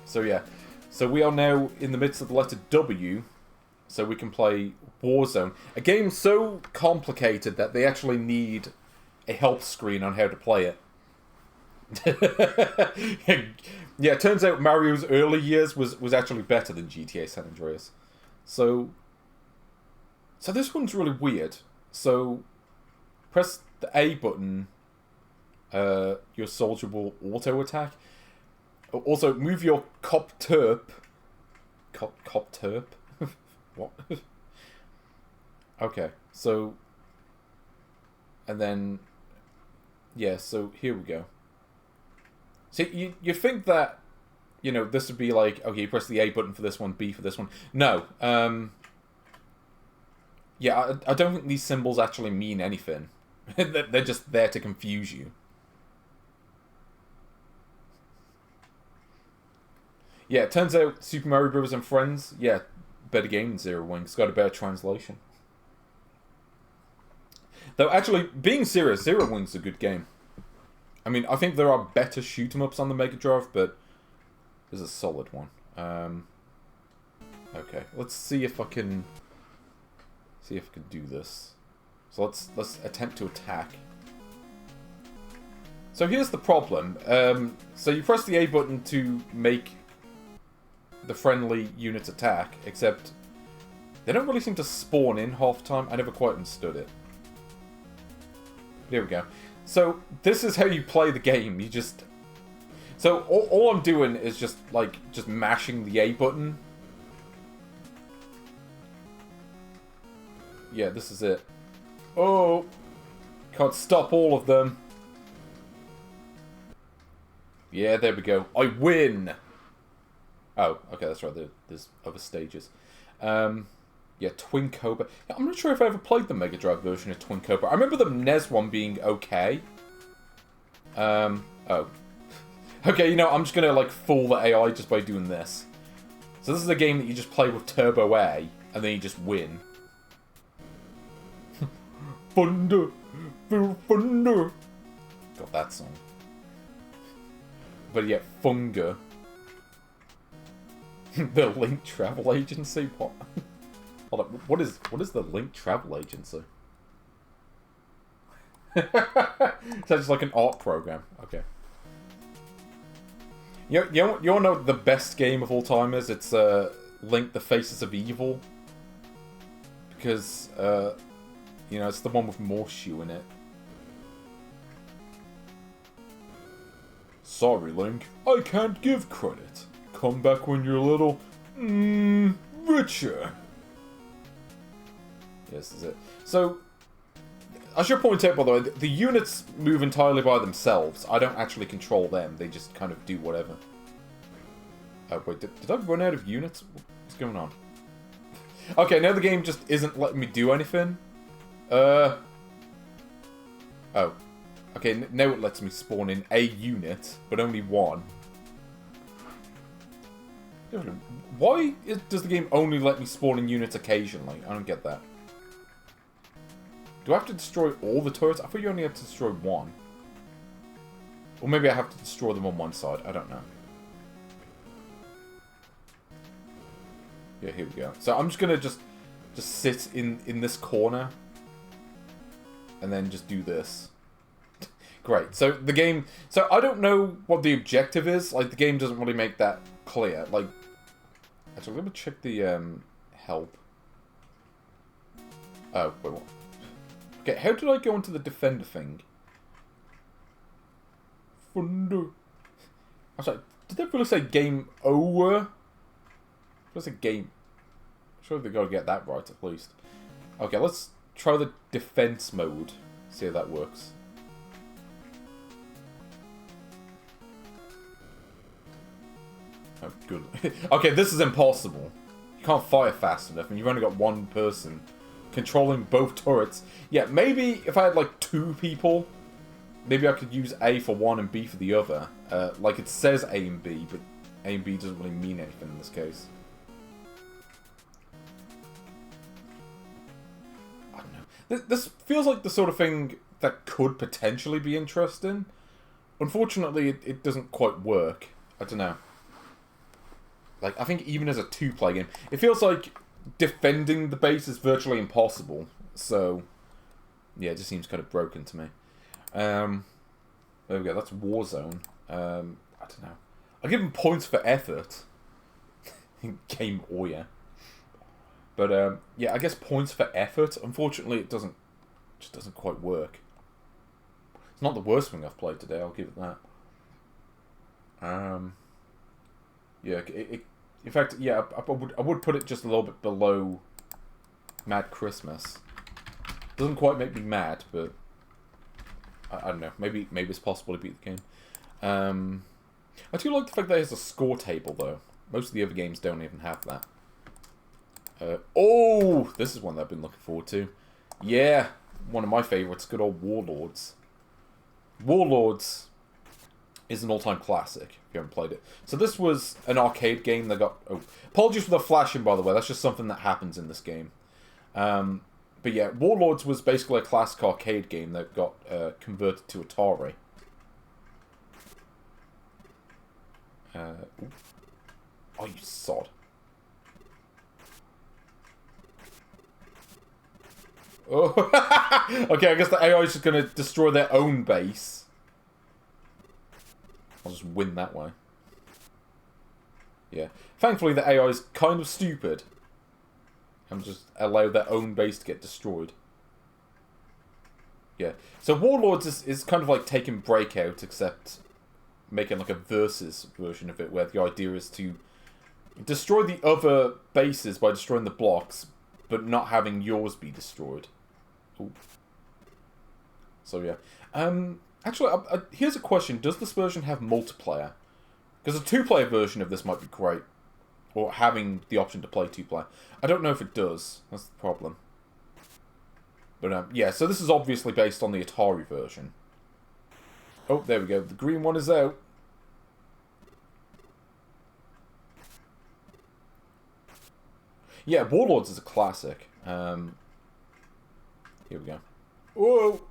So, yeah. So, we are now in the midst of the letter W, so we can play Warzone. A game so complicated that they actually need a help screen on how to play it. Yeah, it turns out Mario's early years was actually better than GTA San Andreas. So this one's really weird. So, press the A button, your soldier will auto-attack. Also, move your cop terp. Cop terp? What? Okay, so... And then... Yeah, so here we go. See, you think that... You know, this would be like, okay, you press the A button for this one, B for this one. No. Yeah, I don't think these symbols actually mean anything. They're just there to confuse you. Yeah, it turns out Super Mario Bros. And Friends, yeah, better game than Zero Wing. It's got a better translation. Though, actually, being serious, Zero Wing's a good game. I mean, I think there are better shoot-em-ups on the Mega Drive, but... This is a solid one. Okay, let's see if I can do this. So let's attempt to attack. So here's the problem. So you press the A button to make the friendly units attack, except they don't really seem to spawn in half the time. I never quite understood it. There we go. So this is how you play the game. You just... So, all I'm doing is just mashing the A button. Yeah, this is it. Oh! Can't stop all of them. Yeah, there we go. I win! Oh, okay, that's right. There's other stages. Yeah, Twin Cobra. I'm not sure if I ever played the Mega Drive version of Twin Cobra. I remember the NES one being okay. Oh. Okay, you know, I'm just gonna, fool the AI just by doing this. So this is a game that you just play with Turbo A, and then you just win. Thunder! Feel thunder! Got that song. But yeah, Funga. The Link Travel Agency? What? Hold up, what is the Link Travel Agency? So it's like an art program. Okay. You all know what the best game of all time is? It's Link: The Faces of Evil. Because, you know, it's the one with Morshu in it. Sorry, Link. I can't give credit. Come back when you're a little... richer. Yes, this is it. So, I should point out, by the way, the units move entirely by themselves. I don't actually control them. They just kind of do whatever. Oh, wait, did I run out of units? What's going on? Okay, now the game just isn't letting me do anything. Oh. Okay, now it lets me spawn in a unit, but only one. Why does the game only let me spawn in units occasionally? I don't get that. Do I have to destroy all the turrets? I thought you only had to destroy one. Or maybe I have to destroy them on one side. I don't know. Yeah, here we go. So I'm just gonna just sit in this corner. And then just do this. Great. So the game... So I don't know what the objective is. Like, the game doesn't really make that clear. Like... Actually, let me check the help. Oh, wait, what? Okay, how did I go into the defender thing? Thunder. I'm sorry, did they really say game over? What's a game? I'm sure they gotta get that right at least. Okay, let's try the defense mode. See how that works. Oh, good. Okay, this is impossible. You can't fire fast enough, and you've only got one person controlling both turrets. Yeah, maybe if I had like two people, maybe I could use A for one and B for the other. Like it says A and B, but A and B doesn't really mean anything in this case. I don't know. This feels like the sort of thing that could potentially be interesting. Unfortunately, it doesn't quite work. I don't know. Like, I think even as a two-player game, it feels like defending the base is virtually impossible. So, yeah, it just seems kind of broken to me. There we go, that's Warzone. I don't know. I'll give them points for effort. Game Oya. But, yeah, I guess points for effort. Unfortunately, it just doesn't quite work. It's not the worst thing I've played today, I'll give it that. Yeah, in fact, yeah, I would put it just a little bit below Mad Christmas. Doesn't quite make me mad, but I don't know. Maybe it's possible to beat the game. I do like the fact that it has a score table, though. Most of the other games don't even have that. Oh, this is one that I've been looking forward to. Yeah, one of my favourites, good old Warlords. Warlords is an all-time classic, if you haven't played it. So this was an arcade game that got... Oh, apologies for the flashing, by the way. That's just something that happens in this game. But yeah, Warlords was basically a classic arcade game that got converted to Atari. Oh, you sod. Oh. Okay, I guess the AI is just going to destroy their own base. I'll just win that way. Yeah. Thankfully, the AI is kind of stupid. And just allow their own base to get destroyed. Yeah. So Warlords is kind of like taking Breakout, except making like a versus version of it, where the idea is to destroy the other bases by destroying the blocks, but not having yours be destroyed. Ooh. So yeah. Actually, here's a question. Does this version have multiplayer? Because a two-player version of this might be great. Or having the option to play two-player. I don't know if it does. That's the problem. But, yeah, so this is obviously based on the Atari version. Oh, there we go. The green one is out. Yeah, Warlords is a classic. Here we go. Whoa!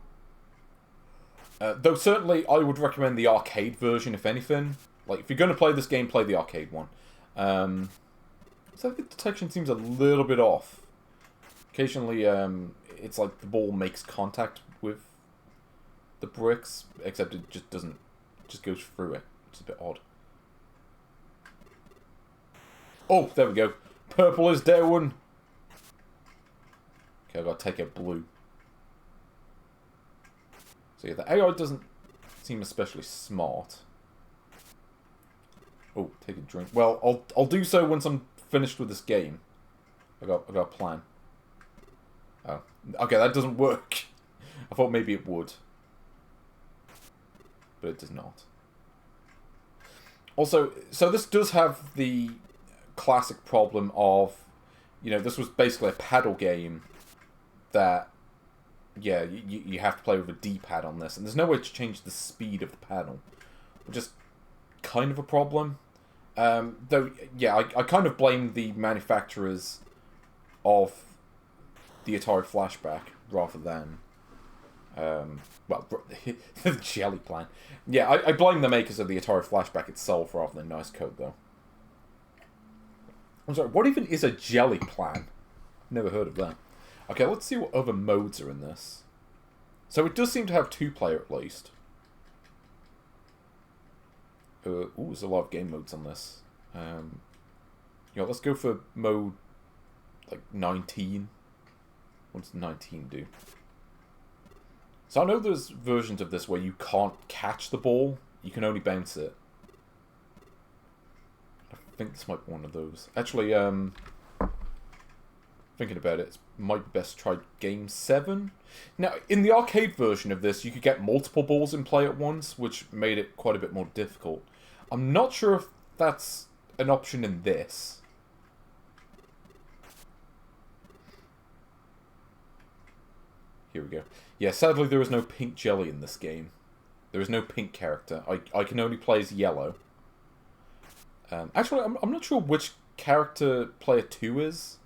Though certainly I would recommend the arcade version, if anything. Like, if you're going to play this game, play the arcade one. So the detection seems a little bit off. Occasionally, it's like the ball makes contact with the bricks, except it just doesn't, just goes through it. It's a bit odd. Oh, there we go. Purple is down. Okay, I've got to take out blue. So yeah, the AI doesn't seem especially smart. Oh, take a drink. Well, I'll do so once I'm finished with this game. I got a plan. Oh, okay, that doesn't work. I thought maybe it would, but it does not. Also, so this does have the classic problem of, you know, this was basically a paddle game that, yeah, you have to play with a D-pad on this, and there's no way to change the speed of the paddle, which is kind of a problem. Though, yeah, I kind of blame the manufacturers of the Atari Flashback rather than, well, the Jelly Plan. Yeah, I blame the makers of the Atari Flashback itself rather than Nice Code, though. I'm sorry, what even is a Jelly Plan? Never heard of that. Okay, let's see what other modes are in this. So it does seem to have 2-player at least. Ooh, there's a lot of game modes on this. Yeah, let's go for mode, like, 19. What does 19 do? So I know there's versions of this where you can't catch the ball. You can only bounce it. I think this might be one of those. Actually, thinking about it, it might be best to try Game 7. Now, in the arcade version of this, you could get multiple balls in play at once, which made it quite a bit more difficult. I'm not sure if that's an option in this. Here we go. Yeah, sadly there is no pink jelly in this game. There is no pink character. I can only play as yellow. Actually, I'm not sure which character player 2 is.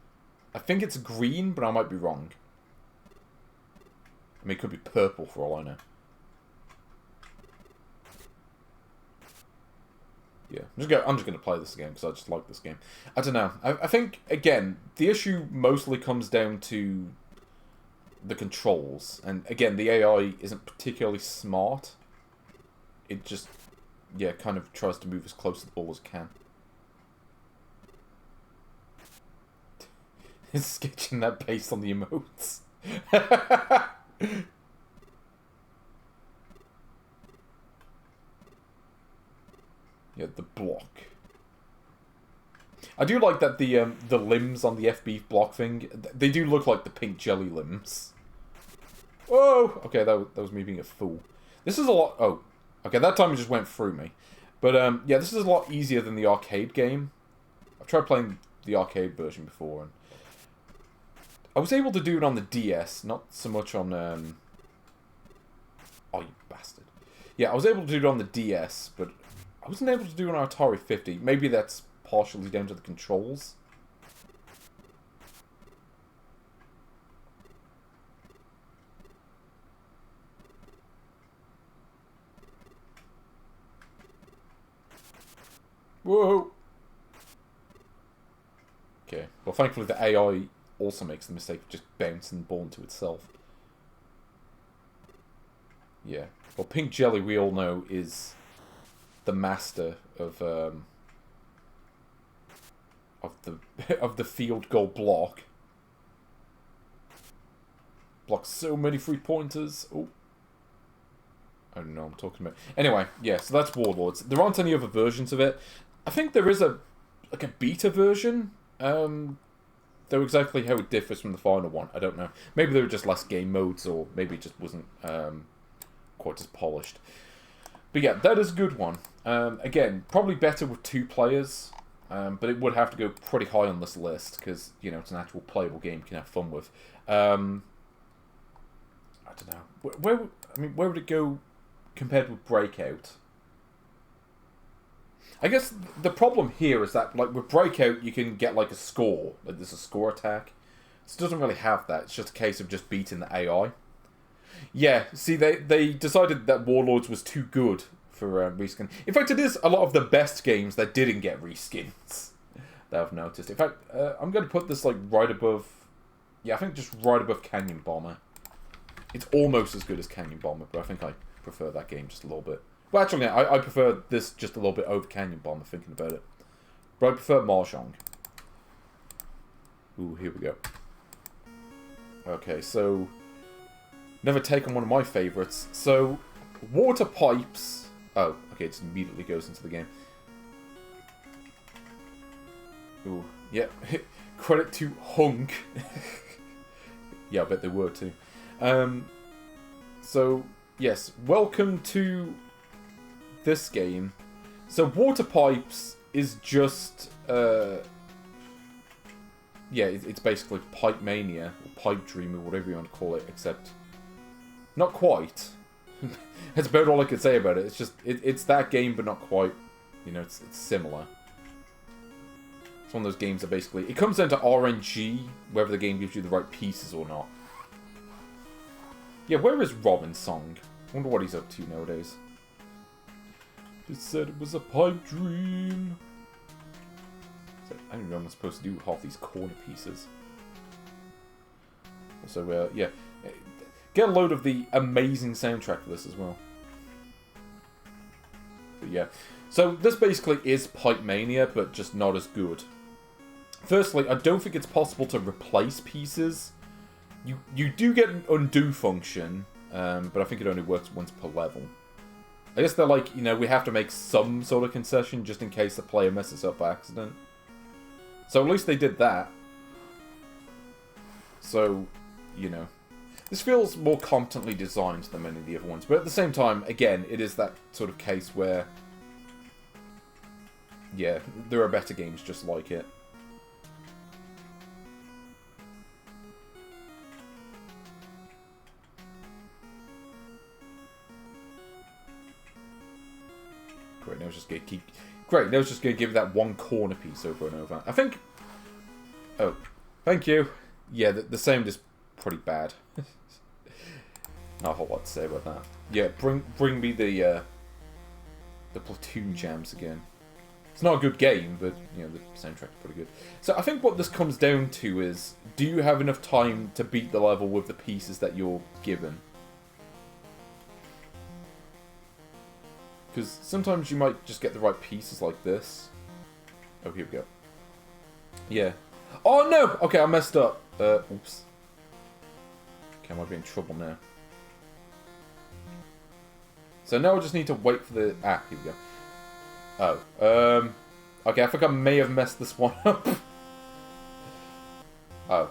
I think it's green, but I might be wrong. I mean, it could be purple for all I know. Yeah, I'm just gonna play this again because I just like this game. I don't know. I think, again, the issue mostly comes down to the controls, and again, the AI isn't particularly smart. It just, yeah, kind of tries to move as close to the ball as it can. It's sketching that based on the emotes. Yeah, the block. I do like that the limbs on the FB block thing, they do look like the pink jelly limbs. Whoa! Okay, that was me being a fool. This is a lot... Oh, okay, that time it just went through me. But, yeah, this is a lot easier than the arcade game. I've tried playing the arcade version before, and I was able to do it on the DS, not so much on... Oh, you bastard. Yeah, I was able to do it on the DS, but I wasn't able to do it on Atari 50. Maybe that's partially down to the controls. Whoa! Okay, well thankfully the AI also makes the mistake of just bouncing the ball into itself. Yeah. Well, Pink Jelly, we all know, is the master of the field goal block. Blocks so many 3-pointers. Oh. I don't know what I'm talking about. Anyway, yeah, so that's Warlords. There aren't any other versions of it. I think there is a beta version. Though exactly how it differs from the final one, I don't know. Maybe there were just less game modes, or maybe it just wasn't quite as polished. But yeah, that is a good one. Again, probably better with 2 players, but it would have to go pretty high on this list, because, you know, it's an actual playable game you can have fun with. I don't know. Where would it go compared with Breakout? I guess the problem here is that, like, with Breakout, you can get, like, a score. Like, there's a score attack. This doesn't really have that. It's just a case of just beating the AI. Yeah, see, they decided that Warlords was too good for reskin. In fact, it is a lot of the best games that didn't get reskins that I've noticed. In fact, I'm going to put this, like, right above... Yeah, I think just right above Canyon Bomber. It's almost as good as Canyon Bomber, but I think I prefer that game just a little bit. Well, actually, I prefer this just a little bit over Canyon Bomb, thinking about it. But I prefer Mahjong. Ooh, here we go. Okay, so... Never taken one of my favourites. So, water pipes... Oh, okay, it just immediately goes into the game. Ooh, yeah. Credit to Hunk. Yeah, I bet they were too. So, yes, welcome to this game. So, water pipes is just... yeah, it's basically Pipe Mania, or Pipe Dream, or whatever you want to call it, except... Not quite. That's about all I could say about it. It's just, it's that game, but not quite. You know, it's similar. It's one of those games that basically... It comes down to RNG, whether the game gives you the right pieces or not. Yeah, where is Robin's song? I wonder what he's up to nowadays. It said it was a pipe dream. So, I don't even know what I'm supposed to do with half these corner pieces. Also, yeah. Get a load of the amazing soundtrack for this as well. But yeah. So, this basically is Pipe Mania, but just not as good. Firstly, I don't think it's possible to replace pieces. You do get an undo function, but I think it only works once per level. I guess they're like, you know, we have to make some sort of concession just in case the player messes up by accident. So at least they did that. So, you know. This feels more competently designed than many of the other ones. But at the same time, again, it is that sort of case where... Yeah, there are better games just like it. Great, now it's just gonna keep... Great, now it's just gonna give that one corner piece over and over. I think... Oh, thank you. Yeah, the sound is pretty bad. Not a whole lot to say about that. Yeah, bring me the Platoon jams again. It's not a good game, but you know the soundtrack's pretty good. So I think what this comes down to is, do you have enough time to beat the level with the pieces that you're given? Because sometimes you might just get the right pieces like this. Oh, here we go. Yeah. Oh no! Okay, I messed up. Oops. Okay, I might be in trouble now. So now I just need to wait for the... Ah, here we go. Oh. Okay, I think I may have messed this one up. Oh.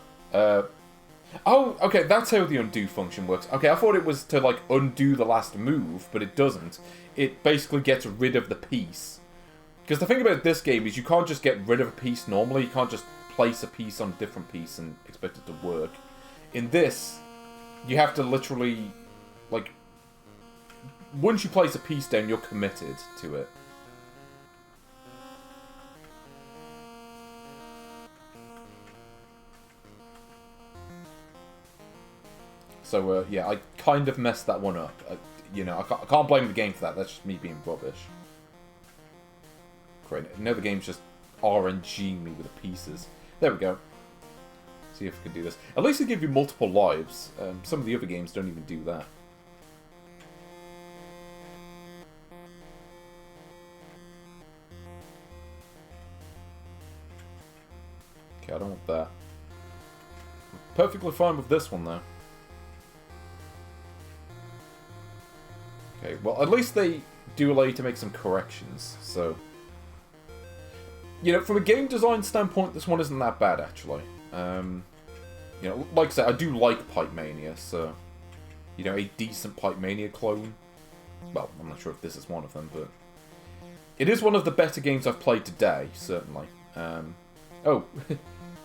Oh, okay, that's how the undo function works. Okay, I thought it was to, like, undo the last move, but it doesn't. It basically gets rid of the piece. Because the thing about this game is you can't just get rid of a piece normally. You can't just place a piece on a different piece and expect it to work. In this, you have to literally, like... Once you place a piece down, you're committed to it. So, yeah, I kind of messed that one up. You know, I can't blame the game for that. That's just me being rubbish. Great. Now the game's just RNGing me with the pieces. There we go. See if we can do this. At least they give you multiple lives. Some of the other games don't even do that. Okay, I don't want that. I'm perfectly fine with this one, though. Okay, well, at least they do allow you to make some corrections, so... You know, from a game design standpoint, this one isn't that bad, actually. You know, like I said, I do like Pipe Mania, so... You know, a decent Pipe Mania clone. Well, I'm not sure if this is one of them, but... It is one of the better games I've played today, certainly. Oh,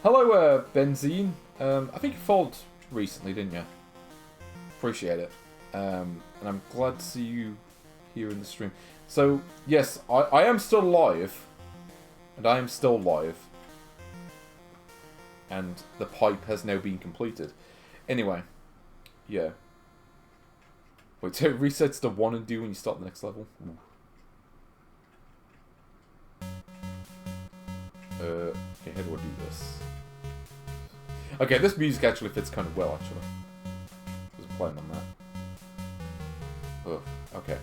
hello, Benzine. I think you followed recently, didn't you? Appreciate it. And I'm glad to see you here in the stream. So, yes, I am still live. And I am still live. And the pipe has now been completed. Anyway, yeah. Wait, so it resets to 1 and 2 when you start the next level? Ooh. Okay, how do I do this? Okay, this music actually fits kind of well, actually. I was playing on that. Ugh, okay.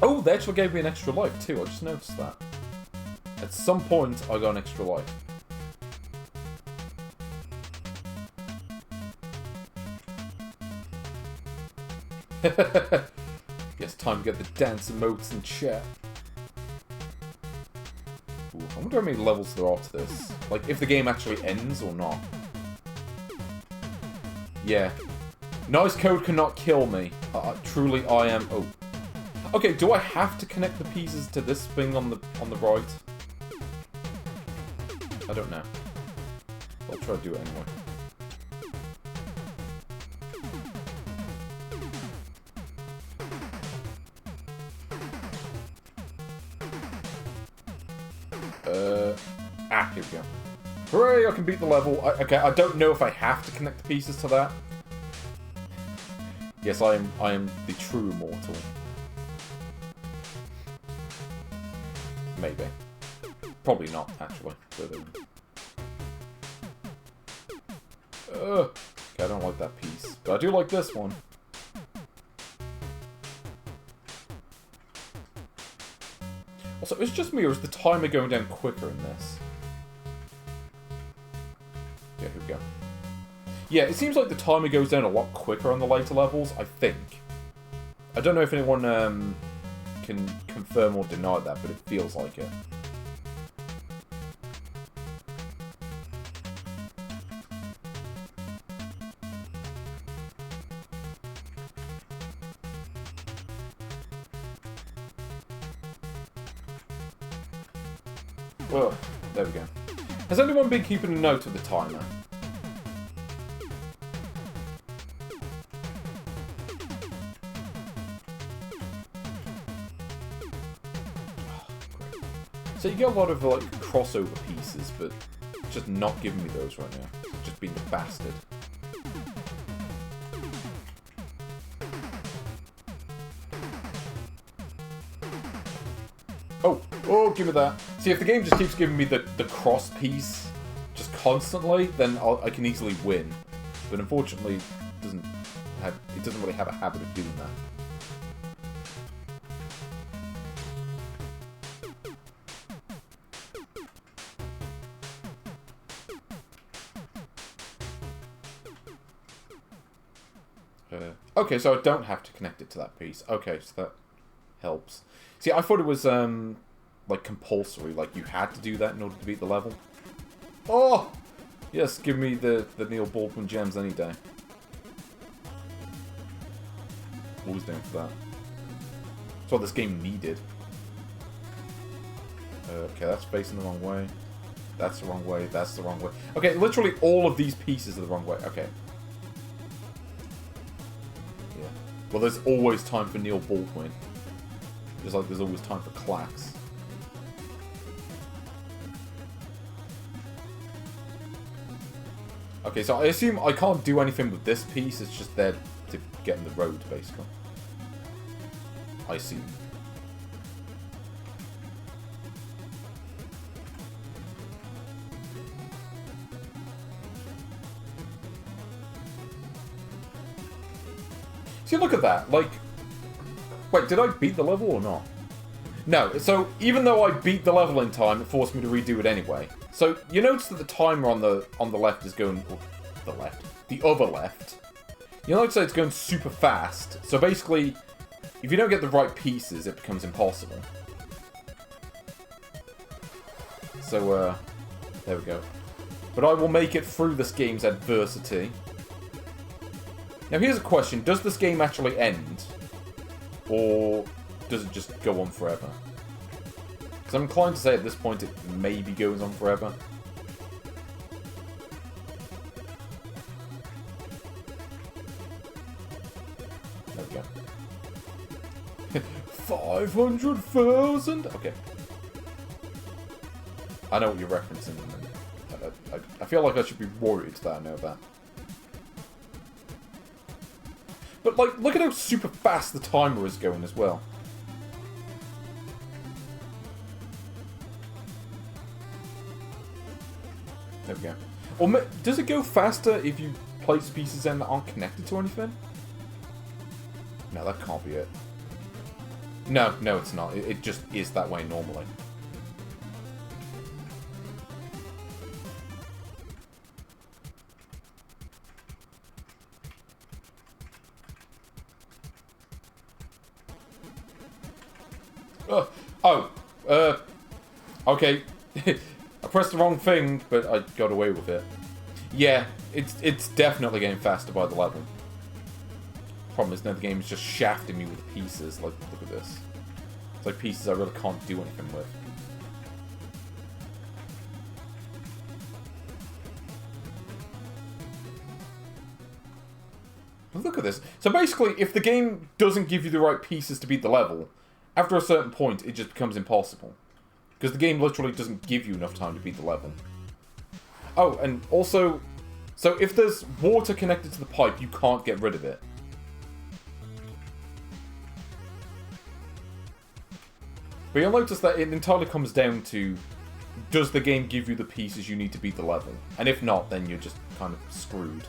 Oh, they actually gave me an extra life too, I just noticed that. At some point, I got an extra life. Yes, time to get the dance emotes in chat. Ooh, I wonder how many levels there are to this. Like, if the game actually ends or not. Yeah. Nice code cannot kill me. Truly, I am... Oh. Okay, do I have to connect the pieces to this thing on the right? I don't know. I'll try to do it anyway. Here we go. Hooray, I can beat the level. Okay, I don't know if I have to connect the pieces to that. Yes, I am the true immortal. Maybe. Probably not, actually. But, okay, I don't like that piece. But I do like this one. Also, is it just me, or is the timer going down quicker in this? Yeah, here we go. Yeah, it seems like the timer goes down a lot quicker on the later levels, I think. I don't know if anyone can confirm or deny that, but it feels like it. Oh, there we go. Has anyone been keeping a note of the timer? So you get a lot of like crossover pieces, but just not giving me those right now. Just being a bastard. Oh, give me that. See, if the game just keeps giving me the cross piece just constantly, then I can easily win. But unfortunately, it doesn't really have a habit of doing that. Okay, so I don't have to connect it to that piece. Okay, so that helps. See, I thought it was like compulsory, like you had to do that in order to beat the level. Oh! Yes, give me the Neil Baldwin gems any day. Always down for that. That's what this game needed. Okay, that's facing the wrong way. That's the wrong way, that's the wrong way. Okay, literally all of these pieces are the wrong way. Okay. Yeah. Well, there's always time for Neil Baldwin. Just like there's always time for clacks. Okay, so I assume I can't do anything with this piece, it's just there to get in the road, basically. I assume. See, look at that, like... Wait, did I beat the level or not? No, so even though I beat the level in time, it forced me to redo it anyway. So you notice that the timer on the left is going... Oh, the other left. You notice that it's going super fast. So basically, if you don't get the right pieces, it becomes impossible. So, there we go. But I will make it through this game's adversity. Now here's a question, does this game actually end? Or does it just go on forever? Because I'm inclined to say at this point it maybe goes on forever. There we go. 500,000? Okay. I know what you're referencing. I feel like I should be worried that I know that. But, like, look at how super fast the timer is going as well. There we go. Or does it go faster if you place pieces in that aren't connected to anything? No, that can't be it. No, no, it's not. It just is that way normally. Okay. I pressed the wrong thing, but I got away with it. Yeah, it's definitely getting faster by the level. Problem is now the game is just shafting me with pieces. Like, look at this. It's like pieces I really can't do anything with. Look at this. So basically, if the game doesn't give you the right pieces to beat the level, after a certain point, it just becomes impossible. Because the game literally doesn't give you enough time to beat the level. Oh, and also, so if there's water connected to the pipe, you can't get rid of it. But you'll notice that it entirely comes down to, does the game give you the pieces you need to beat the level? And if not, then you're just kind of screwed.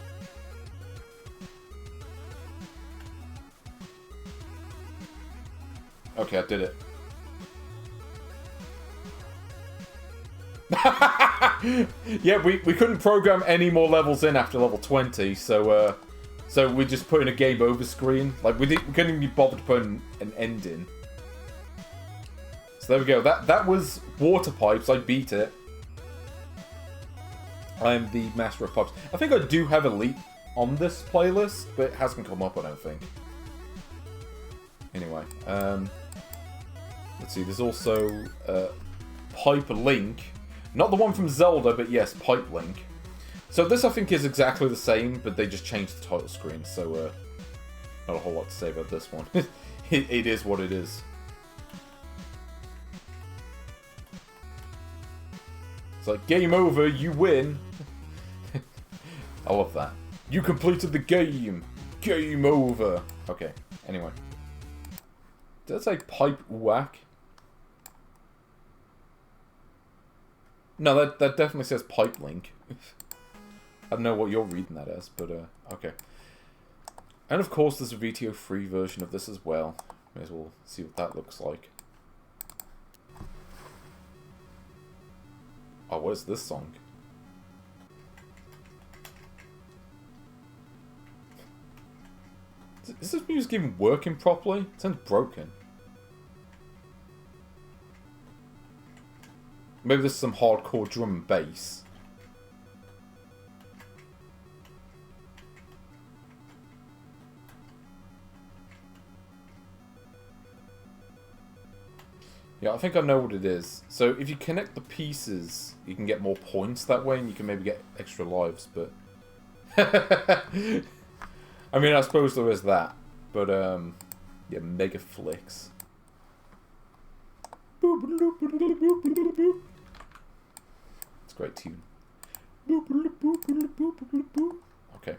Okay, I did it. Yeah, we couldn't program any more levels in after level 20, so we just put in a game over screen. Like, we couldn't even be bothered to put an end in. So there we go. That was water pipes. I beat it. I am the master of pipes. I think I do have Elite on this playlist, but it hasn't come up, I don't think. Anyway, let's see. There's also Pipe Link. Not the one from Zelda, but yes, Pipe Link. So this, I think, is exactly the same, but they just changed the title screen, so not a whole lot to say about this one. It is what it is. It's like, game over, you win. I love that. You completed the game. Game over. Okay, anyway. Did that say pipe whack? No, that definitely says pipe link. I don't know what you're reading that as, but okay. And of course there's a VTO free version of this as well. May as well see what that looks like. Oh, what is this song? Is this music even working properly? It sounds broken. Maybe this is some hardcore drum and bass. Yeah, I think I know what it is. So if you connect the pieces, you can get more points that way, and you can maybe get extra lives, but... I mean, I suppose there is that. But, yeah, Mega Flicks. It's a great tune. Okay.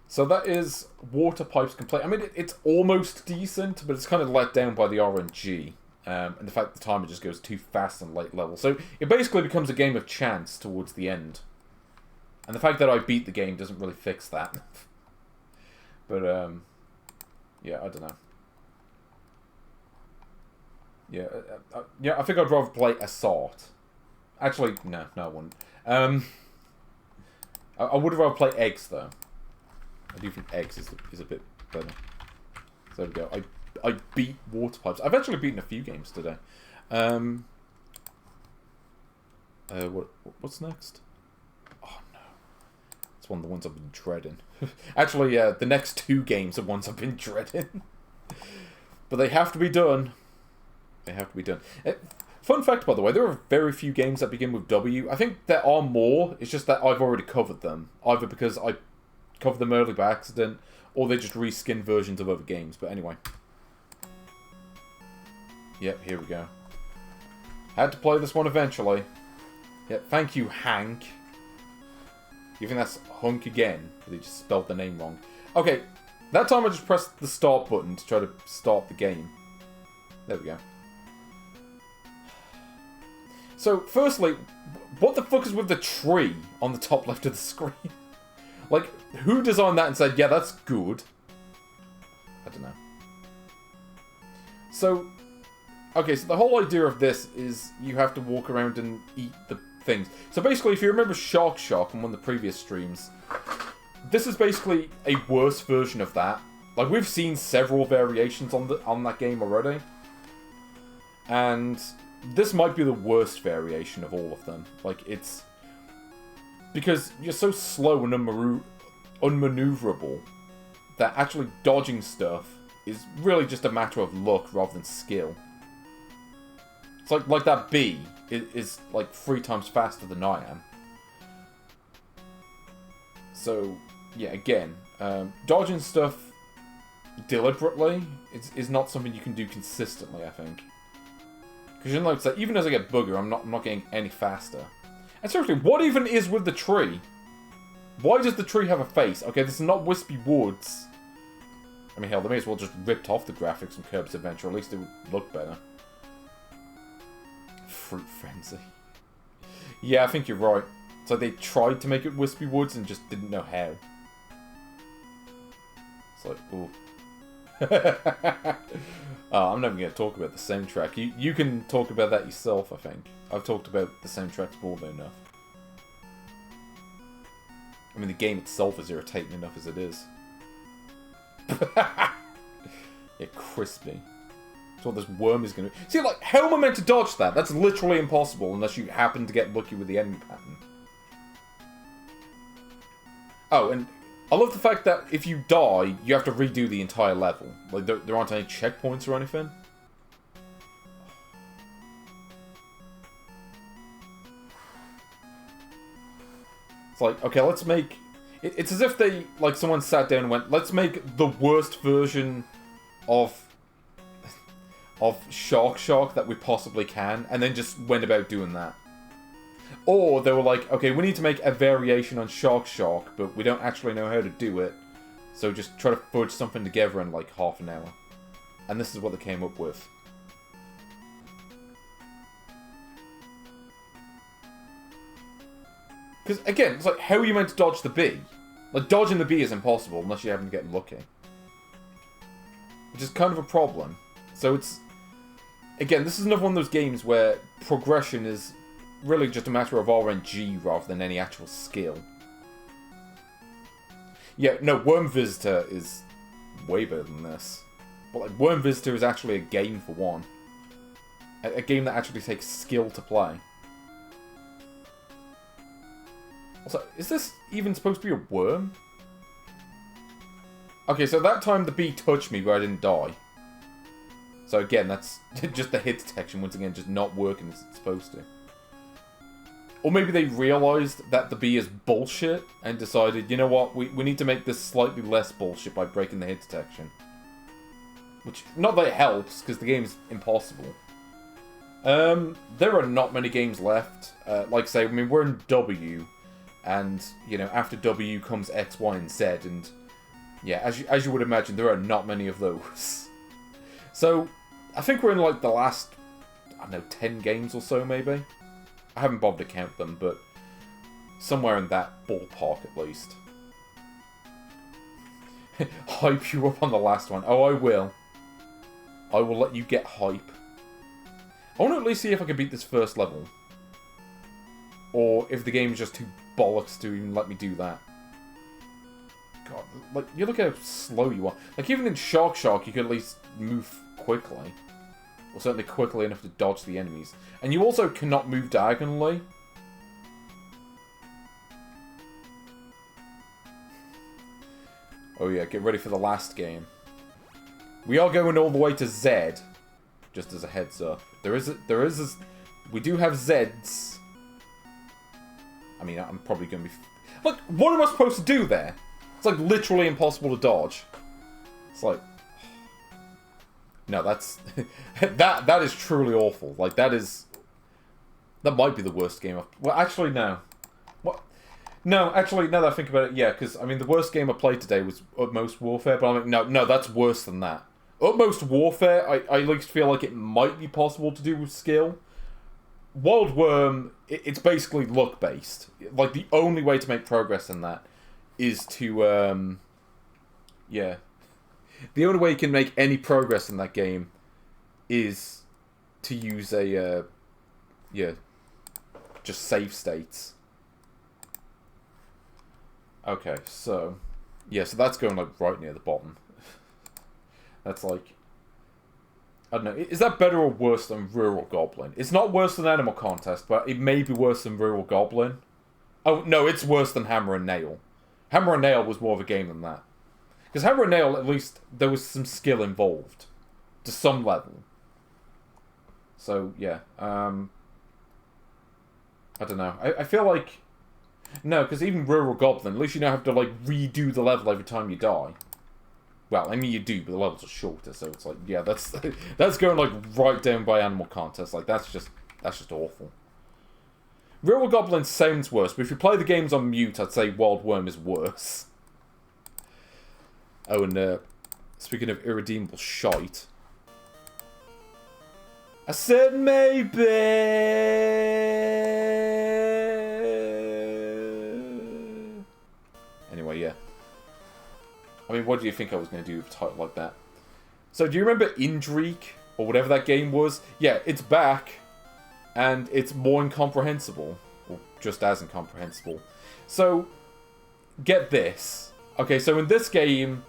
So that is Water Pipes Complete. I mean, it's almost decent, but it's kind of let down by the RNG. And the fact that the timer just goes too fast on late level. So it basically becomes a game of chance towards the end. And the fact that I beat the game doesn't really fix that. But, yeah, I don't know. Yeah, yeah, I think I'd rather play Assault. Actually, no, I wouldn't. I would rather play Eggs, though. I do think Eggs is a bit better. So there we go. I beat Water Pipes. I've actually beaten a few games today. What's next? Oh no, it's one of the ones I've been dreading. Actually, the next two games are ones I've been dreading. But they have to be done. They have to be done. Fun fact, by the way, there are very few games that begin with W. I think there are more. It's just that I've already covered them, either because I covered them early by accident, or they just reskin versions of other games. But anyway. Yep, here we go. Had to play this one eventually. Yep, thank you, Hank. You think that's Hunk again? They just spelled the name wrong. Okay, that time I just pressed the start button to try to start the game. There we go. So, firstly, what the fuck is with the tree on the top left of the screen? Like, who designed that and said, yeah, that's good? I don't know. So, okay, so the whole idea of this is you have to walk around and eat the things. So basically, if you remember Shark Shock from one of the previous streams, this is basically a worse version of that. Like, we've seen several variations on that game already. And this might be the worst variation of all of them. Like, it's... because you're so slow and unmaneuverable that actually dodging stuff is really just a matter of luck rather than skill. It's like that bee is like 3 times faster than I am. So, yeah, again, dodging stuff deliberately is not something you can do consistently, I think. Because you'll notice that even as I get bugger, I'm not getting any faster. And seriously, what even is with the tree? Why does the tree have a face? Okay, this is not Wispy Woods. I mean, hell, they may as well just ripped off the graphics from Kirby's Adventure. At least it would look better. Fruit Frenzy. Yeah, I think you're right. It's like they tried to make it Wispy Woods and just didn't know how. It's like, ooh. Oh, I'm never going to talk about the soundtrack. You can talk about that yourself, I think. I've talked about the soundtracks more than enough. I mean, the game itself is irritating enough as it is. Yeah, crispy. That's what this worm is going to... See, like, how am I meant to dodge that? That's literally impossible unless you happen to get lucky with the enemy pattern. Oh, and I love the fact that if you die, you have to redo the entire level. Like, there aren't any checkpoints or anything. It's like, okay, let's make... It's as if they, like, someone sat down and went, let's make the worst version of Shark Shock that we possibly can, and then just went about doing that. Or they were like, okay, we need to make a variation on Shark Shock, but we don't actually know how to do it, so just try to fudge something together in, like, half an hour. And this is what they came up with. Because, again, it's like, how are you meant to dodge the bee? Like, dodging the bee is impossible unless you happen to get lucky. Which is kind of a problem. So it's... Again, this is another one of those games where progression is really just a matter of RNG rather than any actual skill. Yeah, no, Worm Visitor is way better than this. But, like, Worm Visitor is actually a game for one. A game that actually takes skill to play. Also, is this even supposed to be a worm? Okay, so that time the bee touched me but I didn't die. So again, that's just the hit detection, once again, just not working as it's supposed to. Or maybe they realised that the bee is bullshit and decided, you know what, we need to make this slightly less bullshit by breaking the hit detection. Which, not that it helps, because the game's impossible. There are not many games left. Like say, I mean, we're in W. And, you know, after W comes X, Y, and Z, and yeah, as you would imagine, there are not many of those. So, I think we're in, like, the last, I don't know, 10 games or so, maybe? I haven't bothered to count them, but somewhere in that ballpark, at least. Hype you up on the last one. Oh, I will. I will let you get hype. I want to at least see if I can beat this first level. Or if the game's just too bollocks to even let me do that. God, like, you look how slow you are. Like, even in Shark Shock, you could at least move quickly. Or certainly quickly enough to dodge the enemies. And you also cannot move diagonally. Oh yeah, get ready for the last game. We are going all the way to Z. Just as a heads up. We do have Zs. I mean, I'm probably going to be... Look, what am I supposed to do there? It's like literally impossible to dodge. It's like... No, that's... that is truly awful. Like, that is... That might be the worst game I've... Well, actually, no. What? No, actually, now that I think about it, yeah, because, I mean, the worst game I played today was Utmost Warfare, but I'm like, no, that's worse than that. Utmost Warfare, I at least feel like it might be possible to do with skill. Wild Worm, it's basically luck-based. Like, the only way to make progress in that is to, yeah. The only way you can make any progress in that game is to use a, just save states. Okay, so, yeah, so that's going, like, right near the bottom. That's, like, I don't know, is that better or worse than Rural Goblin? It's not worse than Animal Contest, but it may be worse than Rural Goblin. Oh, no, it's worse than Hammer and Nail. Hammer and Nail was more of a game than that. Because Hammer and Nail, at least, there was some skill involved. To some level. So, yeah. I don't know. I feel like... No, because even Rural Goblin, at least you don't have to, like, redo the level every time you die. Well, I mean, you do, but the levels are shorter, so it's like, yeah, that's going, like, right down by Animal Contest. Like, that's just awful. Rural Goblin sounds worse, but if you play the games on mute, I'd say Wild Worm is worse. Oh, and, speaking of irredeemable shite... I said maybe... Anyway, yeah. I mean, what do you think I was going to do with a title like that? So, do you remember Indreek? Or whatever that game was? Yeah, it's back. And it's more incomprehensible. Or just as incomprehensible. So, get this. Okay, so in this game...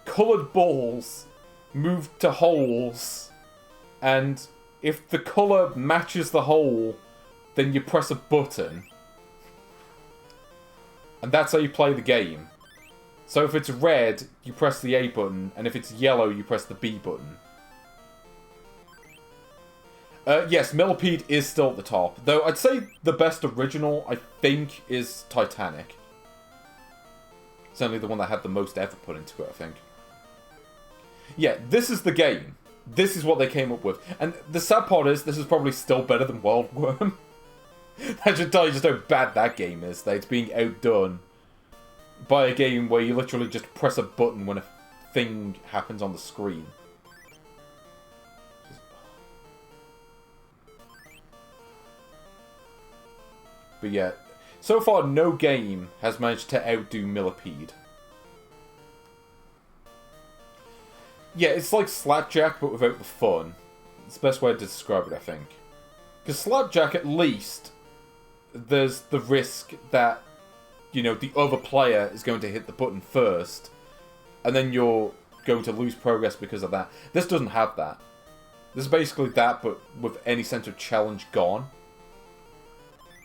coloured balls move to holes. And if the colour matches the hole, then you press a button. And that's how you play the game. So if it's red, you press the A button, and if it's yellow, you press the B button. Yes, Millipede is still at the top. Though I'd say the best original, I think, is Titanic. Certainly the one that had the most effort put into it, I think. Yeah, this is the game. This is what they came up with. And the sad part is, this is probably still better than Wild Worm. That should tell you just how bad that game is. That it's being outdone by a game where you literally just press a button when a thing happens on the screen. But yeah, so far no game has managed to outdo Millipede. Yeah, it's like Slapjack, but without the fun. It's the best way to describe it, I think. Because Slapjack, at least, there's the risk that, you know, the other player is going to hit the button first, and then you're going to lose progress because of that. This doesn't have that. This is basically that, but with any sense of challenge gone.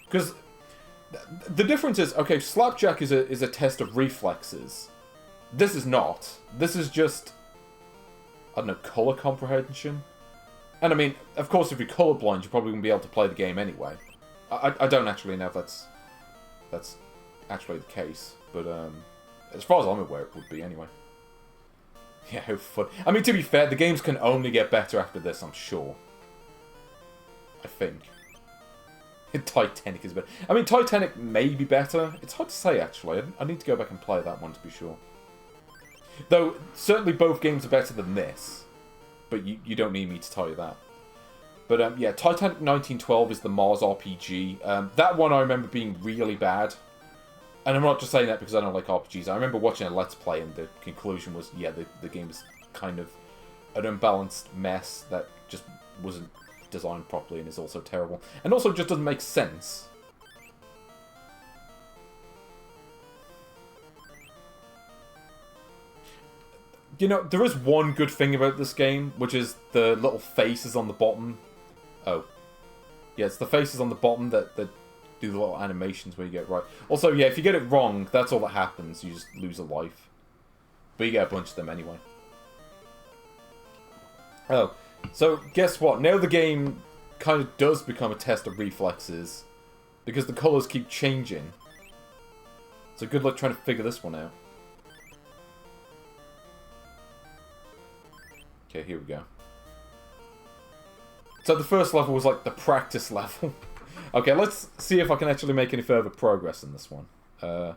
Because the difference is, okay, Slapjack is a test of reflexes. This is not. This is just... I don't know, colour comprehension? And I mean, of course, if you're colourblind, you probably wouldn't be able to play the game anyway. I don't actually know if that's actually the case, but as far as I'm aware, it would be anyway. Yeah, how fun. I mean, to be fair, the games can only get better after this, I'm sure. I think. Titanic is better. I mean, Titanic may be better. It's hard to say, actually. I need to go back and play that one to be sure. Though, certainly both games are better than this. But you don't need me to tell you that. But, yeah, Titanic 1912 is the Mars RPG. That one I remember being really bad. And I'm not just saying that because I don't like RPGs. I remember watching a Let's Play and the conclusion was, yeah, the game was kind of an unbalanced mess that just wasn't designed properly and is also terrible. And also just doesn't make sense. You know, there is one good thing about this game, which is the little faces on the bottom. Oh. Yeah, it's the faces on the bottom that do the little animations where you get it right. Also, yeah, if you get it wrong, that's all that happens. You just lose a life. But you get a bunch of them anyway. Oh. So, guess what? Now the game kind of does become a test of reflexes. Because the colours keep changing. So good luck trying to figure this one out. Okay, here we go. So the first level was like the practice level. Okay, let's see if I can actually make any further progress in this one. Ooh.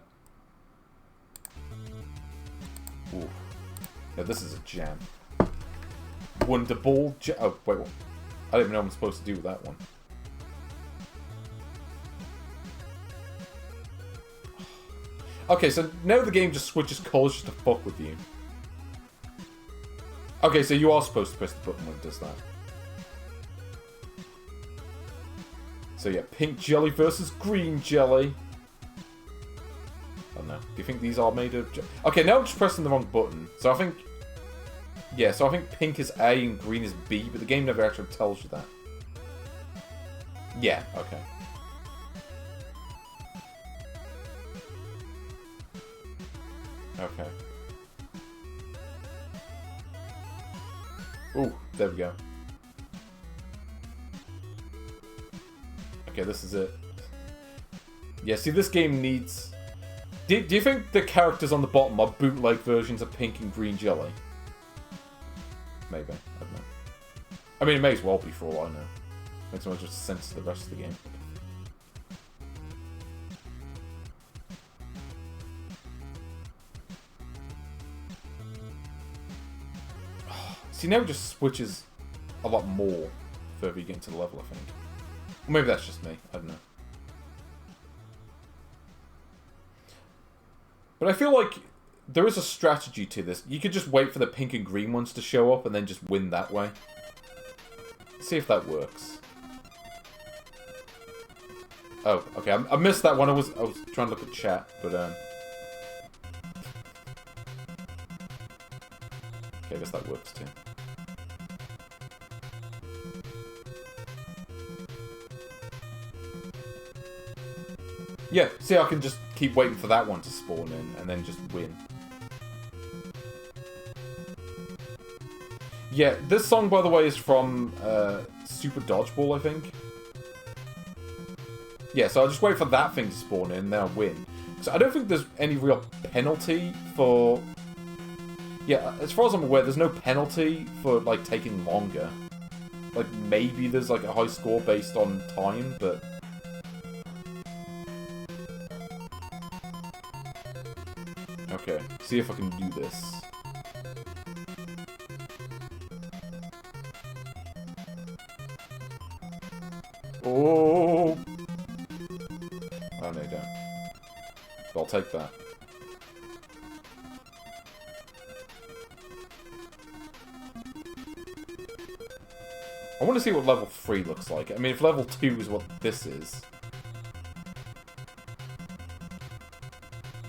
Yeah, this is a jam. Wonderball jam. Oh, wait, what? I don't even know what I'm supposed to do with that one. Okay, so now the game just switches colours just to fuck with you. Okay, so you are supposed to press the button when it does that. So yeah, pink jelly versus green jelly. I don't know. Do you think these are made of... Okay, now I'm just pressing the wrong button. So I think... Yeah, so I think pink is A and green is B, but the game never actually tells you that. Yeah, okay. Okay. Ooh, there we go. Okay, this is it. Yeah, see, this game needs... Do you think the characters on the bottom are bootleg versions of pink and green jelly? Maybe. I don't know. I mean, it may as well be for all I know. Makes no just sense to the rest of the game. See, now it just switches a lot more the further you get into the level, I think. Or maybe that's just me. I don't know. But I feel like there is a strategy to this. You could just wait for the pink and green ones to show up and then just win that way. See if that works. Oh, okay. I missed that one. I was trying to look at chat, but okay, I guess that works too. Yeah, see, I can just keep waiting for that one to spawn in, and then just win. Yeah, this song, by the way, is from Super Dodgeball, I think. Yeah, so I'll just wait for that thing to spawn in, and then I'll win. So I don't think there's any real penalty for... Yeah, as far as I'm aware, there's no penalty for, like, taking longer. Like, maybe there's, like, a high score based on time, but... Okay, see if I can do this. Oh! Oh, no, you don't. But I'll take that. I want to see what level 3 looks like. I mean, if level 2 is what this is...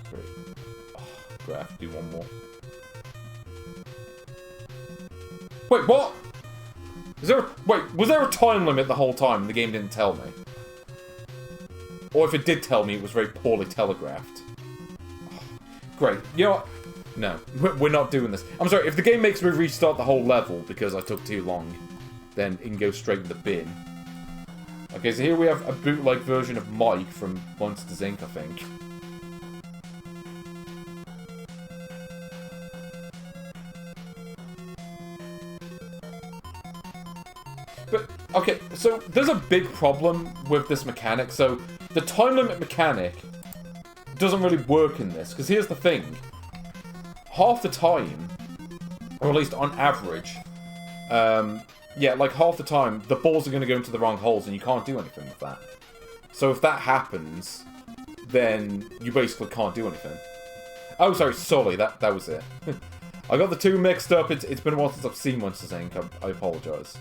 Great. Oh, great, I have to do one more. Wait, what? Is there a... Wait, was there a time limit the whole time and the game didn't tell me? Or if it did tell me, it was very poorly telegraphed. Oh, great. You know what? No, we're not doing this. I'm sorry, if the game makes me restart the whole level because I took too long, then it can go straight in the bin. Okay, so here we have a bootleg version of Mike from Monsters Inc., I think. But, okay, so there's a big problem with this mechanic. So, the time limit mechanic doesn't really work in this, because here's the thing. Half the time, or at least on average, yeah, like half the time, the balls are going to go into the wrong holes and you can't do anything with that. So if that happens, then you basically can't do anything. Oh, sorry, that was it. I got the two mixed up. It's been a while since I've seen Monsters Inc. I apologise.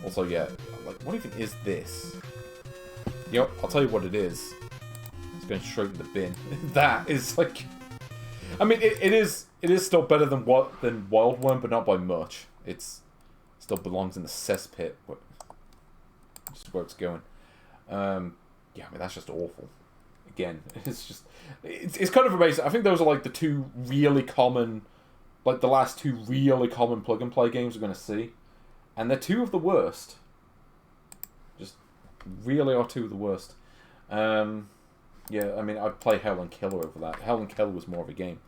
Also, yeah, like, what even is this? You know, I'll tell you what it is. It's going straight in the bin. That is, like... I mean, it is still better than Wild Worm, but not by much. It still belongs in the cesspit. Just where it's going. Yeah, I mean, that's just awful. Again, it's just... It's kind of amazing. I think those are, like, the two really common... Like, the last two really common plug-and-play games we're going to see. And they're two of the worst. Just really are two of the worst. Yeah, I mean, I'd play Hell and Killer over that. Hell and Killer was more of a game.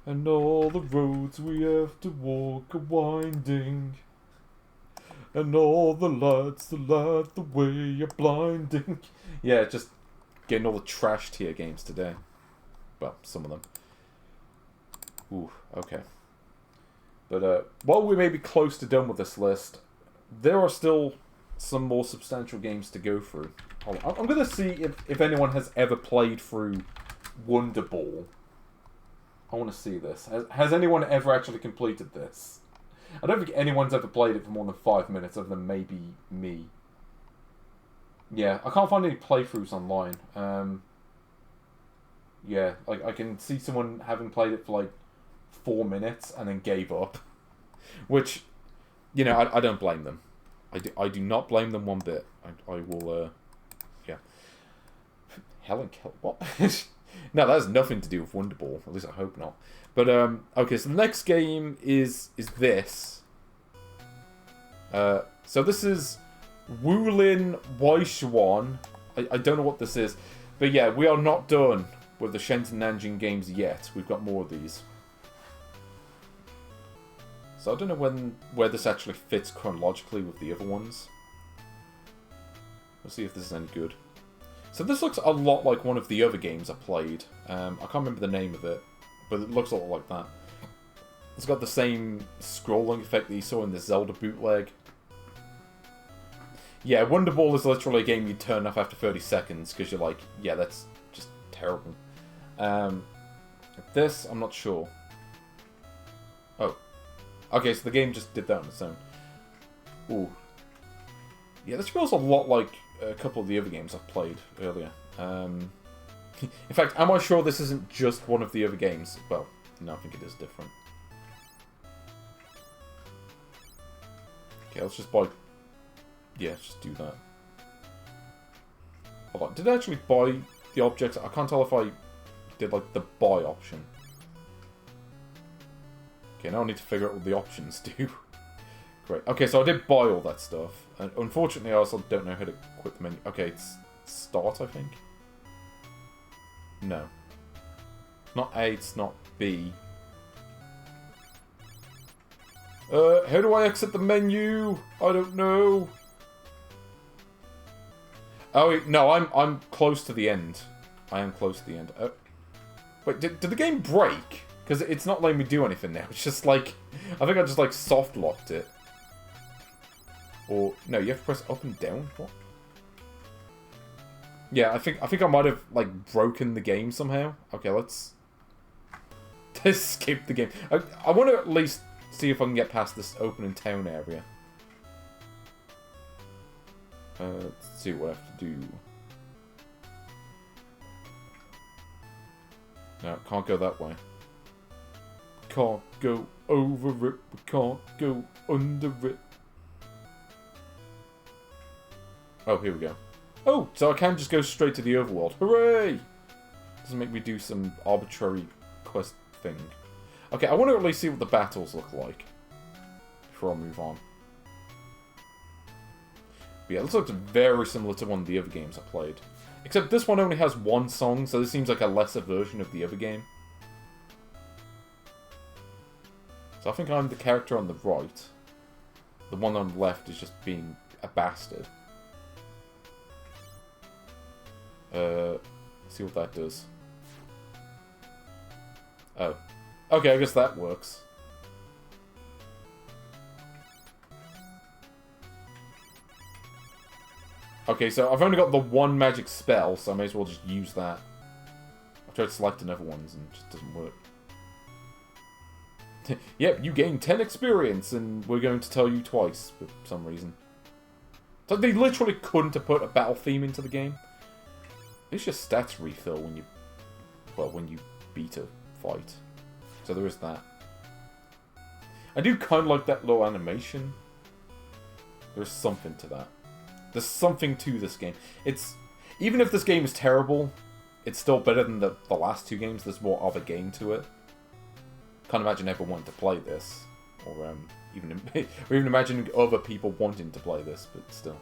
And all the roads we have to walk are winding. And all the lights that light the way are blinding. Yeah, just getting all the trash tier games today. Well, some of them. Ooh, okay. But while we may be close to done with this list, there are still some more substantial games to go through. I'm going to see if anyone has ever played through Wonder Ball. I want to see this. Has anyone ever actually completed this? I don't think anyone's ever played it for more than 5 minutes, other than maybe me. Yeah, I can't find any playthroughs online. Yeah, like, I can see someone having played it for, like, 4 minutes and then gave up. Which, you know, I don't blame them. I do not blame them one bit. I will, yeah. Helen Keller, what? No, that has nothing to do with Wonderball. At least I hope not. But, okay, so the next game is this. So this is Lin Wai Zhuan. I don't know what this is. But yeah, we are not done with the Shenzhen Nanjing games yet. We've got more of these. So I don't know where this actually fits chronologically with the other ones. Let's see if this is any good. So this looks a lot like one of the other games I played. I can't remember the name of it, but it looks a lot like that. It's got the same scrolling effect that you saw in the Zelda bootleg. Yeah, Wonderball is literally a game you turn off after 30 seconds because you're like, yeah, that's just terrible. This, I'm not sure. Oh. Okay, so the game just did that on its own. Ooh. Yeah, this feels a lot like a couple of the other games I've played earlier. In fact, am I sure this isn't just one of the other games? Well, no, I think it is different. Okay, let's just buy... Yeah, let's just do that. Hold on, did I actually buy the objects? I can't tell if I did, like, the buy option. Okay, now I need to figure out what the options do. Great. Okay, so I did buy all that stuff. And unfortunately, I also don't know how to quit the menu. Okay, it's start, I think. No. It's not A, it's not B. How do I exit the menu? I don't know. Oh, no, I'm close to the end. I am close to the end. Wait, did the game break? Because it's not letting me do anything now. It's just like... I think I just, like, soft-locked it. Or... No, you have to press up and down? What? Yeah, I think I might have, like, broken the game somehow. Okay, let's skip the game. I want to at least see if I can get past this opening town area. Let's see what I have to do. No, can't go that way. Can't go over it, we can't go under it. Oh, here we go. Oh, so I can just go straight to the overworld. Hooray! Doesn't make me do some arbitrary quest thing. Okay, I want to at least see what the battles look like before I move on. But yeah, this looks very similar to one of the other games I played. Except this one only has one song, so this seems like a lesser version of the other game. So I think I'm the character on the right. The one on the left is just being a bastard. See what that does. Oh. Okay, I guess that works. Okay, so I've only got the one magic spell, so I may as well just use that. I've tried selecting other ones and it just doesn't work. Yep, you gain 10 experience, and we're going to tell you twice, for some reason. So they literally couldn't have put a battle theme into the game. At least your stats refill when you... Well, when you beat a fight. So there is that. I do kind of like that little animation. There's something to that. There's something to this game. It's... Even if this game is terrible, it's still better than the last two games. There's more of a game to it. Can't imagine everyone wanting to play this, or even imagining other people wanting to play this, but still.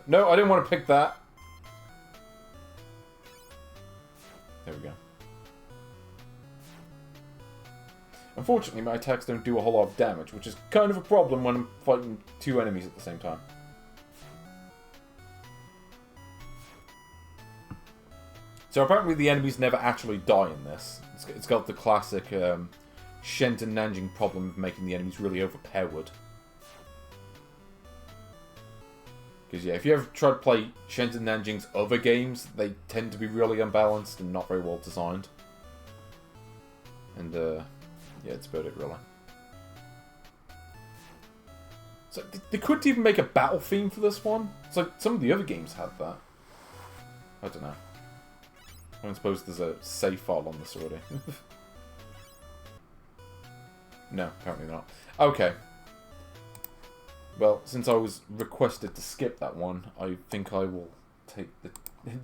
No, I didn't want to pick that. There we go. Unfortunately, my attacks don't do a whole lot of damage, which is kind of a problem when I'm fighting two enemies at the same time. So apparently the enemies never actually die in this. It's got the classic Shenzhen Nanjing problem of making the enemies really overpowered. Because yeah, if you ever try to play Shenzhen Nanjing's other games, they tend to be really unbalanced and not very well designed. And, yeah, it's about it, really. So, they couldn't even make a battle theme for this one? It's like some of the other games had that. I don't know. I don't suppose there's a save file on this already. No, apparently not. Okay. Well, since I was requested to skip that one, I think I will take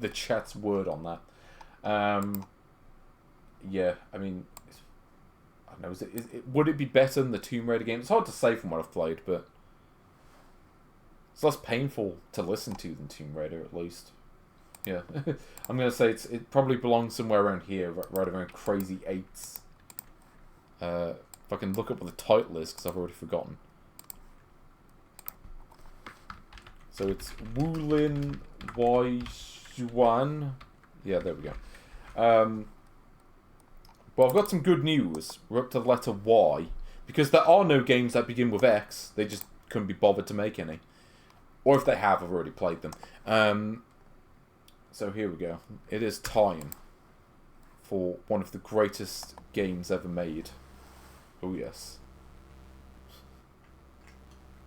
the chat's word on that. Yeah, I mean, I don't know. Would it be better than the Tomb Raider game? It's hard to say from what I've played, but it's less painful to listen to than Tomb Raider, at least. Yeah, I'm gonna say it probably belongs somewhere around here, right around Crazy 8's. If I can look up what the title is, because I've already forgotten. So it's Lin Wai Zhuan. Yeah, there we go. Well, I've got some good news. We're up to the letter Y. Because there are no games that begin with X. They just couldn't be bothered to make any. Or if they have, I've already played them. So here we go. It is time for one of the greatest games ever made. Oh, yes.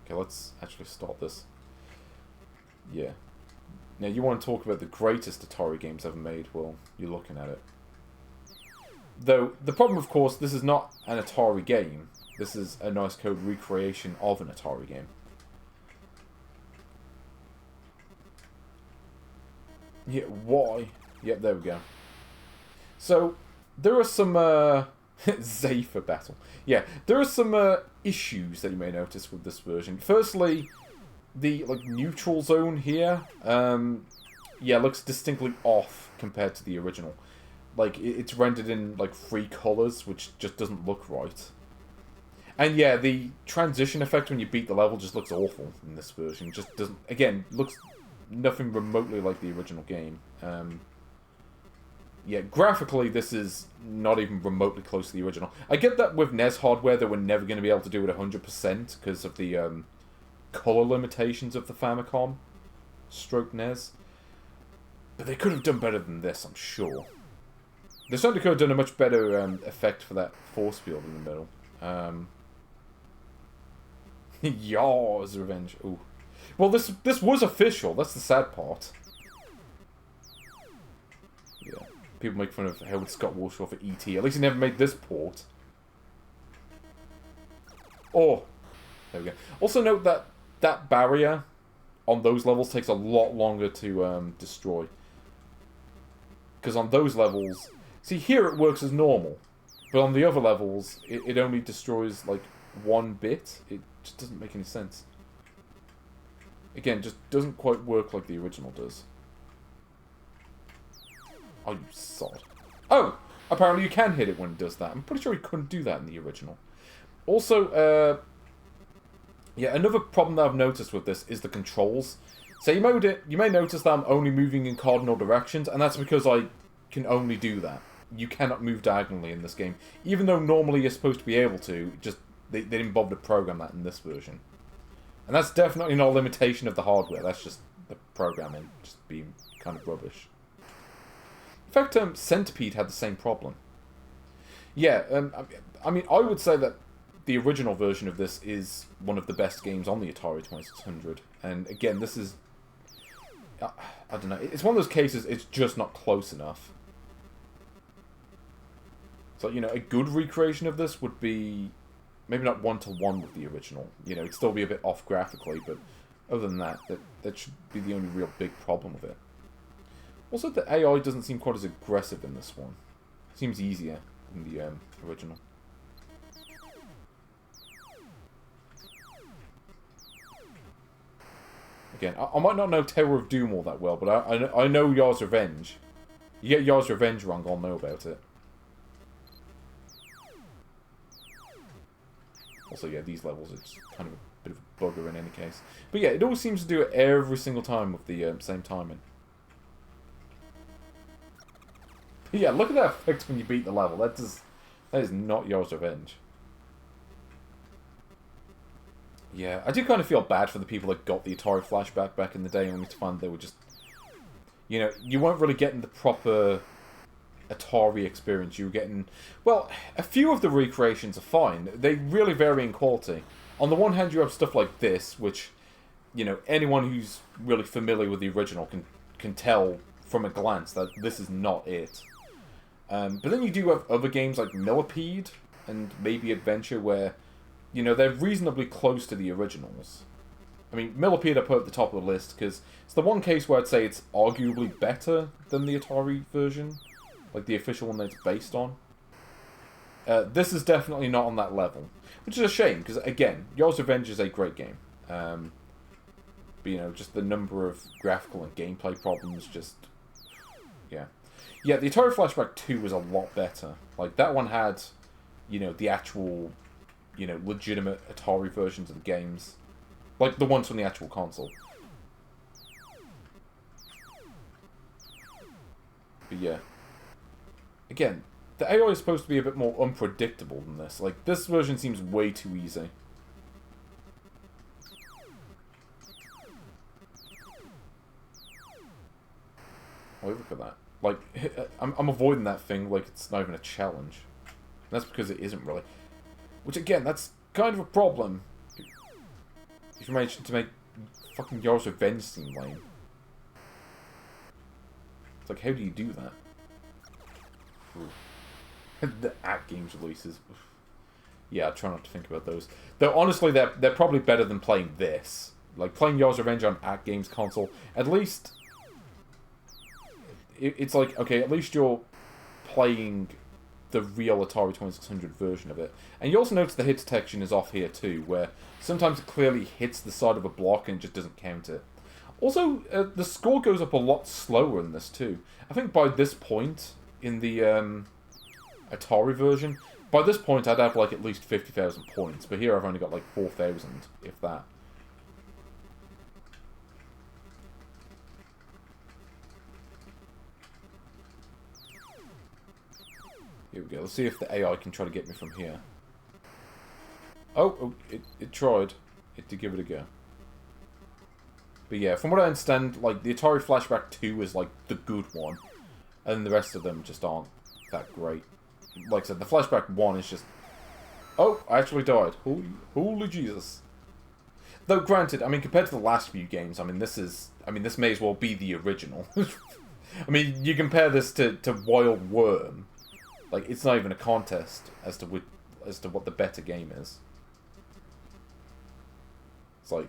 Okay, let's actually start this. Yeah. Now, you want to talk about the greatest Atari games ever made? Well, you're looking at it. Though, the problem, of course, this is not an Atari game. This is a nice code recreation of an Atari game. Yeah, why? Yep, there we go. So, there are some, Zephyr battle. Yeah, there are some, issues that you may notice with this version. Firstly, the, like, neutral zone here, yeah, looks distinctly off compared to the original. Like, it's rendered in, like, 3 colours, which just doesn't look right. And yeah, the transition effect when you beat the level just looks awful in this version. Just doesn't, again, looks nothing remotely like the original game. Yeah, graphically, this is not even remotely close to the original. I get that with NES hardware, they were never going to be able to do it 100% because of the colour limitations of the Famicom stroke NES. But they could have done better than this, I'm sure. They certainly could have done a much better effect for that force field in the middle. Yars Revenge. Ooh. Well, this was official. That's the sad part. Yeah. People make fun of Howard Scott Warshaw for E.T. At least he never made this port. Oh. There we go. Also note that that barrier on those levels takes a lot longer to destroy. Because on those levels... See, here it works as normal. But on the other levels, it only destroys, like, 1 bit. It just doesn't make any sense. Again, just doesn't quite work like the original does. Oh, you sod. Oh! Apparently you can hit it when it does that. I'm pretty sure you couldn't do that in the original. Also, yeah, another problem that I've noticed with this is the controls. So you may notice that I'm only moving in cardinal directions, and that's because I can only do that. You cannot move diagonally in this game. Even though normally you're supposed to be able to, just they didn't bother to program that in this version. And that's definitely not a limitation of the hardware, that's just the programming just being kind of rubbish. In fact, Centipede had the same problem. Yeah, I mean, I would say that the original version of this is one of the best games on the Atari 2600. And again, this is... I don't know, it's one of those cases, it's just not close enough. So, you know, a good recreation of this would be... Maybe not 1-to-1 with the original. You know, it'd still be a bit off graphically, but other than that, that should be the only real big problem with it. Also, the AI doesn't seem quite as aggressive in this one. It seems easier than the original. Again, I might not know Tower of Doom all that well, but I know Yars Revenge. You get Yars Revenge wrong, I'll know about it. Also, yeah, these levels are just kind of a bit of a bugger in any case. But yeah, it always seems to do it every single time with the same timing. But yeah, look at that effect when you beat the level. That is not Yars Revenge. Yeah, I do kind of feel bad for the people that got the Atari flashback back in the day, only to find they were just... You know, you weren't really getting the proper Atari experience. You were getting, well, a few of the recreations are fine. They really vary in quality. On the one hand, you have stuff like this, which, you know, anyone who's really familiar with the original can tell from a glance that this is not it. But then you do have other games like Millipede and maybe Adventure where, you know, they're reasonably close to the originals. I mean, Millipede I put at the top of the list because it's the one case where I'd say it's arguably better than the Atari version, like the official one that it's based on. This is definitely not on that level, which is a shame because, again, Yars Revenge is a great game. But, you know, just the number of graphical and gameplay problems just... yeah. Yeah, the Atari Flashback 2 was a lot better. Like, that one had, you know, the actual, you know, legitimate Atari versions of the games. Like, the ones from the actual console. But yeah. Again, the AI is supposed to be a bit more unpredictable than this. Like, this version seems way too easy. Oh, look at that. Like, I'm avoiding that thing like it's not even a challenge. And that's because it isn't really. Which, again, that's kind of a problem. If you manage to make fucking Yars Revenge seem lame. It's like, how do you do that? The at-games releases. Yeah, I try not to think about those. Though, honestly, they're probably better than playing this. Like, playing Yars Revenge on at-games console, at least... It's like, okay, at least you're playing the real Atari 2600 version of it. And you also notice the hit detection is off here too, where sometimes it clearly hits the side of a block and just doesn't count it. Also, the score goes up a lot slower in this too. I think by this point, in the Atari version, by this point I'd have like at least 50,000 points, but here I've only got like 4,000, if that. Here we go. Let's see if the AI can try to get me from here. Oh, it tried. It did give it a go. But yeah, from what I understand, like, the Atari Flashback 2 is, like, the good one. And the rest of them just aren't that great. Like I said, the Flashback 1 is just... Oh, I actually died. Holy Jesus. Though, granted, I mean, compared to the last few games, I mean, this is... I mean, this may as well be the original. I mean, you compare this to Wild Worm. Like, it's not even a contest as to what the better game is. It's like,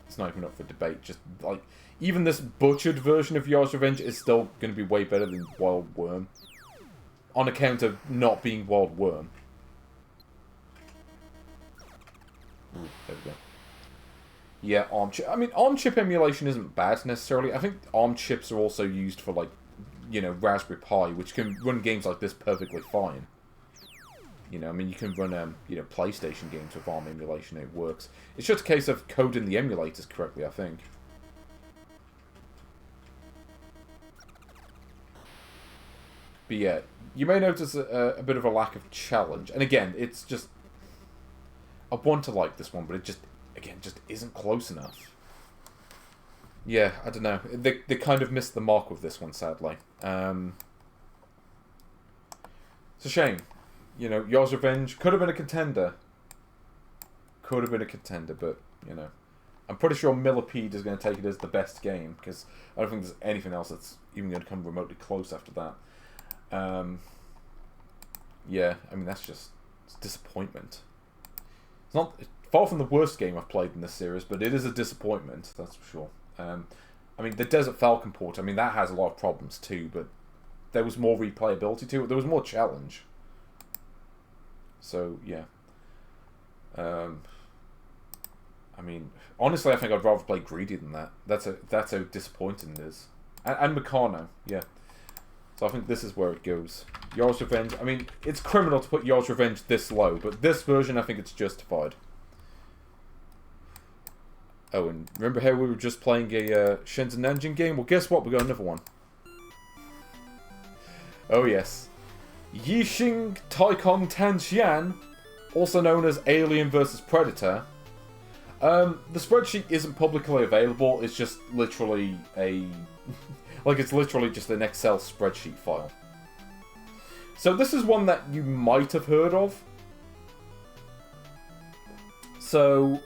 it's not even up for debate. Just, like, even this butchered version of Yars Revenge is still going to be way better than Wild Worm. On account of not being Wild Worm. Ooh, there we go. Yeah, ARM chip. I mean, ARM chip emulation isn't bad, necessarily. I think ARM chips are also used for, like, you know, Raspberry Pi, which can run games like this perfectly fine. You know, I mean, you can run, you know, PlayStation games with ARM emulation, it works. It's just a case of coding the emulators correctly, I think. But yeah, you may notice a bit of a lack of challenge. And again, it's just... I want to like this one, but it just, again, just isn't close enough. Yeah, I don't know. They kind of missed the mark with this one, sadly. It's a shame. You know, Yars Revenge could have been a contender. Could have been a contender, but, you know. I'm pretty sure Millipede is going to take it as the best game, because I don't think there's anything else that's even going to come remotely close after that. Yeah, I mean, that's just... It's disappointment. It's not... It's far from the worst game I've played in this series, but it is a disappointment, that's for sure. I mean, the Desert Falcon port, I mean, that has a lot of problems too, but there was more replayability to it. There was more challenge. So, yeah. I mean, honestly, I think I'd rather play Greedy than that. That's how disappointing it is. And Meccano, yeah. So I think this is where it goes. Yars Revenge, I mean, it's criminal to put Yars Revenge this low, but this version, I think it's justified. Oh, and remember how we were just playing a Shenzhen Nanjing game? Well, guess what? We got another one. Oh, yes. Yixing Taikon Tan Xian, also known as Alien vs. Predator. The spreadsheet isn't publicly available. It's just literally a... like, it's literally just an Excel spreadsheet file. So this is one that you might have heard of. So,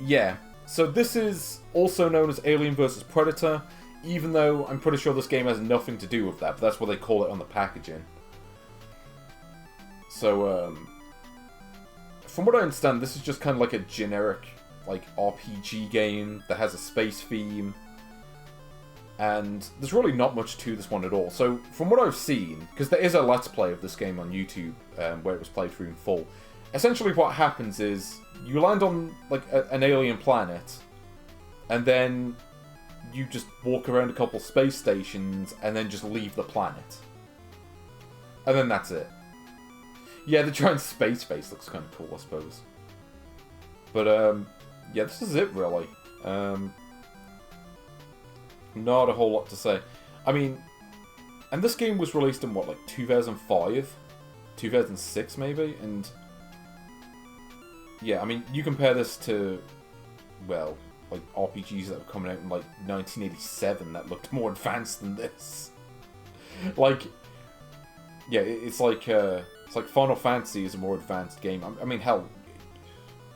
yeah. So this is also known as Alien vs. Predator, even though I'm pretty sure this game has nothing to do with that, but that's what they call it on the packaging. So, from what I understand, this is just kind of like a generic, like, RPG game that has a space theme. And there's really not much to this one at all. So, from what I've seen, because there is a Let's Play of this game on YouTube, where it was played through in full. Essentially what happens is, you land on, like, an alien planet, and then you just walk around a couple space stations, and then just leave the planet. And then that's it. Yeah, the giant space base looks kind of cool, I suppose. But, yeah, this is it, really. Not a whole lot to say. I mean, and this game was released in, what, like, 2005? 2006, maybe? And, yeah, I mean, you compare this to, well, like, RPGs that were coming out in, like, 1987 that looked more advanced than this. Like, yeah, it's like Final Fantasy is a more advanced game. I mean, hell,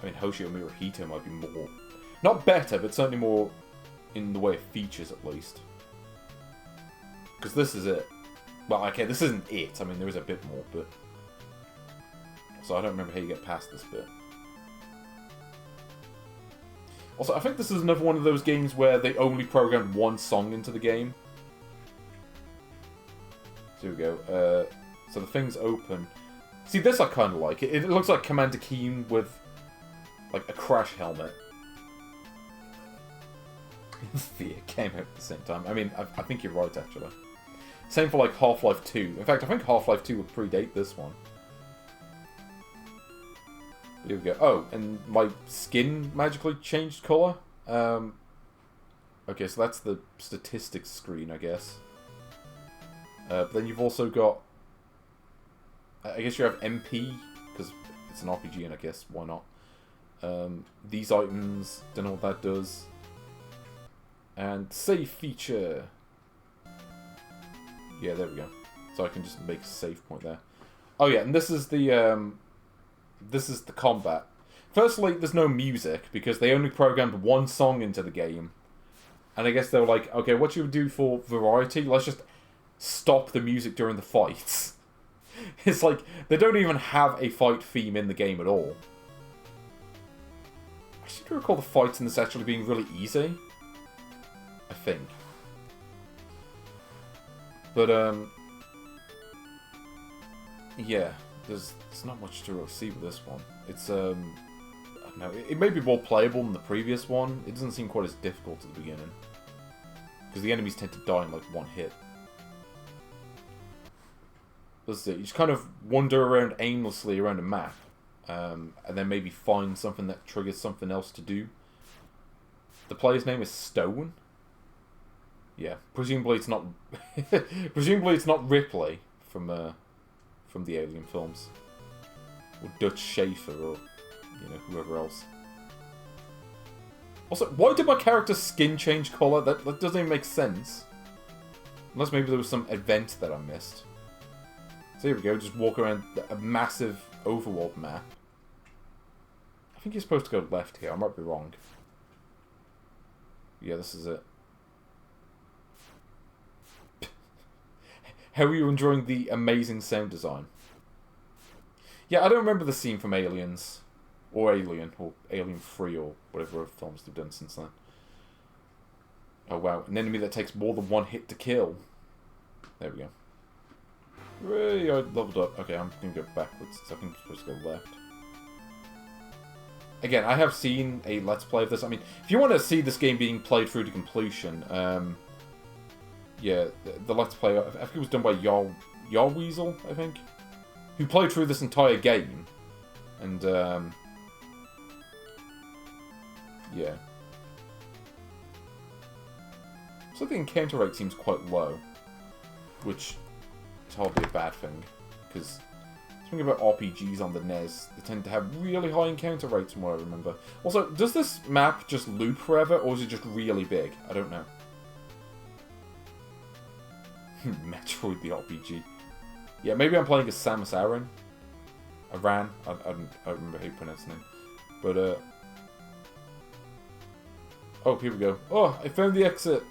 Hoshio Mirahito might be more, not better, but certainly more in the way of features, at least. Because this is it. Well, okay, this isn't it. I mean, there is a bit more, but... So I don't remember how you get past this bit. Also, I think this is another one of those games where they only programmed one song into the game. So here we go. So the thing's open. See, this I kind of like. It looks like Commander Keen with, like, a crash helmet. It came out at the same time. I mean, I think you're right, actually. Same for, like, Half-Life 2. In fact, I think Half-Life 2 would predate this one. Here we go. Oh, and my skin magically changed colour? Okay, so that's the statistics screen, I guess. But then you've also got... I guess you have MP, because it's an RPG, and I guess, why not? These items, don't know what that does. And save feature. Yeah, there we go. So I can just make a save point there. Oh yeah, and this is the combat. Firstly, there's no music, because they only programmed one song into the game. And I guess they were like, okay, what should we do for variety? Let's just stop the music during the fights. It's like, they don't even have a fight theme in the game at all. I seem to recall the fights in this actually being really easy. I think. But, yeah, there's not much to really see with this one. It's, I don't know, it may be more playable than the previous one. It doesn't seem quite as difficult at the beginning. Because the enemies tend to die in, like, one hit. Let's see, you just kind of wander around aimlessly around a map. And then maybe find something that triggers something else to do. The player's name is Stone. Yeah, presumably it's not... presumably it's not Ripley from the Alien films. Or Dutch Schaefer, or, you know, whoever else. Also, why did my character's skin change colour? That doesn't even make sense. Unless maybe there was some event that I missed. So here we go, just walk around a massive overworld map. I think you're supposed to go left here, I might be wrong. Yeah, this is it. How are you enjoying the amazing sound design? Yeah, I don't remember the scene from Aliens. Or Alien 3, or whatever films they've done since then. Oh wow, an enemy that takes more than one hit to kill. There we go. Hooray, I leveled up. Okay, I'm going to go backwards. I think I'm supposed to go left. Again, I have seen a Let's Play of this. I mean, if you want to see this game being played through to completion, yeah, the Let's Play, I think it was done by Yarweasel, I think, who played through this entire game. And, yeah. So the encounter rate seems quite low, which is hardly a bad thing, because something about RPGs on the NES, they tend to have really high encounter rates from what I remember. Also, does this map just loop forever, or is it just really big? I don't know. Metroid the RPG. Yeah, maybe I'm playing as Samus Aran. Aran. I don't remember how you pronounce his name. But, oh, here we go. Oh, I found the exit.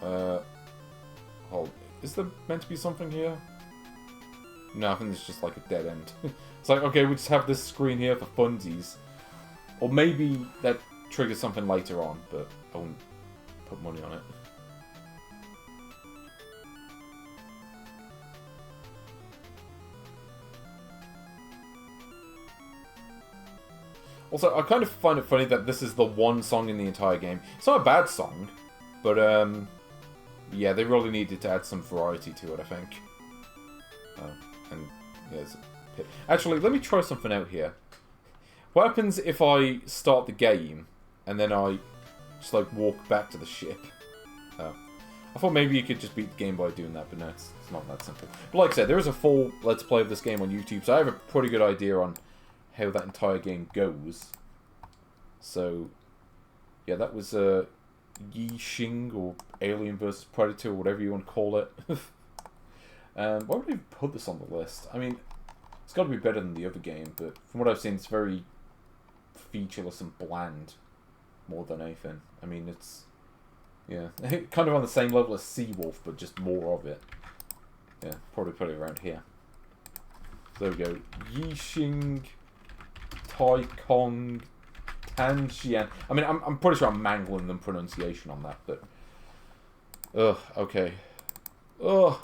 Hold. Is there meant to be something here? No, I think it's just like a dead end. It's like, okay, we just have this screen here for funsies. Or maybe that triggers something later on, but I wouldn't put money on it. Also, I kind of find it funny that this is the one song in the entire game. It's not a bad song, but yeah, they really needed to add some variety to it, I think. And yeah, there's a pit. Actually, let me try something out here. What happens if I start the game and then I just like walk back to the ship? I thought maybe you could just beat the game by doing that, but no, it's not that simple. But like I said, there is a full Let's Play of this game on YouTube, so I have a pretty good idea on how that entire game goes. So, yeah, that was Xing, or Alien vs Predator, or whatever you want to call it. Why would I put this on the list? I mean, it's got to be better than the other game, but from what I've seen, it's very featureless and bland, more than anything. I mean, it's, yeah, kind of on the same level as Seawolf, but just more of it. Yeah, probably put it around here. So there we go. Yixing, Tai Kong, Tan Xian. I mean, I'm pretty sure I'm mangling the pronunciation on that, but... Ugh, okay. Ugh.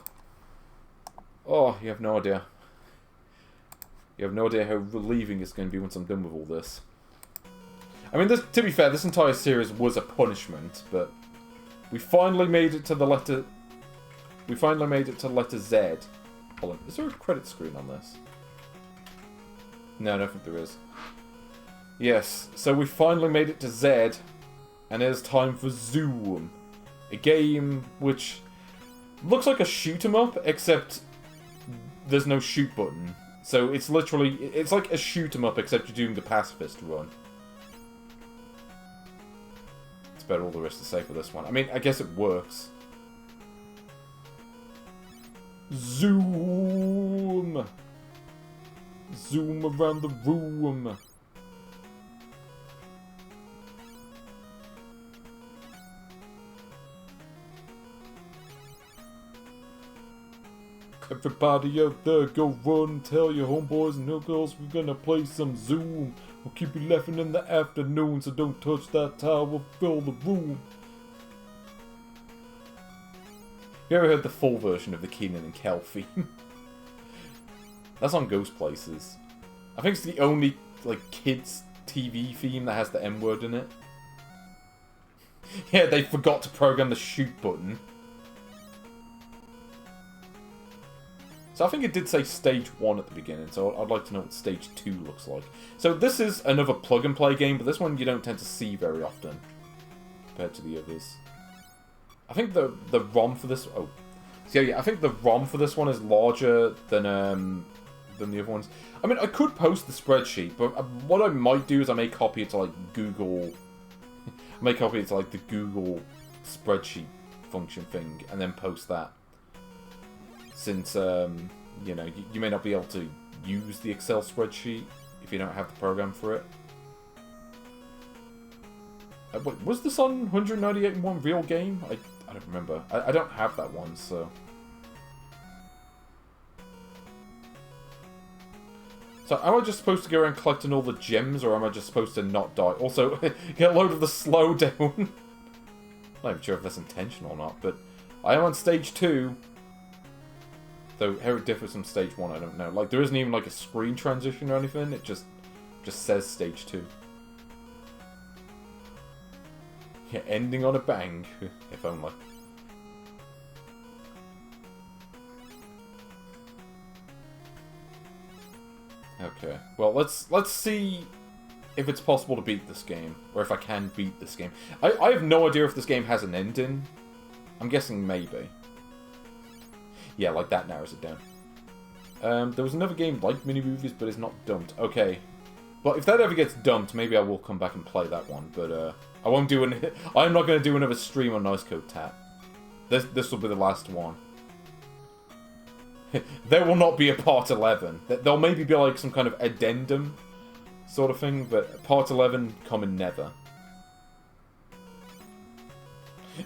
Oh, you have no idea. You have no idea how relieving it's going to be once I'm done with all this. I mean, this, to be fair, this entire series was a punishment, but we finally made it to the letter... We finally made it to letter Z. Hold on, is there a credit screen on this? No, I don't think there is. Yes, so we finally made it to Z, and it's time for Zoom. A game which looks like a shoot-'em-up, except there's no shoot button. So it's literally, it's like a shoot-'em-up, except you're doing the pacifist run. That's about all there is to say for this one. I mean, I guess it works. Zoom! Zoom around the room. Everybody out there, go run, tell your homeboys and girls we're gonna play some Zoom. We'll keep you laughing in the afternoon, so don't touch that towel, fill the room. You ever heard the full version of the Keenan and Kel theme? That's on Ghost Places. I think it's the only, like, kids' TV theme that has the M-word in it. Yeah, they forgot to program the shoot button. So I think it did say Stage 1 at the beginning, so I'd like to know what Stage 2 looks like. So this is another plug-and-play game, but this one you don't tend to see very often, compared to the others. I think the ROM for this... Oh. So yeah, I think the ROM for this one is larger than the other ones. I mean, I could post the spreadsheet, but what I might do is I may copy it to, like, Google... I may copy it to, like, the Google spreadsheet function thing, and then post that. Since, you know, you may not be able to use the Excel spreadsheet if you don't have the program for it. Wait, was this on 198.1 Real Game? I don't remember. I don't have that one, so... So, am I just supposed to go around collecting all the gems, or am I just supposed to not die? Also, get a load of the slowdown. I'm not even sure if that's intentional or not, but I am on Stage 2. Though, how it differs from Stage 1, I don't know. Like, there isn't even, like, a screen transition or anything. It just says Stage 2. Yeah, ending on a bang. If only. Okay. Well, let's see if it's possible to beat this game. Or if I can beat this game. I have no idea if this game has an ending. I'm guessing maybe. Yeah, like that narrows it down. There was another game like Mini Movies, but it's not dumped. Okay. Well, if that ever gets dumped, maybe I will come back and play that one. But I won't do an... I'm not going to do another stream on Nice Code Tap. This will be the last one. There will not be a part 11. There'll maybe be like some kind of addendum sort of thing, but part 11 coming never.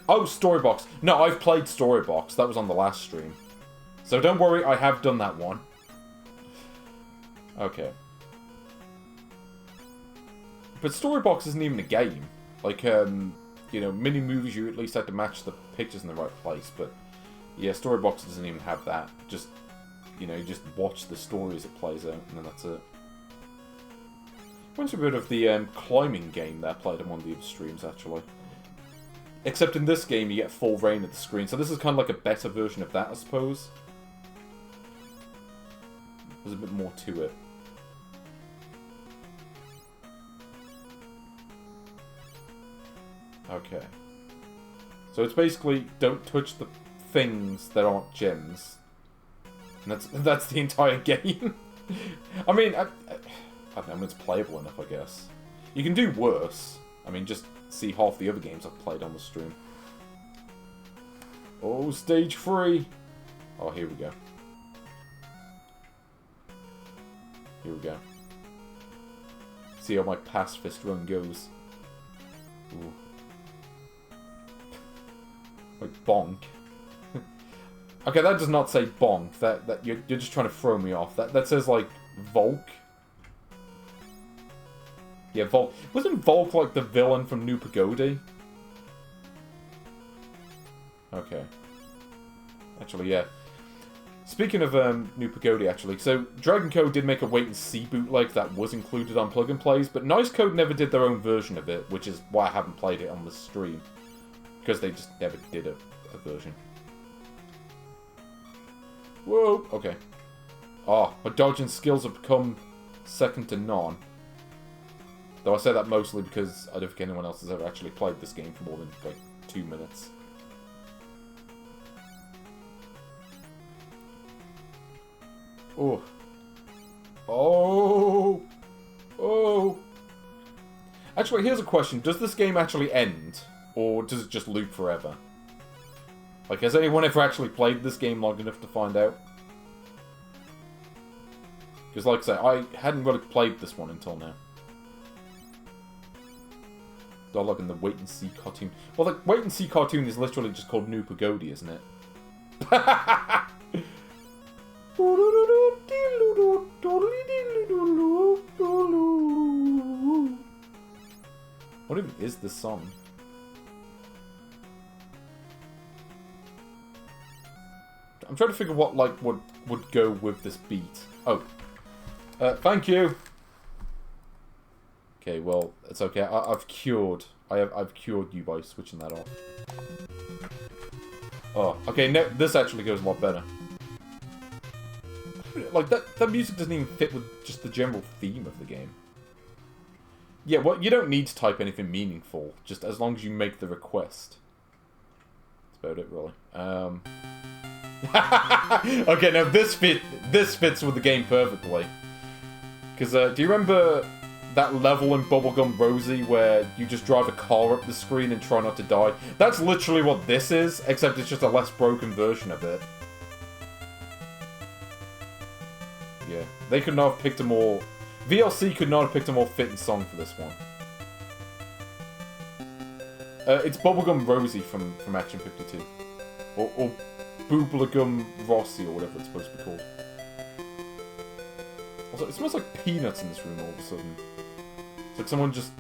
Oh, Storybox. No, I've played Storybox. That was on the last stream. So don't worry, I have done that one. Okay. But Storybox isn't even a game. Like, you know, mini-movies, you at least have to match the pictures in the right place, but yeah, Storybox doesn't even have that. Just, you know, you just watch the story as it plays out, and then that's it. Reminds me a bit of the climbing game that I played on one of the other streams, actually. Except in this game, you get full reign of the screen, so this is kind of like a better version of that, I suppose. There's a bit more to it. Okay. So it's basically, don't touch the things that aren't gems. And that's the entire game. I mean, I don't know, it's playable enough, I guess. You can do worse. I mean, just see half the other games I've played on the stream. Oh, stage 3! Oh, here we go. Here we go. See how my pacifist run goes. Ooh. Like, bonk. Okay, that does not say bonk. That you're just trying to throw me off. That says, like, Volk. Yeah, Volk. Wasn't Volk, like, the villain from New Pagodi? Okay. Actually, yeah. Speaking of New Pagodi, actually, so Dragon Code did make a wait-and-see bootleg that was included on Plug and Plays, but Nice Code never did their own version of it, which is why I haven't played it on the stream. Because they just never did a version. Whoa! Okay. Oh, my dodging skills have become second to none. Though I say that mostly because I don't think anyone else has ever actually played this game for more than, like, 2 minutes. Oh. Oh. Oh. Actually, here's a question. Does this game actually end? Or does it just loop forever? Like, has anyone ever actually played this game long enough to find out? Because, like I say, I hadn't really played this one until now. Dialogue in the wait-and-see cartoon. Well, the wait-and-see cartoon is literally just called New Pagodi, isn't it? What even is this song? I'm trying to figure what, like, would go with this beat. Oh. Thank you! Okay, well, it's okay. I've cured you by switching that off. Oh, okay, no, this actually goes a lot better. Like, that music doesn't even fit with just the general theme of the game. Yeah, well, you don't need to type anything meaningful, just as long as you make the request. That's about it, really. Okay, now this fits with the game perfectly. Because, do you remember that level in Bubblegum Rosie where you just drive a car up the screen and try not to die? That's literally what this is, except it's just a less broken version of it. Yeah, they could not have picked a more... VLC could not have picked a more fitting song for this one. It's Bubblegum Rosie from Action 52. Or Bubblegum Rossi, or whatever it's supposed to be called. Also, it smells like peanuts in this room all of a sudden. It's like someone just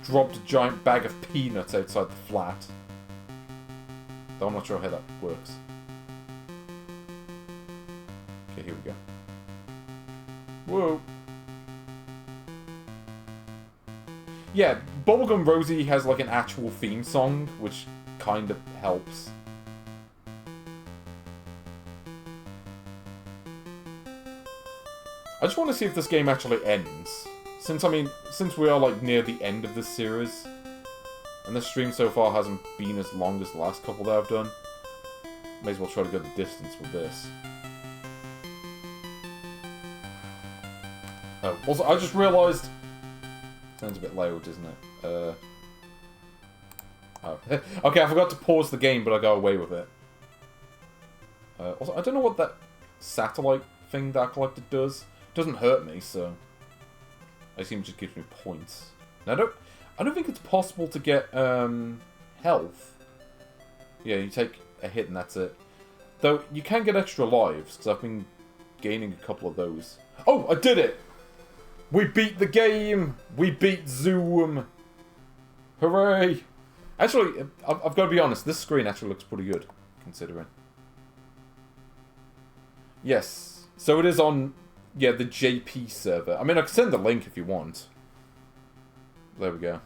dropped a giant bag of peanuts outside the flat. Though I'm not sure how that works. Okay, here we go. Whoa. Yeah, Bubblegum Rosie has like an actual theme song, which kind of helps. I just want to see if this game actually ends. Since we are like near the end of this series, and this stream so far hasn't been as long as the last couple that I've done, may as well try to go the distance with this. Oh, also, I just realised... Sounds a bit loud, isn't it? Oh. Okay, I forgot to pause the game, but I got away with it. Also, I don't know what that... satellite thing that I collected does. It doesn't hurt me, so I assume it just gives me points. Now, I don't think it's possible to get health. Yeah, you take a hit and that's it. Though you can get extra lives because I've been gaining a couple of those. Oh, I did it! We beat the game! We beat Zoom! Hooray! Actually, I've got to be honest, this screen actually looks pretty good, considering. Yes, so it is on, yeah, the JP server. I mean, I can send the link if you want. There we go.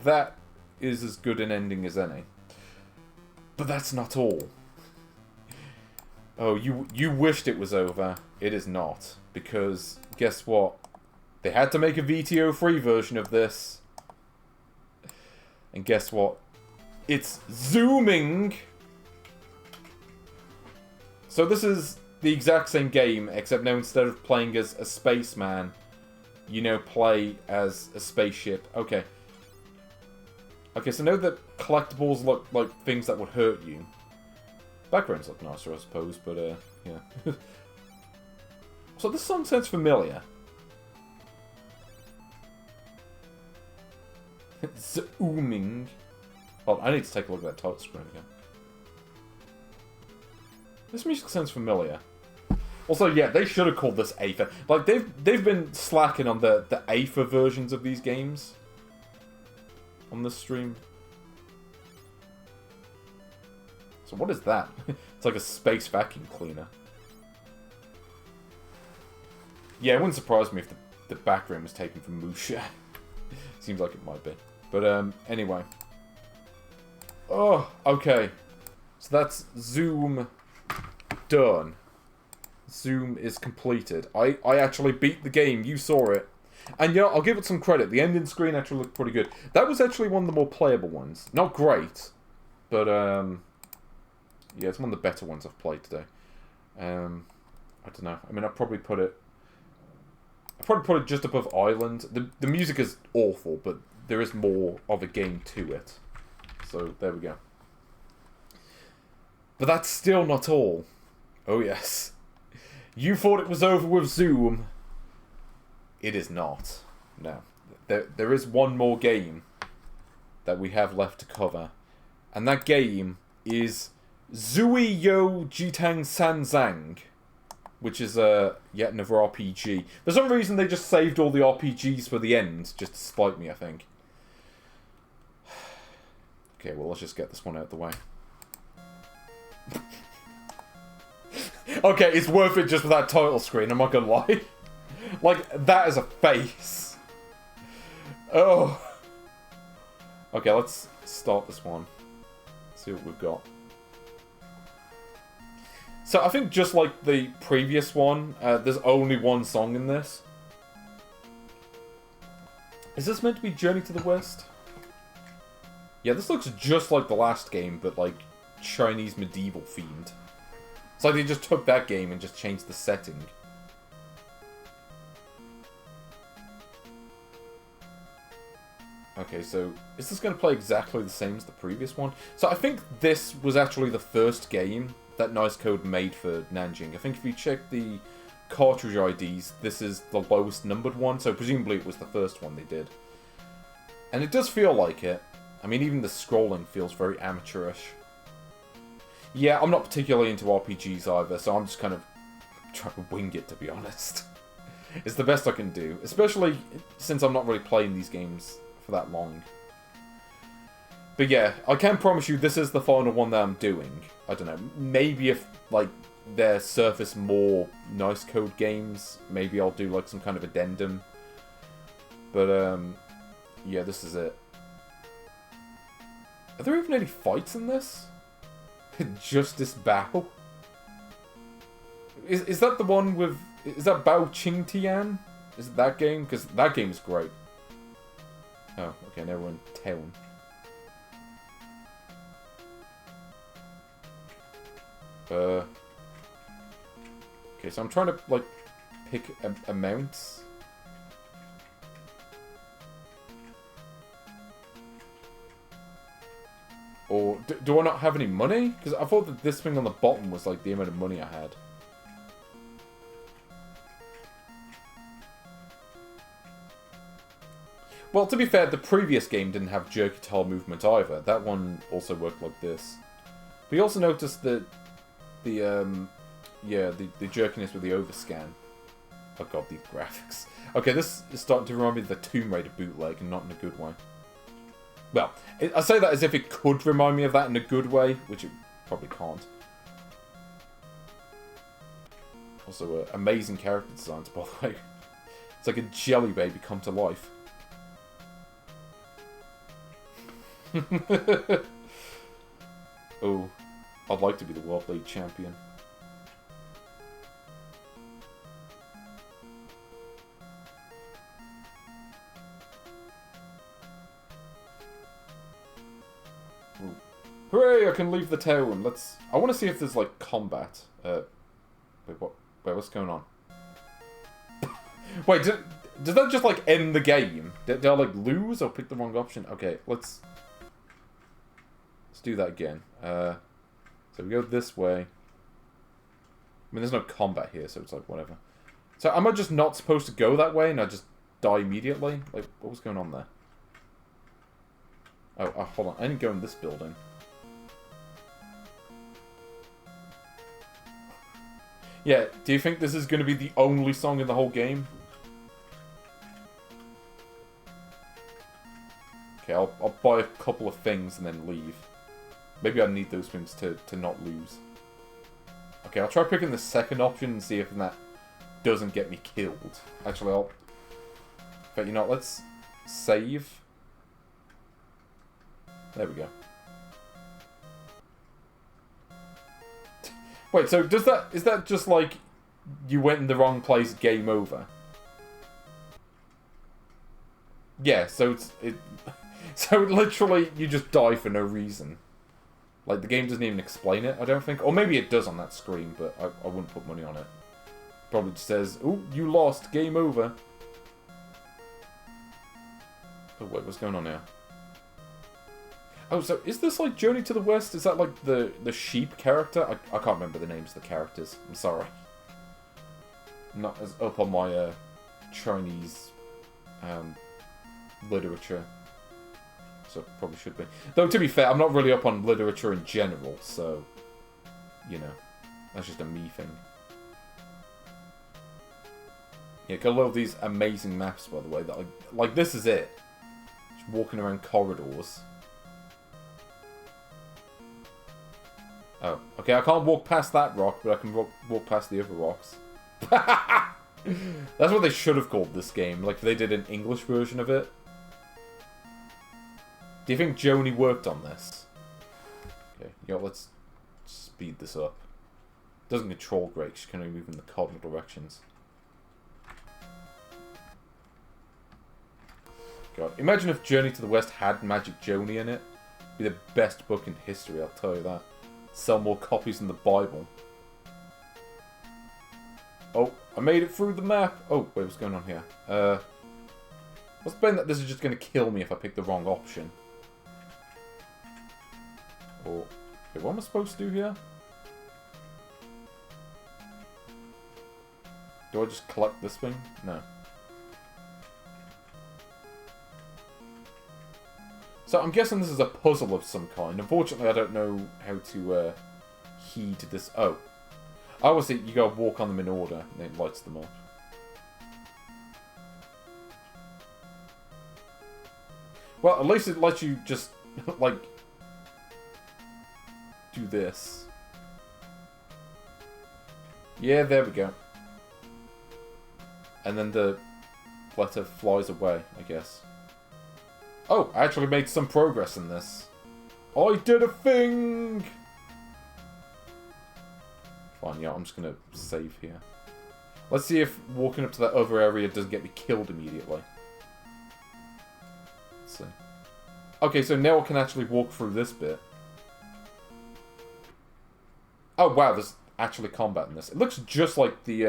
That is as good an ending as any. But that's not all. Oh, you wished it was over. It is not. Because, guess what? They had to make a VTO-free version of this. And guess what? It's zooming! So this is the exact same game, except now instead of playing as a spaceman, you now play as a spaceship. Okay. Okay, so now that collectibles look like things that would hurt you. Backgrounds look nicer, I suppose, but, yeah. So this song sounds familiar. Zooming. Oh, I need to take a look at that title screen again. This music sounds familiar. Also, yeah, they should have called this Aether. Like, they've been slacking on the Aether versions of these games. On this stream. So what is that? It's like a space vacuum cleaner. Yeah, it wouldn't surprise me if the background was taken from Musha. Seems like it might be. But, anyway. Oh, okay. So that's Zoom done. Zoom is completed. I actually beat the game. You saw it. And, yeah, I'll give it some credit. The ending screen actually looked pretty good. That was actually one of the more playable ones. Not great. But, yeah, it's one of the better ones I've played today. I don't know. I mean, I'd probably put it just above Island. The music is awful, but there is more of a game to it. So, there we go. But that's still not all. Oh, yes. You thought it was over with Zoom. It is not. No. There is one more game that we have left to cover. And that game is whyyyyyyyyy Zang, which is yet another RPG. For some reason, they just saved all the RPGs for the end, just to spite me, I think. Okay, well, let's just get this one out of the way. Okay, it's worth it just for that title screen, I'm not gonna lie. Like, that is a face. Oh. Okay, let's start this one. See what we've got. So, I think just like the previous one, there's only one song in this. Is this meant to be Journey to the West? Yeah, this looks just like the last game, but like Chinese medieval themed. It's like they just took that game and just changed the setting. Okay, so is this going to play exactly the same as the previous one? So I think this was actually the first game that Nice Code made for Nanjing. I think if you check the cartridge IDs, this is the lowest numbered one, so presumably it was the first one they did. And it does feel like it. I mean, even the scrolling feels very amateurish. Yeah, I'm not particularly into RPGs either, so I'm just kind of trying to wing it, to be honest. It's the best I can do, especially since I'm not really playing these games for that long. But yeah, I can promise you this is the final one that I'm doing. I don't know, maybe if, like, there surface more Nice Code games, maybe I'll do, like, some kind of addendum. But, yeah, this is it. Are there even any fights in this? Justice Bao? Is that the one with... Is that Bao Qing Tian? Is it that game? Because that game is great. Oh, okay, now we're in town. Okay, so I'm trying to, like, pick a mount. Or, do I not have any money? Because I thought that this thing on the bottom was, like, the amount of money I had. Well, to be fair, the previous game didn't have jerky tile movement either. That one also worked like this. But you also noticed that the jerkiness with the overscan. Oh god, these graphics. Okay, this is starting to remind me of the Tomb Raider bootleg, and not in a good way. Well, I say that as if it could remind me of that in a good way, which it probably can't. Also, amazing character designs, by the way. It's like a jelly baby come to life. Oh, I'd like to be the World League champion. Ooh. Hooray! I can leave the town. I want to see if there's like combat. Wait, what? Wait, what's going on? Wait, does that just like end the game? Did I like lose or pick the wrong option? Okay, let's do that again. So we go this way. I mean, there's no combat here, so it's like whatever. So am I just not supposed to go that way and I just die immediately? Like, what was going on there? Oh, hold on. I didn't go in this building. Yeah, do you think this is going to be the only song in the whole game? Okay, I'll buy a couple of things and then leave. Maybe I need those things to not lose. Okay, I'll try picking the second option and see if that doesn't get me killed. Actually, but you know, let's save. There we go. Wait, so is that just like you went in the wrong place, game over? Yeah, so so literally you just die for no reason. Like the game doesn't even explain it, I don't think. Or maybe it does on that screen, but I wouldn't put money on it. Probably just says, "Oh, you lost, game over." Oh wait, what's going on here? Oh, so is this like Journey to the West? Is that like the sheep character? I can't remember the names of the characters. I'm sorry. I'm not as up on my Chinese literature. So probably should be. Though to be fair, I'm not really up on literature in general, so you know, that's just a me thing. Yeah, got a lot of these amazing maps, by the way. That like this is it. Just walking around corridors. Oh, okay, I can't walk past that rock, but I can walk past the other rocks. That's what they should have called this game, like if they did an English version of it. Do you think Joni worked on this? Okay, let's speed this up. Doesn't control great, she can only move in the cardinal directions. God, imagine if Journey to the West had Magic Joni in it. It'd be the best book in history, I'll tell you that. Sell more copies than the Bible. Oh, I made it through the map. Oh, wait, what's going on here? What's the bet that this is just going to kill me if I pick the wrong option? Or, wait, what am I supposed to do here? Do I just collect this thing? No. So I'm guessing this is a puzzle of some kind. Unfortunately, I don't know how to heed this. Oh. I always think you gotta walk on them in order, and then it lights them up. Well, at least it lets you just, like, do this. Yeah, there we go. And then the letter flies away, I guess. Oh, I actually made some progress in this. I did a thing! Fine, yeah, I'm just gonna save here. Let's see if walking up to that other area doesn't get me killed immediately. Let's see. Okay, so now I can actually walk through this bit. Oh, wow, there's actually combat in this. It looks just like the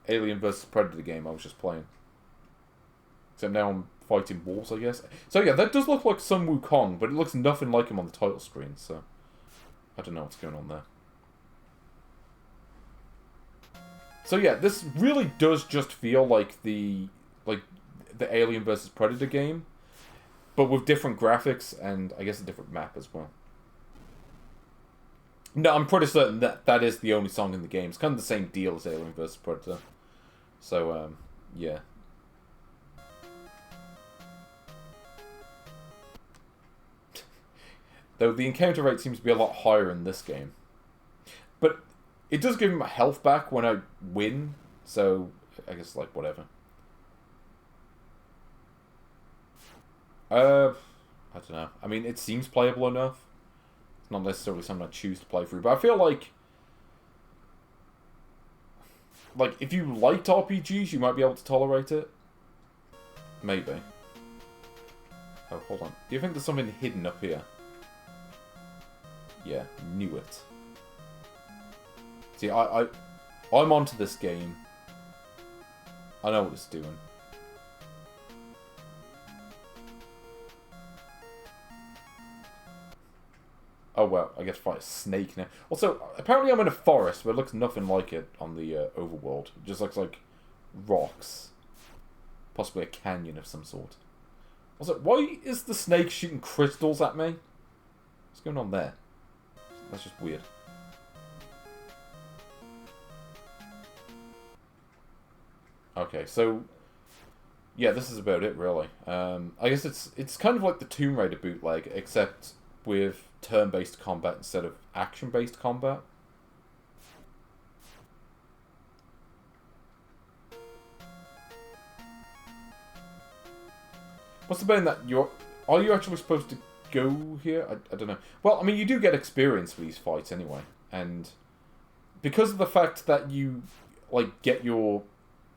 Alien vs. Predator game I was just playing. Except now I'm fighting wolves, I guess. So yeah, that does look like Sun Wukong, but it looks nothing like him on the title screen, so I don't know what's going on there. So yeah, this really does just feel like the Alien vs. Predator game. but with different graphics and I guess a different map as well. No, I'm pretty certain that that is the only song in the game. It's kind of the same deal as Alien vs. Predator. So, yeah. Though the encounter rate seems to be a lot higher in this game. But it does give me my health back when I win, so I guess, like, whatever. I don't know. I mean, it seems playable enough. It's not necessarily something I choose to play through, but I feel like if you liked RPGs, you might be able to tolerate it. Maybe. Oh, hold on. Do you think there's something hidden up here? Yeah, knew it. See, I'm onto this game. I know what it's doing. Oh well, I guess fight a snake now. Also, apparently I'm in a forest, but it looks nothing like it on the overworld. It just looks like rocks. Possibly a canyon of some sort. Also, why is the snake shooting crystals at me? What's going on there? That's just weird. Okay, so yeah, this is about it really. I guess it's kind of like the Tomb Raider bootleg, except with turn-based combat instead of action-based combat. What's the bit in that are you actually supposed to go here? I don't know. Well, I mean, you do get experience for these fights anyway, and because of the fact that you like get your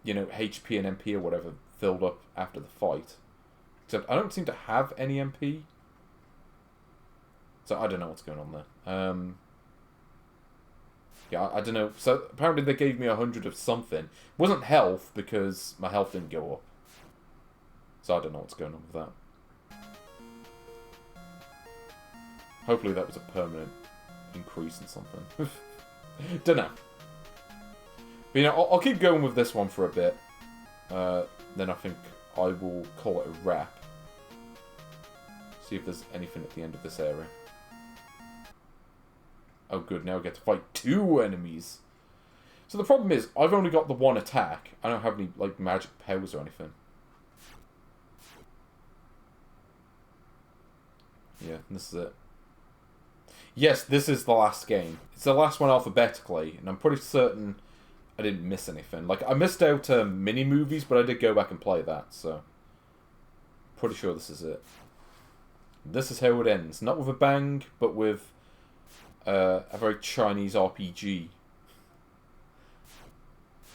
HP and MP or whatever filled up after the fight. Except I don't seem to have any MP. So I don't know what's going on there. Yeah, I don't know. So apparently they gave me 100 of something. It wasn't health because my health didn't go up. So I don't know what's going on with that. Hopefully that was a permanent increase in something. Don't know. But I'll keep going with this one for a bit. Then I think I will call it a wrap. See if there's anything at the end of this area. Oh good, now I get to fight 2 enemies. So the problem is, I've only got the 1 attack. I don't have any like magic powers or anything. Yeah, this is it. Yes, this is the last game. It's the last one alphabetically, and I'm pretty certain I didn't miss anything. Like, I missed out mini-movies, but I did go back and play that, so pretty sure this is it. This is how it ends. Not with a bang, but with a very Chinese RPG.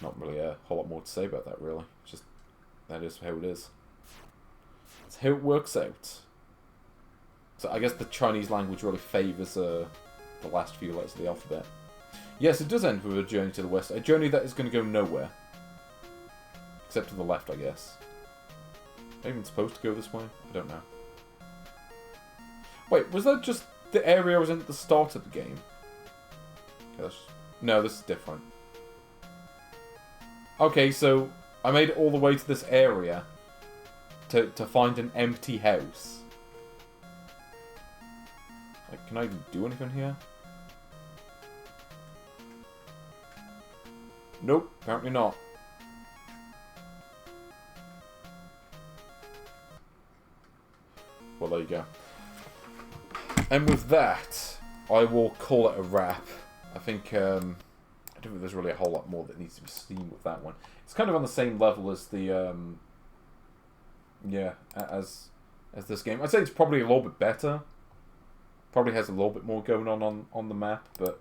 Not really a whole lot more to say about that, really. Just, that is how it is. That's how it works out. So I guess the Chinese language really favours the last few letters of the alphabet. Yes, it does end with a journey to the west. A journey that is going to go nowhere. Except to the left, I guess. Am I even supposed to go this way? I don't know. Wait, was that just the area I was in at the start of the game? Okay, no, this is different. Okay, so I made it all the way to this area to find an empty house. Like, can I even do anything here? Nope, apparently not. Well, there you go. And with that, I will call it a wrap. I think, I don't think there's really a whole lot more that needs to be seen with that one. It's kind of on the same level as the, yeah, as this game. I'd say it's probably a little bit better. Probably has a little bit more going on the map, but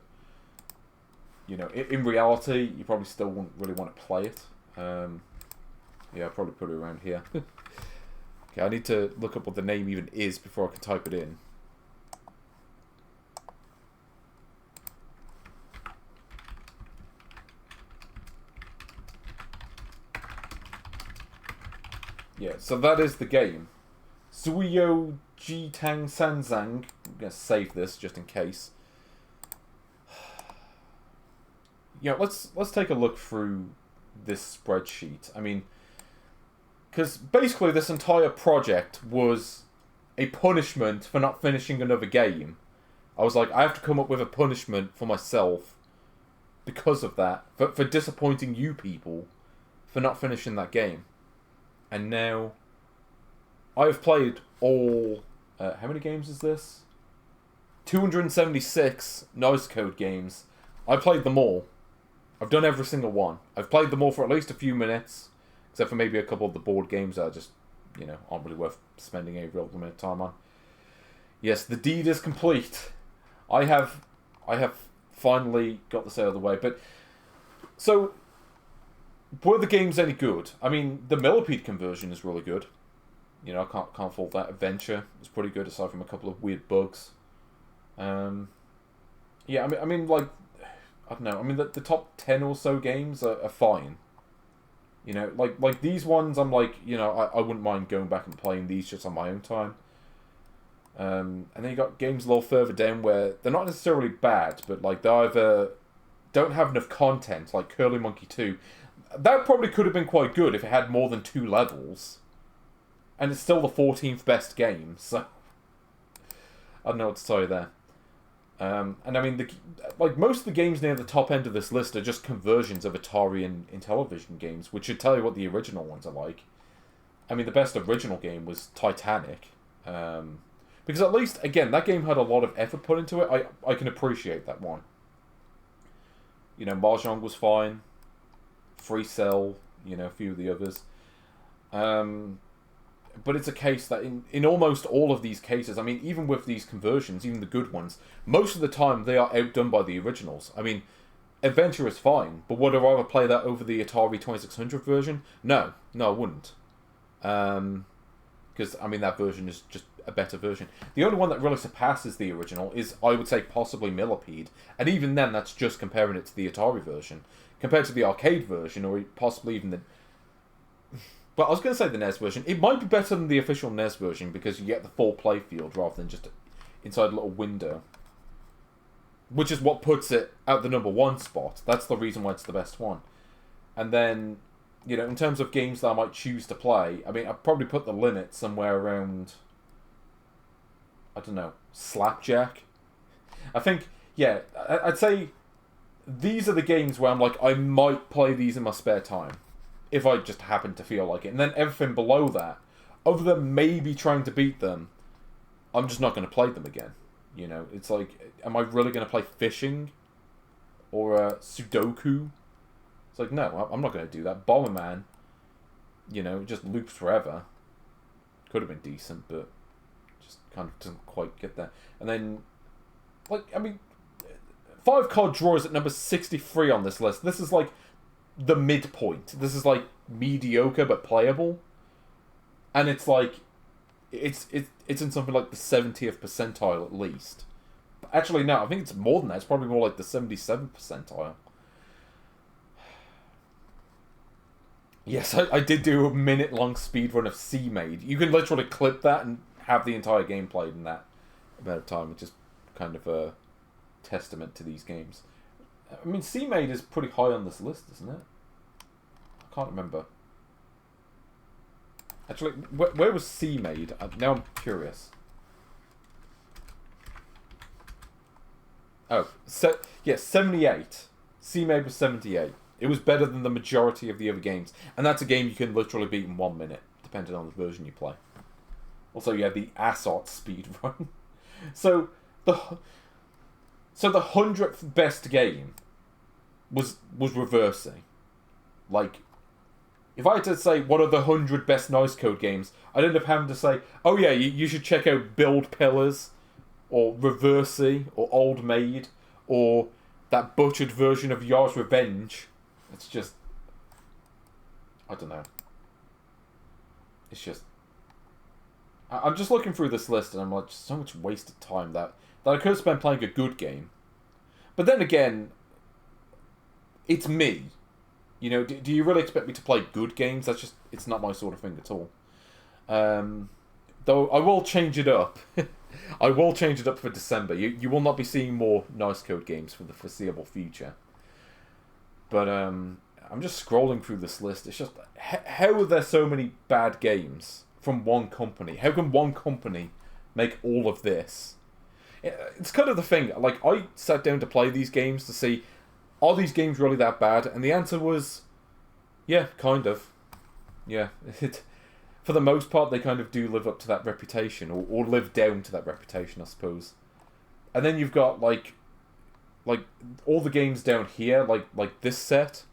in reality, you probably still wouldn't really want to play it. Yeah, I'll probably put it around here. Okay, I need to look up what the name even is before I can type it in. Yeah, so that is the game. Whyyyyyyy Tang Zang. I'm going to save this just in case. Yeah, let's take a look through this spreadsheet. I mean, because basically this entire project was a punishment for not finishing another game. I was like, I have to come up with a punishment for myself because of that, for disappointing you people for not finishing that game. And now I've played all... how many games is this? 276 Noise Code games. I played them all. I've done every single one. I've played them all for at least a few minutes, except for maybe a couple of the board games that are just, you know, aren't really worth spending a real amount of time on. Yes, the deed is complete. I have finally got this out of the way. But so, were the games any good? I mean, the millipede conversion is really good. You know, I can't fault that. Adventure is pretty good, aside from a couple of weird bugs. Yeah, I mean, like, I don't know. I mean, the top 10 or so games are fine. You know, like these ones, I'm like, you know, I wouldn't mind going back and playing these just on my own time. And then you got games a little further down where they're not necessarily bad, but like they either don't have enough content, like Curly Monkey 2. That probably could have been quite good if it had more than 2 levels. And it's still the 14th best game, so I don't know what to tell you there. And I mean, like most of the games near the top end of this list are just conversions of Atari and Intellivision games, which should tell you what the original ones are like. I mean, the best original game was Titanic. Because at least, again, that game had a lot of effort put into it. I can appreciate that one. You know, Mahjong was fine. Free Cell, you know, a few of the others. But it's a case that in almost all of these cases, I mean, even with these conversions, even the good ones, most of the time they are outdone by the originals. I mean, Adventure is fine, but would I rather play that over the Atari 2600 version? No, I wouldn't. Because, I mean, that version is just a better version. The only one that really surpasses the original is, I would say, possibly Millipede. And even then, that's just comparing it to the Atari version. Compared to the arcade version, or possibly even the... But I was going to say the NES version. It might be better than the official NES version because you get the full playfield rather than just inside a little window. Which is what puts it at the #1 spot. That's the reason why it's the best one. And then, you know, in terms of games that I might choose to play, I mean, I'd probably put the limit somewhere around, I don't know, Slapjack. I think, yeah, I'd say these are the games where I'm like, I might play these in my spare time. If I just happen to feel like it. And then everything below that, other than maybe trying to beat them, I'm just not going to play them again. You know, it's like, am I really going to play Fishing? Or Sudoku? It's like, no, I'm not going to do that. Bomberman, you know, just loops forever. Could have been decent, but just kind of doesn't quite get there. And then, like, I mean, 5 Card Draw is at number 63 on this list. This is like the midpoint. This is like mediocre but playable, and it's like it's in something like the 70th percentile at least. But actually, no, I think it's more than that. It's probably more like the 77th percentile. Yes, I did do a minute-long speedrun of C-Made. You can literally clip that and have the entire game played in that amount of time, which is kind of a testament to these games. I mean, C-Made is pretty high on this list, isn't it? I can't remember. Actually, where was C-Made? Now I'm curious. Oh, yeah, 78. C-Made was 78. It was better than the majority of the other games. And that's a game you can literally beat in 1 minute, depending on the version you play. Also, you have the Assot speedrun. So the 100th best game was reversing. Like, if I had to say what are the 100 best Noise Code games, I'd end up having to say, oh yeah, you should check out Build Pillars, or Reversey, or Old Maid, or that butchered version of Yars Revenge. It's just, I don't know. It's just, I'm just looking through this list and I'm like, so much wasted time that I could have spent playing a good game. But then again, it's me. You know, do you really expect me to play good games? That's just, it's not my sort of thing at all. Though I will change it up. I will change it up for December. You will not be seeing more Nice Code games for the foreseeable future. But I'm just scrolling through this list. It's just, how are there so many bad games from one company? How can one company make all of this. It's kind of the thing, like, I sat down to play these games to see, are these games really that bad? And the answer was, yeah, kind of. Yeah, for the most part, they kind of do live up to that reputation, or live down to that reputation, I suppose. And then you've got, like all the games down here, like this set.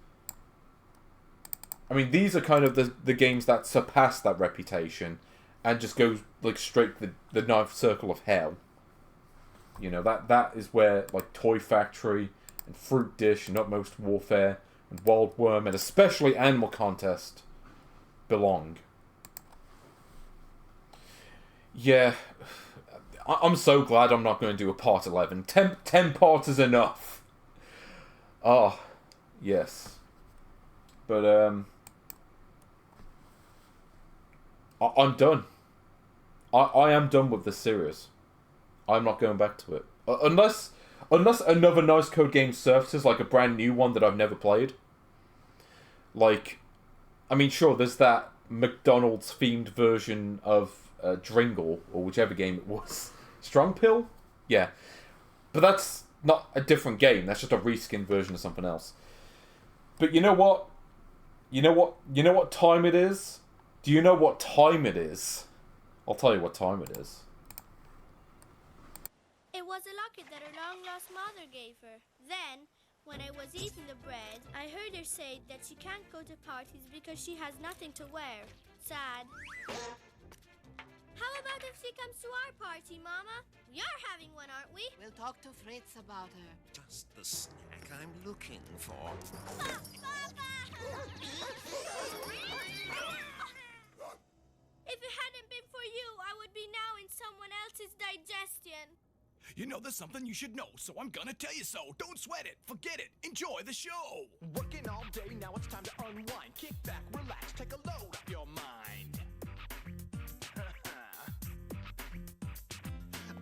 I mean, these are kind of the games that surpass that reputation, and just go, like, straight to the ninth circle of hell. You know, that is where, like, Toy Factory, and Fruit Dish, and Utmost Warfare, and Wild Worm, and especially Animal Contest belong. Yeah, I'm so glad I'm not going to do a part 11. 10 parts is enough. Oh, yes. But, I'm done. I am done with this series. I'm not going back to it. Unless another nice code game surfaces, like a brand new one that I've never played. Like, I mean, sure, there's that McDonald's themed version of Dringle, or whichever game it was. Strong Pill? Yeah. But that's not a different game, that's just a reskin version of something else. But you know what? You know what time it is? Do you know what time it is? I'll tell you what time it is. It was a locket that her long-lost mother gave her. Then, when I was eating the bread, I heard her say that she can't go to parties because she has nothing to wear. Sad. How about if she comes to our party, Mama? You're having one, aren't we? We'll talk to Fritz about her. Just the snack I'm looking for. If it hadn't been for you, I would be now in someone else's digestion. You know there's something you should know, so I'm gonna tell you so. Don't sweat it, forget it, enjoy the show. Working all day, now it's time to unwind. Kick back, relax, take a load off your mind.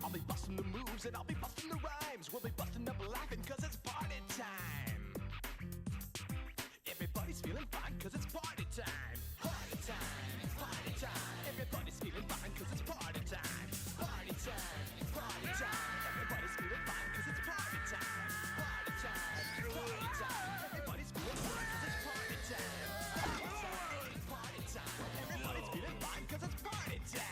I'll be busting the moves and I'll be busting the rhymes. We'll be busting up laughing cause it's party time. Everybody's feeling fine cause it's party time. Party time, party time. Everybody's feeling fine cause it's party time. Party time, party time. Everybody's feeling fine cause it's party time. Party time, party time. Everybody's feeling fine cause it's party time. Party time, party time. Everybody's feeling fine cause it's party time.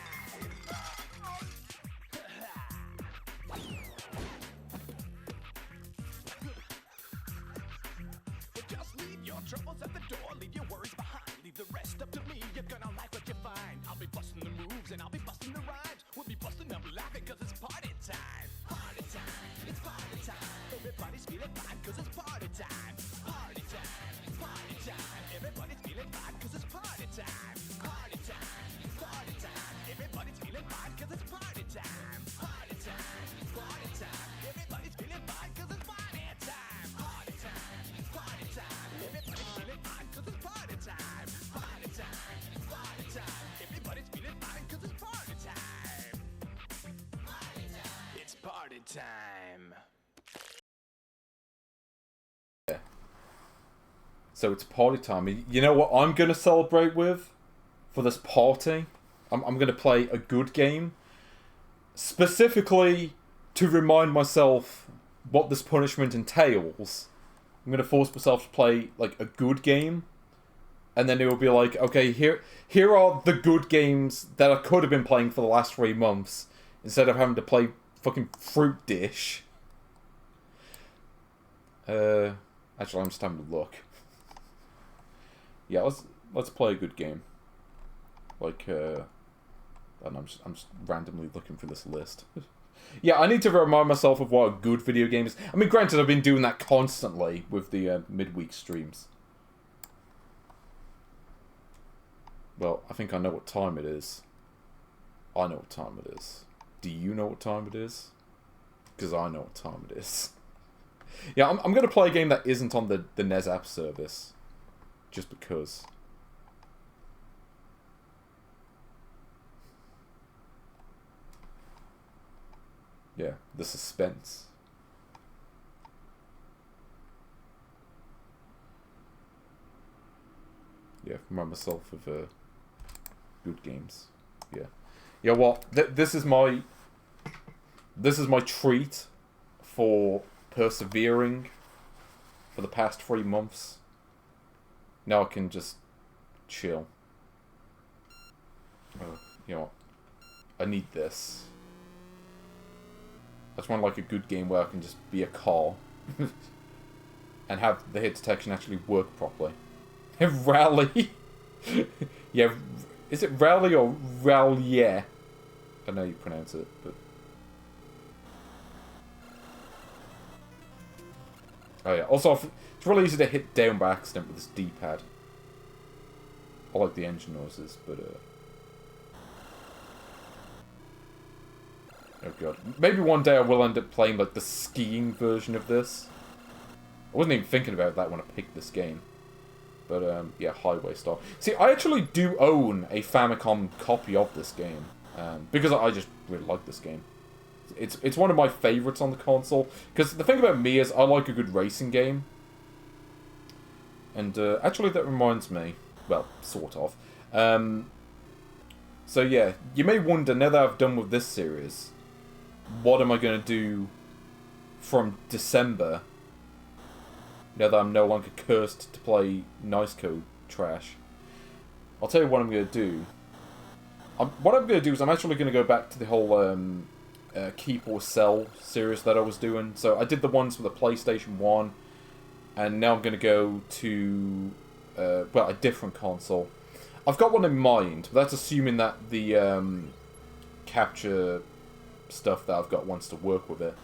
Just leave your troubles at the door, leave your worries behind, leave the rest up to me, you're gonna like what you find. I'll be busting the moves and I'll be busting the rhymes, we'll be busting up laughing cause it's party time. Party time, it's party time, everybody's feeling fine cause it's party time. Party time, party time, everybody's feeling fine cause it's party time. Party time, party time, everybody's feeling fine cause it's party time. Party time, party time, everybody's feeling fine cause it's party time. Party time, party time, everybody's feeling fine cause it's party time. Party time, party time, everybody's feeling fine cause it's party time. Party time. It's party time. So it's party time. You know what I'm going to celebrate with for this party? I'm going to play a good game. Specifically to remind myself what this punishment entails. I'm going to force myself to play, like, a good game. And then it will be like, okay, here are the good games that I could have been playing for the last 3 months. Instead of having to play fucking Fruit Dish. Actually, I'm just having to look. Yeah, let's play a good game. Like, and I'm just randomly looking for this list. Yeah, I need to remind myself of what a good video game is. I mean, granted, I've been doing that constantly with the midweek streams. Well, I think I know what time it is. I know what time it is. Do you know what time it is? Because I know what time it is. Yeah, I'm going to play a game that isn't on the NES app service. Just because. Yeah, the suspense. Yeah, remind myself of good games. Yeah. Yeah, well, this is my this is my treat for persevering for the past 3 months. Now I can just chill. Oh, you know what? I need this. I just want like a good game where I can just be a car. And have the hit detection actually work properly. Rally? Yeah, is it rally or rallier? I know you pronounce it, but... Oh yeah, also, it's really easy to hit down by accident with this D-pad. I like the engine noises, but... Oh god. Maybe one day I will end up playing, like, the skiing version of this. I wasn't even thinking about that when I picked this game. But, yeah, highway style. See, I actually do own a Famicom copy of this game. Because I just really like this game. It's one of my favourites on the console. Because the thing about me is I like a good racing game. And, actually that reminds me. Well, sort of. So, yeah. You may wonder, now that I've done with this series, what am I going to do from December? Now that I'm no longer cursed to play nice code trash. I'll tell you what I'm going to do. What I'm going to do is I'm actually going to go back to the whole Keep or Sell series that I was doing. So I did the ones for the PlayStation 1. And now I'm going to go to, well, a different console. I've got one in mind, but that's assuming that the capture stuff that I've got wants to work with it.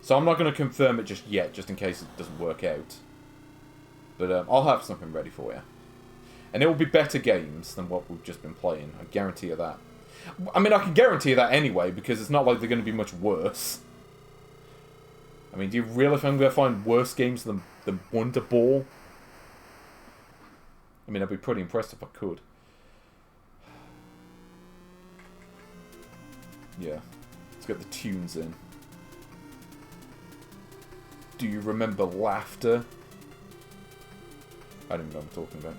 So I'm not going to confirm it just yet, just in case it doesn't work out. But I'll have something ready for you. And it will be better games than what we've just been playing. I guarantee you that. I mean, I can guarantee you that anyway, because it's not like they're going to be much worse. I mean, do you really think I'm going to find worse games than Wonder Ball? I mean, I'd be pretty impressed if I could. Yeah. Let's get the tunes in. Do you remember laughter? I don't even know what I'm talking about.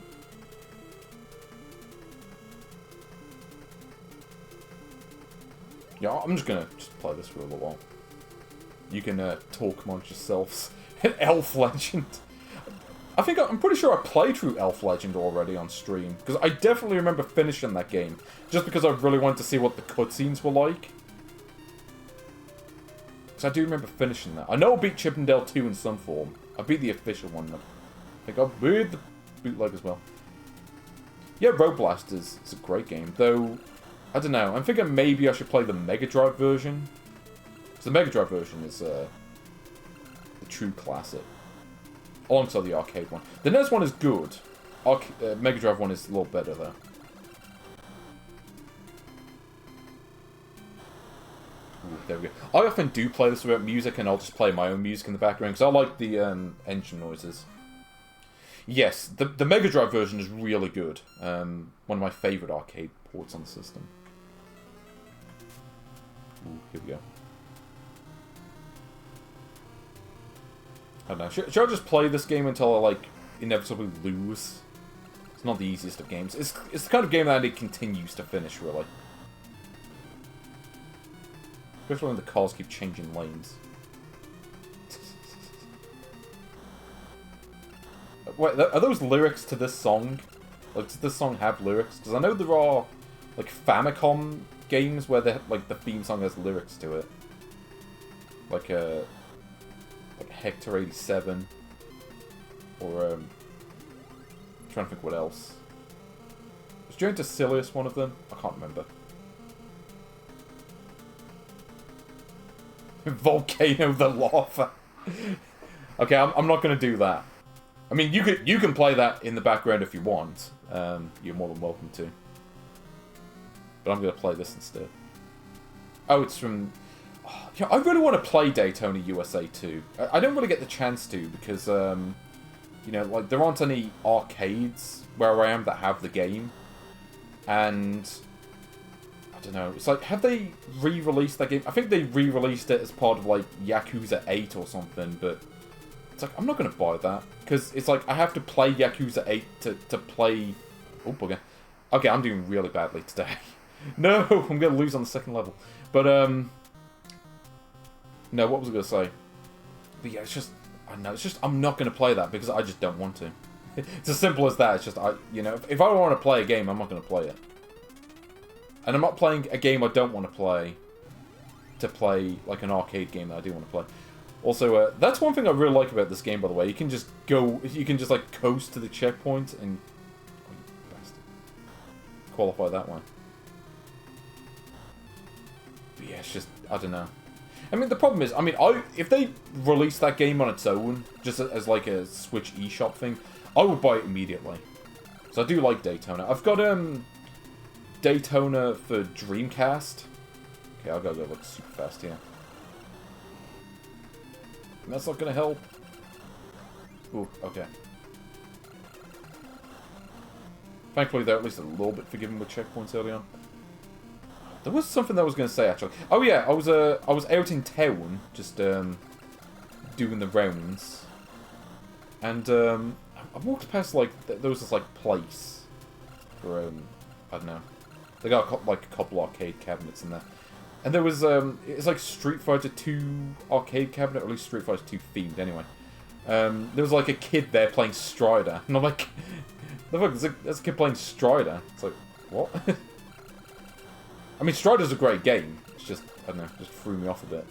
Yeah, I'm just gonna play this for a little while. You can talk amongst yourselves. Elf Legend. I'm pretty sure I played through Elf Legend already on stream. Because I definitely remember finishing that game. Just because I really wanted to see what the cutscenes were like. Because I do remember finishing that. I know I beat Chippendale 2 in some form. I beat the official one. I think I beat the bootleg as well. Yeah, Road Blasters is a great game. Though, I don't know. I'm thinking maybe I should play the Mega Drive version. Because the Mega Drive version is the true classic. Alongside the arcade one. The NES one is good. Mega Drive one is a little better though. Ooh, there we go. I often do play this without music, and I'll just play my own music in the background, because I like the engine noises. Yes, the Mega Drive version is really good. One of my favourite arcade ports on the system. Ooh, here we go. I don't know. Should I just play this game until I, like, inevitably lose? It's not the easiest of games. It's the kind of game that it continues to finish, really. Especially when the cars keep changing lanes. Wait, are those lyrics to this song? Like, does this song have lyrics? Because I know there are, like, Famicom games where the theme song has lyrics to it. Like Hector 87, or I'm trying to think what else. Was Journey to Silius one of them? I can't remember. Volcano the Lava. Okay, I'm not going to do that. I mean, you can play that in the background if you want. You're more than welcome to. But I'm going to play this instead. Oh, it's from... Yeah, I really want to play Daytona USA 2. I don't really get the chance to because, you know, like, there aren't any arcades where I am that have the game. And, I don't know, it's like, have they re-released that game? I think they re-released it as part of, like, Yakuza 8 or something, but it's like, I'm not going to buy that. Because it's like, I have to play Yakuza 8 to play... Oh, bugger. Okay, I'm doing really badly today. No, I'm going to lose on the second level. But, No, what was I going to say? But yeah, it's just... I don't know, it's just... I'm not going to play that because I just don't want to. It's as simple as that. It's just, you know, if I want to play a game, I'm not going to play it. And I'm not playing a game I don't want to play like an arcade game that I do want to play. Also, that's one thing I really like about this game, by the way. You can just like coast to the checkpoint and... Oh, you bastard. Qualify that one. But yeah, it's just, I don't know. I mean, the problem is, I mean, if they released that game on its own, just as like a Switch eShop thing, I would buy it immediately. So I do like Daytona. I've got Daytona for Dreamcast. Okay, I'll go look super fast here. That's not gonna help. Ooh, okay. Thankfully, they're at least a little bit forgiving with checkpoints early on. There was something that I was gonna say actually. Oh yeah, I was out in town just doing the rounds, and I walked past like there was this like place for I don't know. They got like a couple arcade cabinets in there. And there was, it's like Street Fighter 2 arcade cabinet, or at least Street Fighter 2 themed, anyway. There was like a kid there playing Strider, and I'm like, the fuck, there's a kid playing Strider. It's like, what? I mean, Strider's a great game, it's just, I don't know, just threw me off a bit.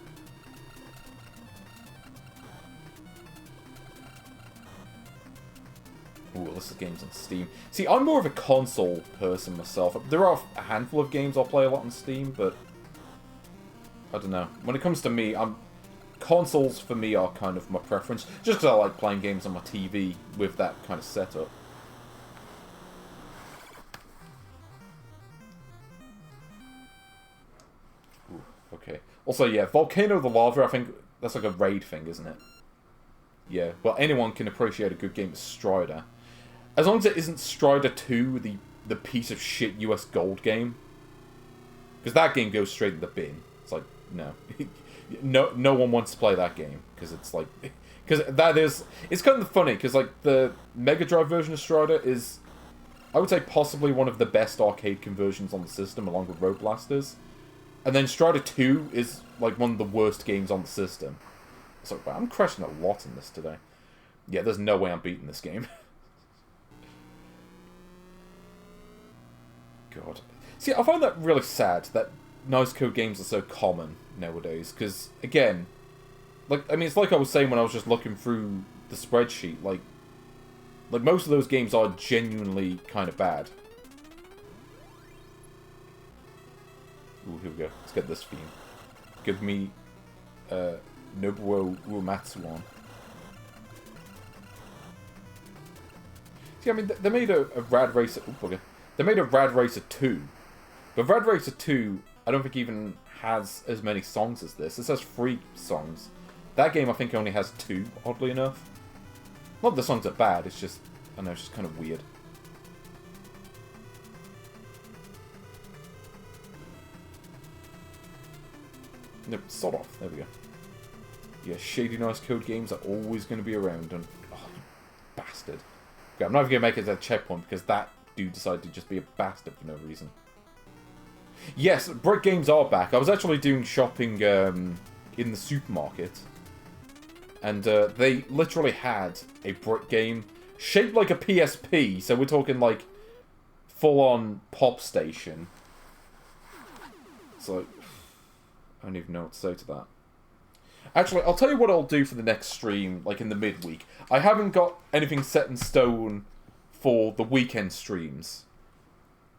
Ooh, this game's on Steam. See, I'm more of a console person myself. There are a handful of games I'll play a lot on Steam, but... I don't know. When it comes to me, consoles for me are kind of my preference. Just because I like playing games on my TV with that kind of setup. Ooh, okay. Also, yeah, Volcano the Lava, I think that's like a raid thing, isn't it? Yeah, well, anyone can appreciate a good game of Strider. As long as it isn't Strider 2, the piece of shit US Gold game. Because that game goes straight in the bin. It's like, no. no one wants to play that game. Because it's like... Because that is... It's kind of funny, because like the Mega Drive version of Strider is... I would say possibly one of the best arcade conversions on the system, along with Road Blasters. And then Strider 2 is like one of the worst games on the system. So wow, I'm crashing a lot in this today. Yeah, there's no way I'm beating this game. God. See, I find that really sad that nice code games are so common nowadays. Because, again, like I mean, it's like I was saying when I was just looking through the spreadsheet. Like most of those games are genuinely kind of bad. Ooh, here we go. Let's get this theme. Give me... Nobuo Uematsu. See, I mean, they made a Rad Racer... Ooh, okay. They made a Rad Racer 2. But Rad Racer 2, I don't think even has as many songs as this. This has 3 songs. That game, I think, only has 2, oddly enough. Not that the songs are bad, it's just... I don't know, it's just kind of weird. No, sod off. There we go. Yeah, shady nice code games are always going to be around, and... Oh, you bastard. Okay, I'm not even going to make it a checkpoint, because that dude decided to just be a bastard for no reason. Yes, brick games are back. I was actually doing shopping in the supermarket, and they literally had a brick game shaped like a PSP, so we're talking like full-on pop station. It's like... I don't even know what to say to that. Actually, I'll tell you what I'll do for the next stream, like in the midweek. I haven't got anything set in stone for the weekend streams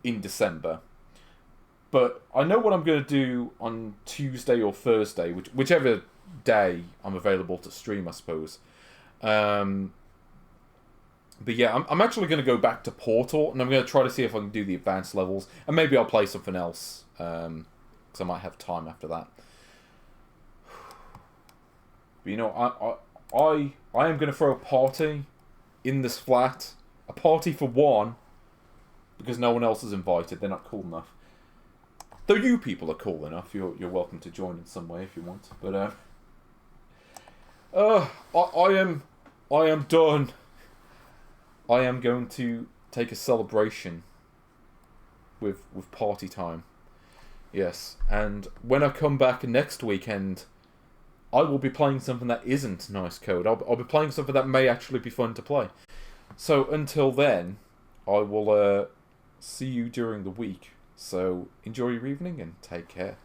in December. But I know what I'm going to do on Tuesday or Thursday, whichever day I'm available to stream, I suppose. But yeah, I'm actually going to go back to Portal, and I'm going to try to see if I can do the advanced levels. And maybe I'll play something else, because I might have time after that. But you know, I am going to throw a party in this flat. A party for one, because no one else is invited. They're not cool enough. Though you people are cool enough. You're welcome to join in some way if you want. But I am done. I am going to take a celebration with party time. Yes, and when I come back next weekend, I will be playing something that isn't nice code. I'll be playing something that may actually be fun to play. So until then, I will see you during the week. So enjoy your evening and take care.